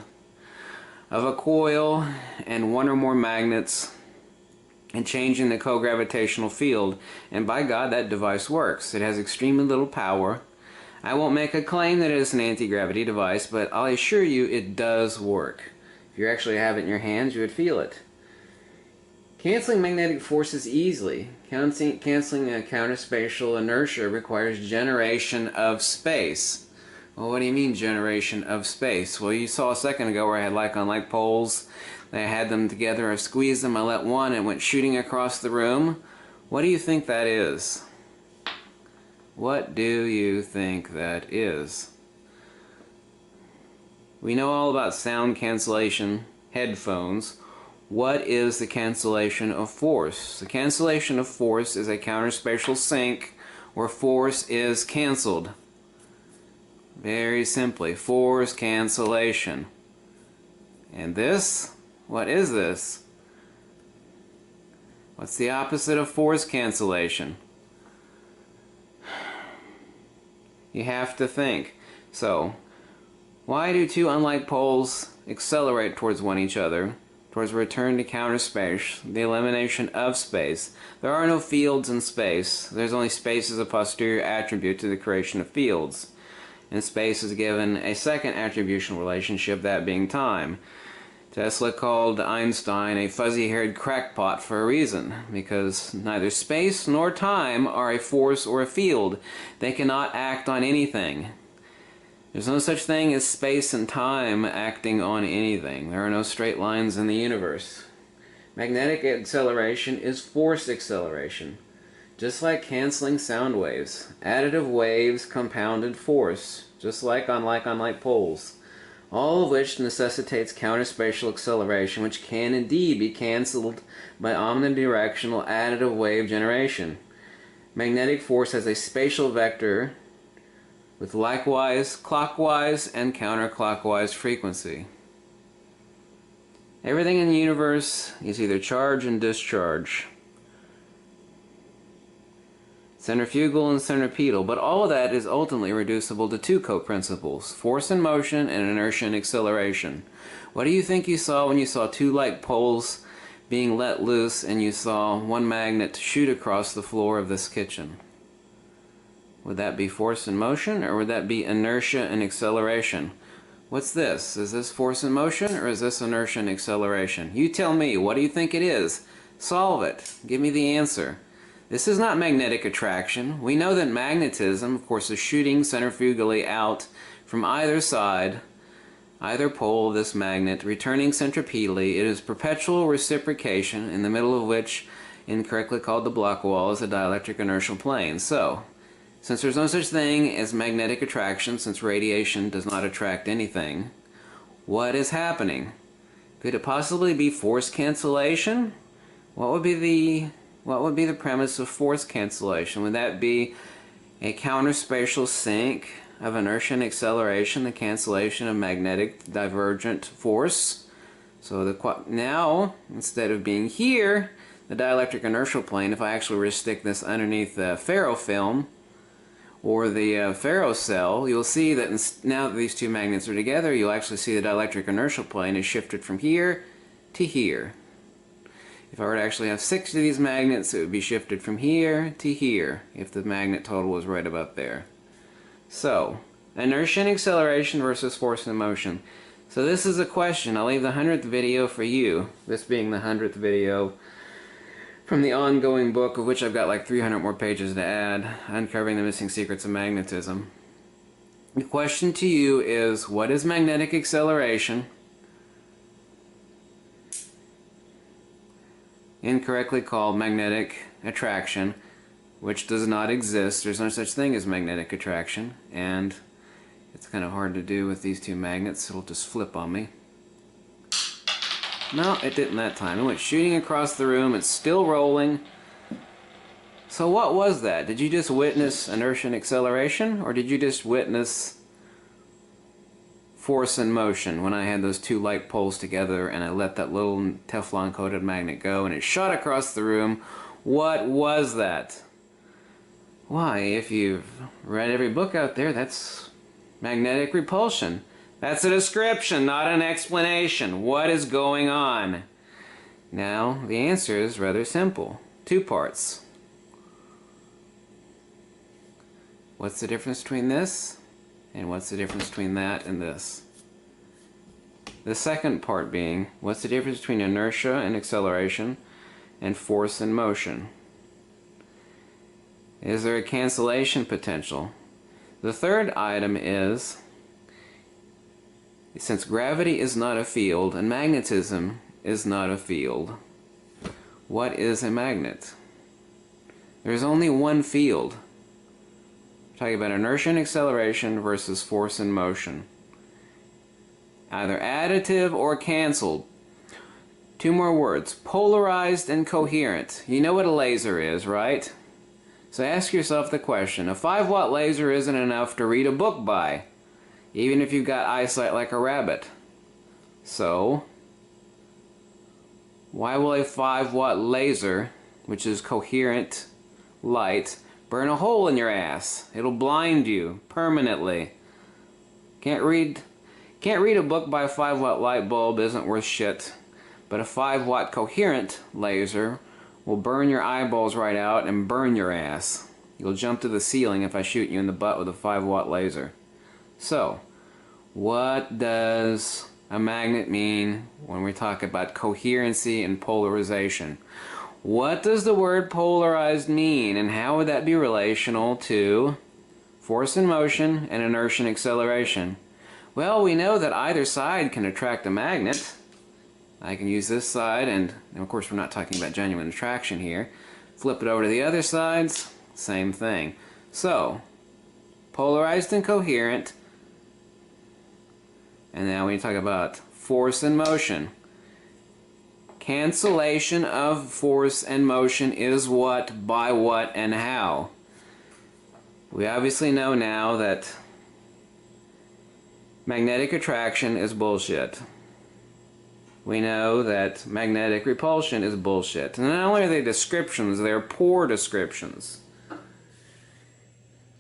of a coil and one or more magnets, and changing the co-gravitational field, and by God, that device works. It has extremely little power. I won't make a claim that it is an anti-gravity device, but I'll assure you it does work. If you actually have it in your hands, you would feel it. Canceling magnetic forces easily. Canceling a counterspatial inertia requires generation of space. Well, what do you mean generation of space? Well, you saw a second ago where I had like-on-like poles. I had them together, I squeezed them, I let one, and it went shooting across the room. What do you think that is? What do you think that is? We know all about sound cancellation, headphones. What is the cancellation of force? The cancellation of force is a counterspatial sink where force is canceled. Very simply, force cancellation. And this? What is this? What's the opposite of force cancellation? You have to think. So, why do two unlike poles accelerate towards one each other? Towards return to counter space, the elimination of space. There are no fields in space. There's only space as a posterior attribute to the creation of fields. And space is given a second attributional relationship, that being time. Tesla called Einstein a fuzzy-haired crackpot for a reason, because neither space nor time are a force or a field. They cannot act on anything. There's no such thing as space and time acting on anything. There are no straight lines in the universe. Magnetic acceleration is force acceleration. Just like canceling sound waves. Additive waves compounded force, just like on like poles. All of which necessitates counterspatial acceleration, which can indeed be cancelled by omnidirectional additive wave generation. Magnetic force has a spatial vector with likewise clockwise and counterclockwise frequency. Everything in the universe is either charge and discharge, centrifugal and centripetal, but all of that is ultimately reducible to two co-principles, force and motion and inertia and acceleration. What do you think you saw when you saw two like poles being let loose and you saw one magnet shoot across the floor of this kitchen? Would that be force and motion, or would that be inertia and acceleration? What's this? Is this force and motion, or is this inertia and acceleration? You tell me, what do you think it is? Solve it. Give me the answer. This is not magnetic attraction. We know that magnetism, of course, is shooting centrifugally out from either side, either pole of this magnet, returning centripetally. It is perpetual reciprocation, in the middle of which, incorrectly called the block wall, is a dielectric inertial plane. So, since there's no such thing as magnetic attraction, since radiation does not attract anything, what is happening? Could it possibly be force cancellation? What would be the premise of force cancellation? Would that be a counterspatial sink of inertia and acceleration, the cancellation of magnetic divergent force? So now, instead of being here, the dielectric inertial plane, if I actually were to stick this underneath the Ferro film, or the Ferro cell, you'll see that now that these two magnets are together, you'll actually see the dielectric inertial plane is shifted from here to here. If I were to actually have 6 of these magnets, it would be shifted from here to here, if the magnet total was right about there. So, inertia and acceleration versus force and motion. So this is a question. I'll leave the 100th video for you, this being the 100th video from the ongoing book, of which I've got like 300 more pages to add, Uncovering the Missing Secrets of Magnetism. The question to you is, what is magnetic acceleration? Incorrectly called magnetic attraction, which does not exist. There's no such thing as magnetic attraction, and it's kind of hard to do with these two magnets. It'll just flip on me. No, it didn't that time. It went shooting across the room. It's still rolling. So what was that? Did you just witness inertia and acceleration, or did you just witness force and motion when I had those two light poles together and I let that little Teflon coated magnet go and it shot across the room? What was that? Why, if you've read every book out there, that's magnetic repulsion. That's a description, not an explanation. What is going on? Now, the answer is rather simple. 2 parts. What's the difference between this? And what's the difference between that and this? The second part being, what's the difference between inertia and acceleration and force and motion? Is there a cancellation potential? The third item is, since gravity is not a field and magnetism is not a field, what is a magnet? There's only one field. We're talking about inertia and acceleration versus force and motion. Either additive or canceled. Two more words, polarized and coherent. You know what a laser is, right? So ask yourself the question, a 5-watt laser isn't enough to read a book by, even if you've got eyesight like a rabbit. So, why will a 5-watt laser, which is coherent light, burn a hole in your ass? It'll blind you permanently. Can't read a book by a 5-watt light bulb, isn't worth shit. But a 5-watt coherent laser will burn your eyeballs right out and burn your ass. You'll jump to the ceiling if I shoot you in the butt with a 5-watt laser. So, what does a magnet mean when we talk about coherency and polarization? What does the word polarized mean, and how would that be relational to force and motion and inertia and acceleration? Well, we know that either side can attract a magnet. I can use this side, and of course we're not talking about genuine attraction here. Flip it over to the other sides, same thing. So, polarized and coherent. And now when you talk about force and motion, cancellation of force and motion is what, by what, and how? We obviously know now that magnetic attraction is bullshit. We know that magnetic repulsion is bullshit. And not only are they descriptions, they're poor descriptions.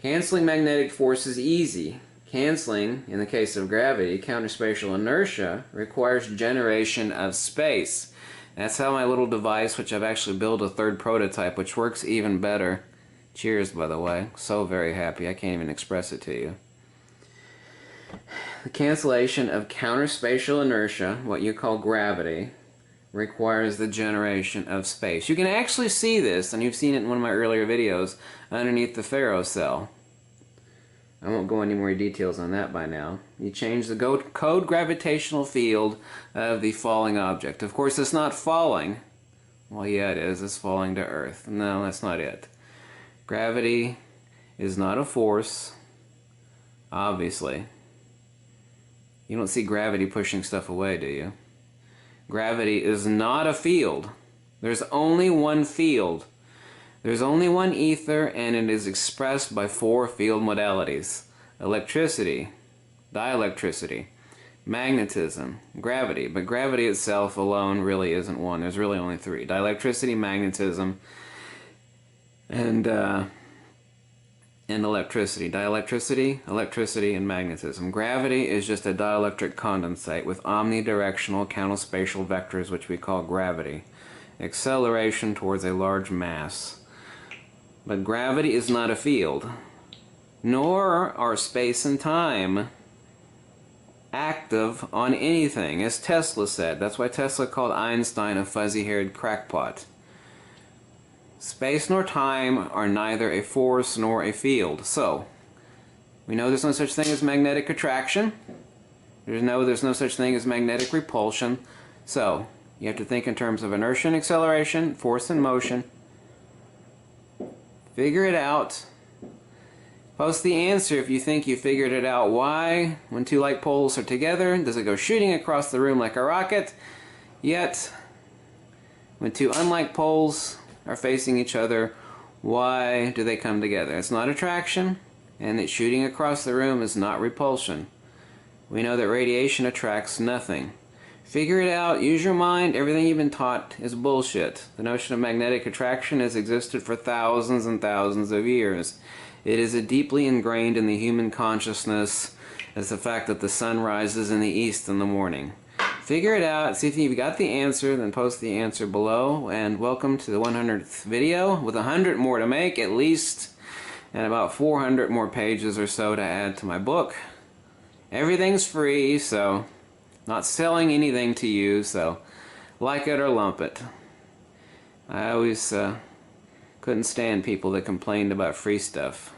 Canceling magnetic force is easy. Canceling, in the case of gravity, counterspatial inertia, requires generation of space. That's how my little device, which I've actually built a third prototype, which works even better. Cheers, by the way. So very happy. I can't even express it to you. The cancellation of counterspatial inertia, what you call gravity, requires the generation of space. You can actually see this, and you've seen it in one of my earlier videos, underneath the Ferro cell. I won't go into more details on that by now. You change the code gravitational field of the falling object. Of course, it's not falling. Well, yeah, it is. It's falling to Earth. No, that's not it. Gravity is not a force, obviously. You don't see gravity pushing stuff away, do you? Gravity is not a field. There's only one field. There's only one ether, and it is expressed by 4 field modalities. Electricity, dielectricity, magnetism, gravity. But gravity itself alone really isn't one. There's really only 3. Dielectricity, magnetism, and electricity. Dielectricity, electricity, and magnetism. Gravity is just a dielectric condensate with omnidirectional counterspatial vectors, which we call gravity. Acceleration towards a large mass. But gravity is not a field, nor are space and time active on anything, as Tesla said. That's why Tesla called Einstein a fuzzy-haired crackpot. Space nor time are neither a force nor a field. So, we know there's no such thing as magnetic attraction. There's no such thing as magnetic repulsion. So, you have to think in terms of inertia and acceleration, force and motion. Figure it out. Post the answer if you think you figured it out. Why, when 2 like poles are together, does it go shooting across the room like a rocket? Yet, when 2 unlike poles are facing each other, why do they come together? It's not attraction, and that shooting across the room is not repulsion. We know that radiation attracts nothing. Figure it out, use your mind, everything you've been taught is bullshit. The notion of magnetic attraction has existed for thousands and thousands of years. It is deeply ingrained in the human consciousness as the fact that the sun rises in the east in the morning. Figure it out, see if you've got the answer, then post the answer below, and welcome to the 100th video with 100 more to make, at least. and about 400 more pages or so to add to my book. Everything's free, so not selling anything to you, so like it or lump it. I always couldn't stand people that complained about free stuff.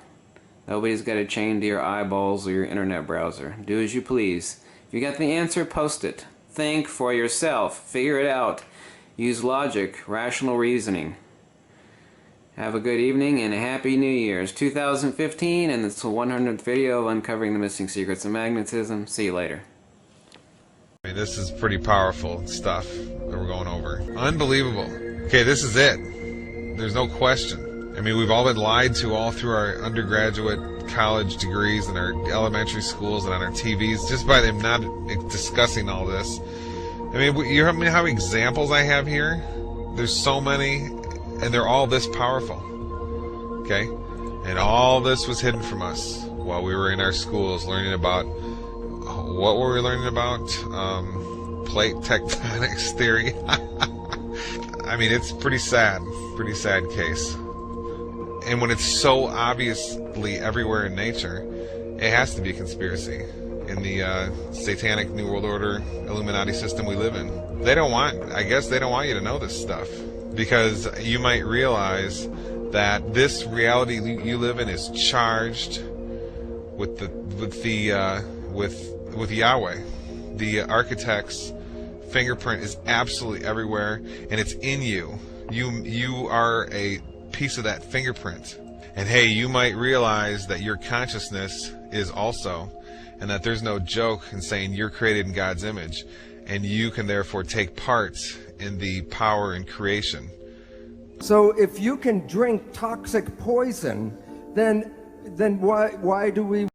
Nobody's got to chain to your eyeballs or your internet browser. Do as you please. If you got the answer, post it. Think for yourself. Figure it out. Use logic, rational reasoning. Have a good evening and a happy New Year's 2015, and it's the 100th video of Uncovering the Missing Secrets of Magnetism. See you later. I mean, this is pretty powerful stuff that we're going over. Unbelievable. Okay, this is it. There's no question. I mean, we've all been lied to all through our undergraduate college degrees and our elementary schools and on our TVs just by them not discussing all this. I mean, you know how many examples I have here? There's so many, and they're all this powerful. Okay? And all this was hidden from us while we were in our schools learning about, what were we learning about? Plate tectonics theory. I mean, it's pretty sad case. And when it's so obviously everywhere in nature, it has to be a conspiracy in the satanic New World Order Illuminati system we live in. I guess they don't want you to know this stuff, because you might realize that this reality you live in is charged with Yahweh. The architect's fingerprint is absolutely everywhere, and it's in you. You are a piece of that fingerprint. And hey, you might realize that your consciousness is also, and that there's no joke in saying you're created in God's image, and you can therefore take part in the power in creation. So if you can drink toxic poison, then why do we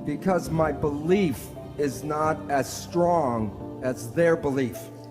because my belief is not as strong as their belief.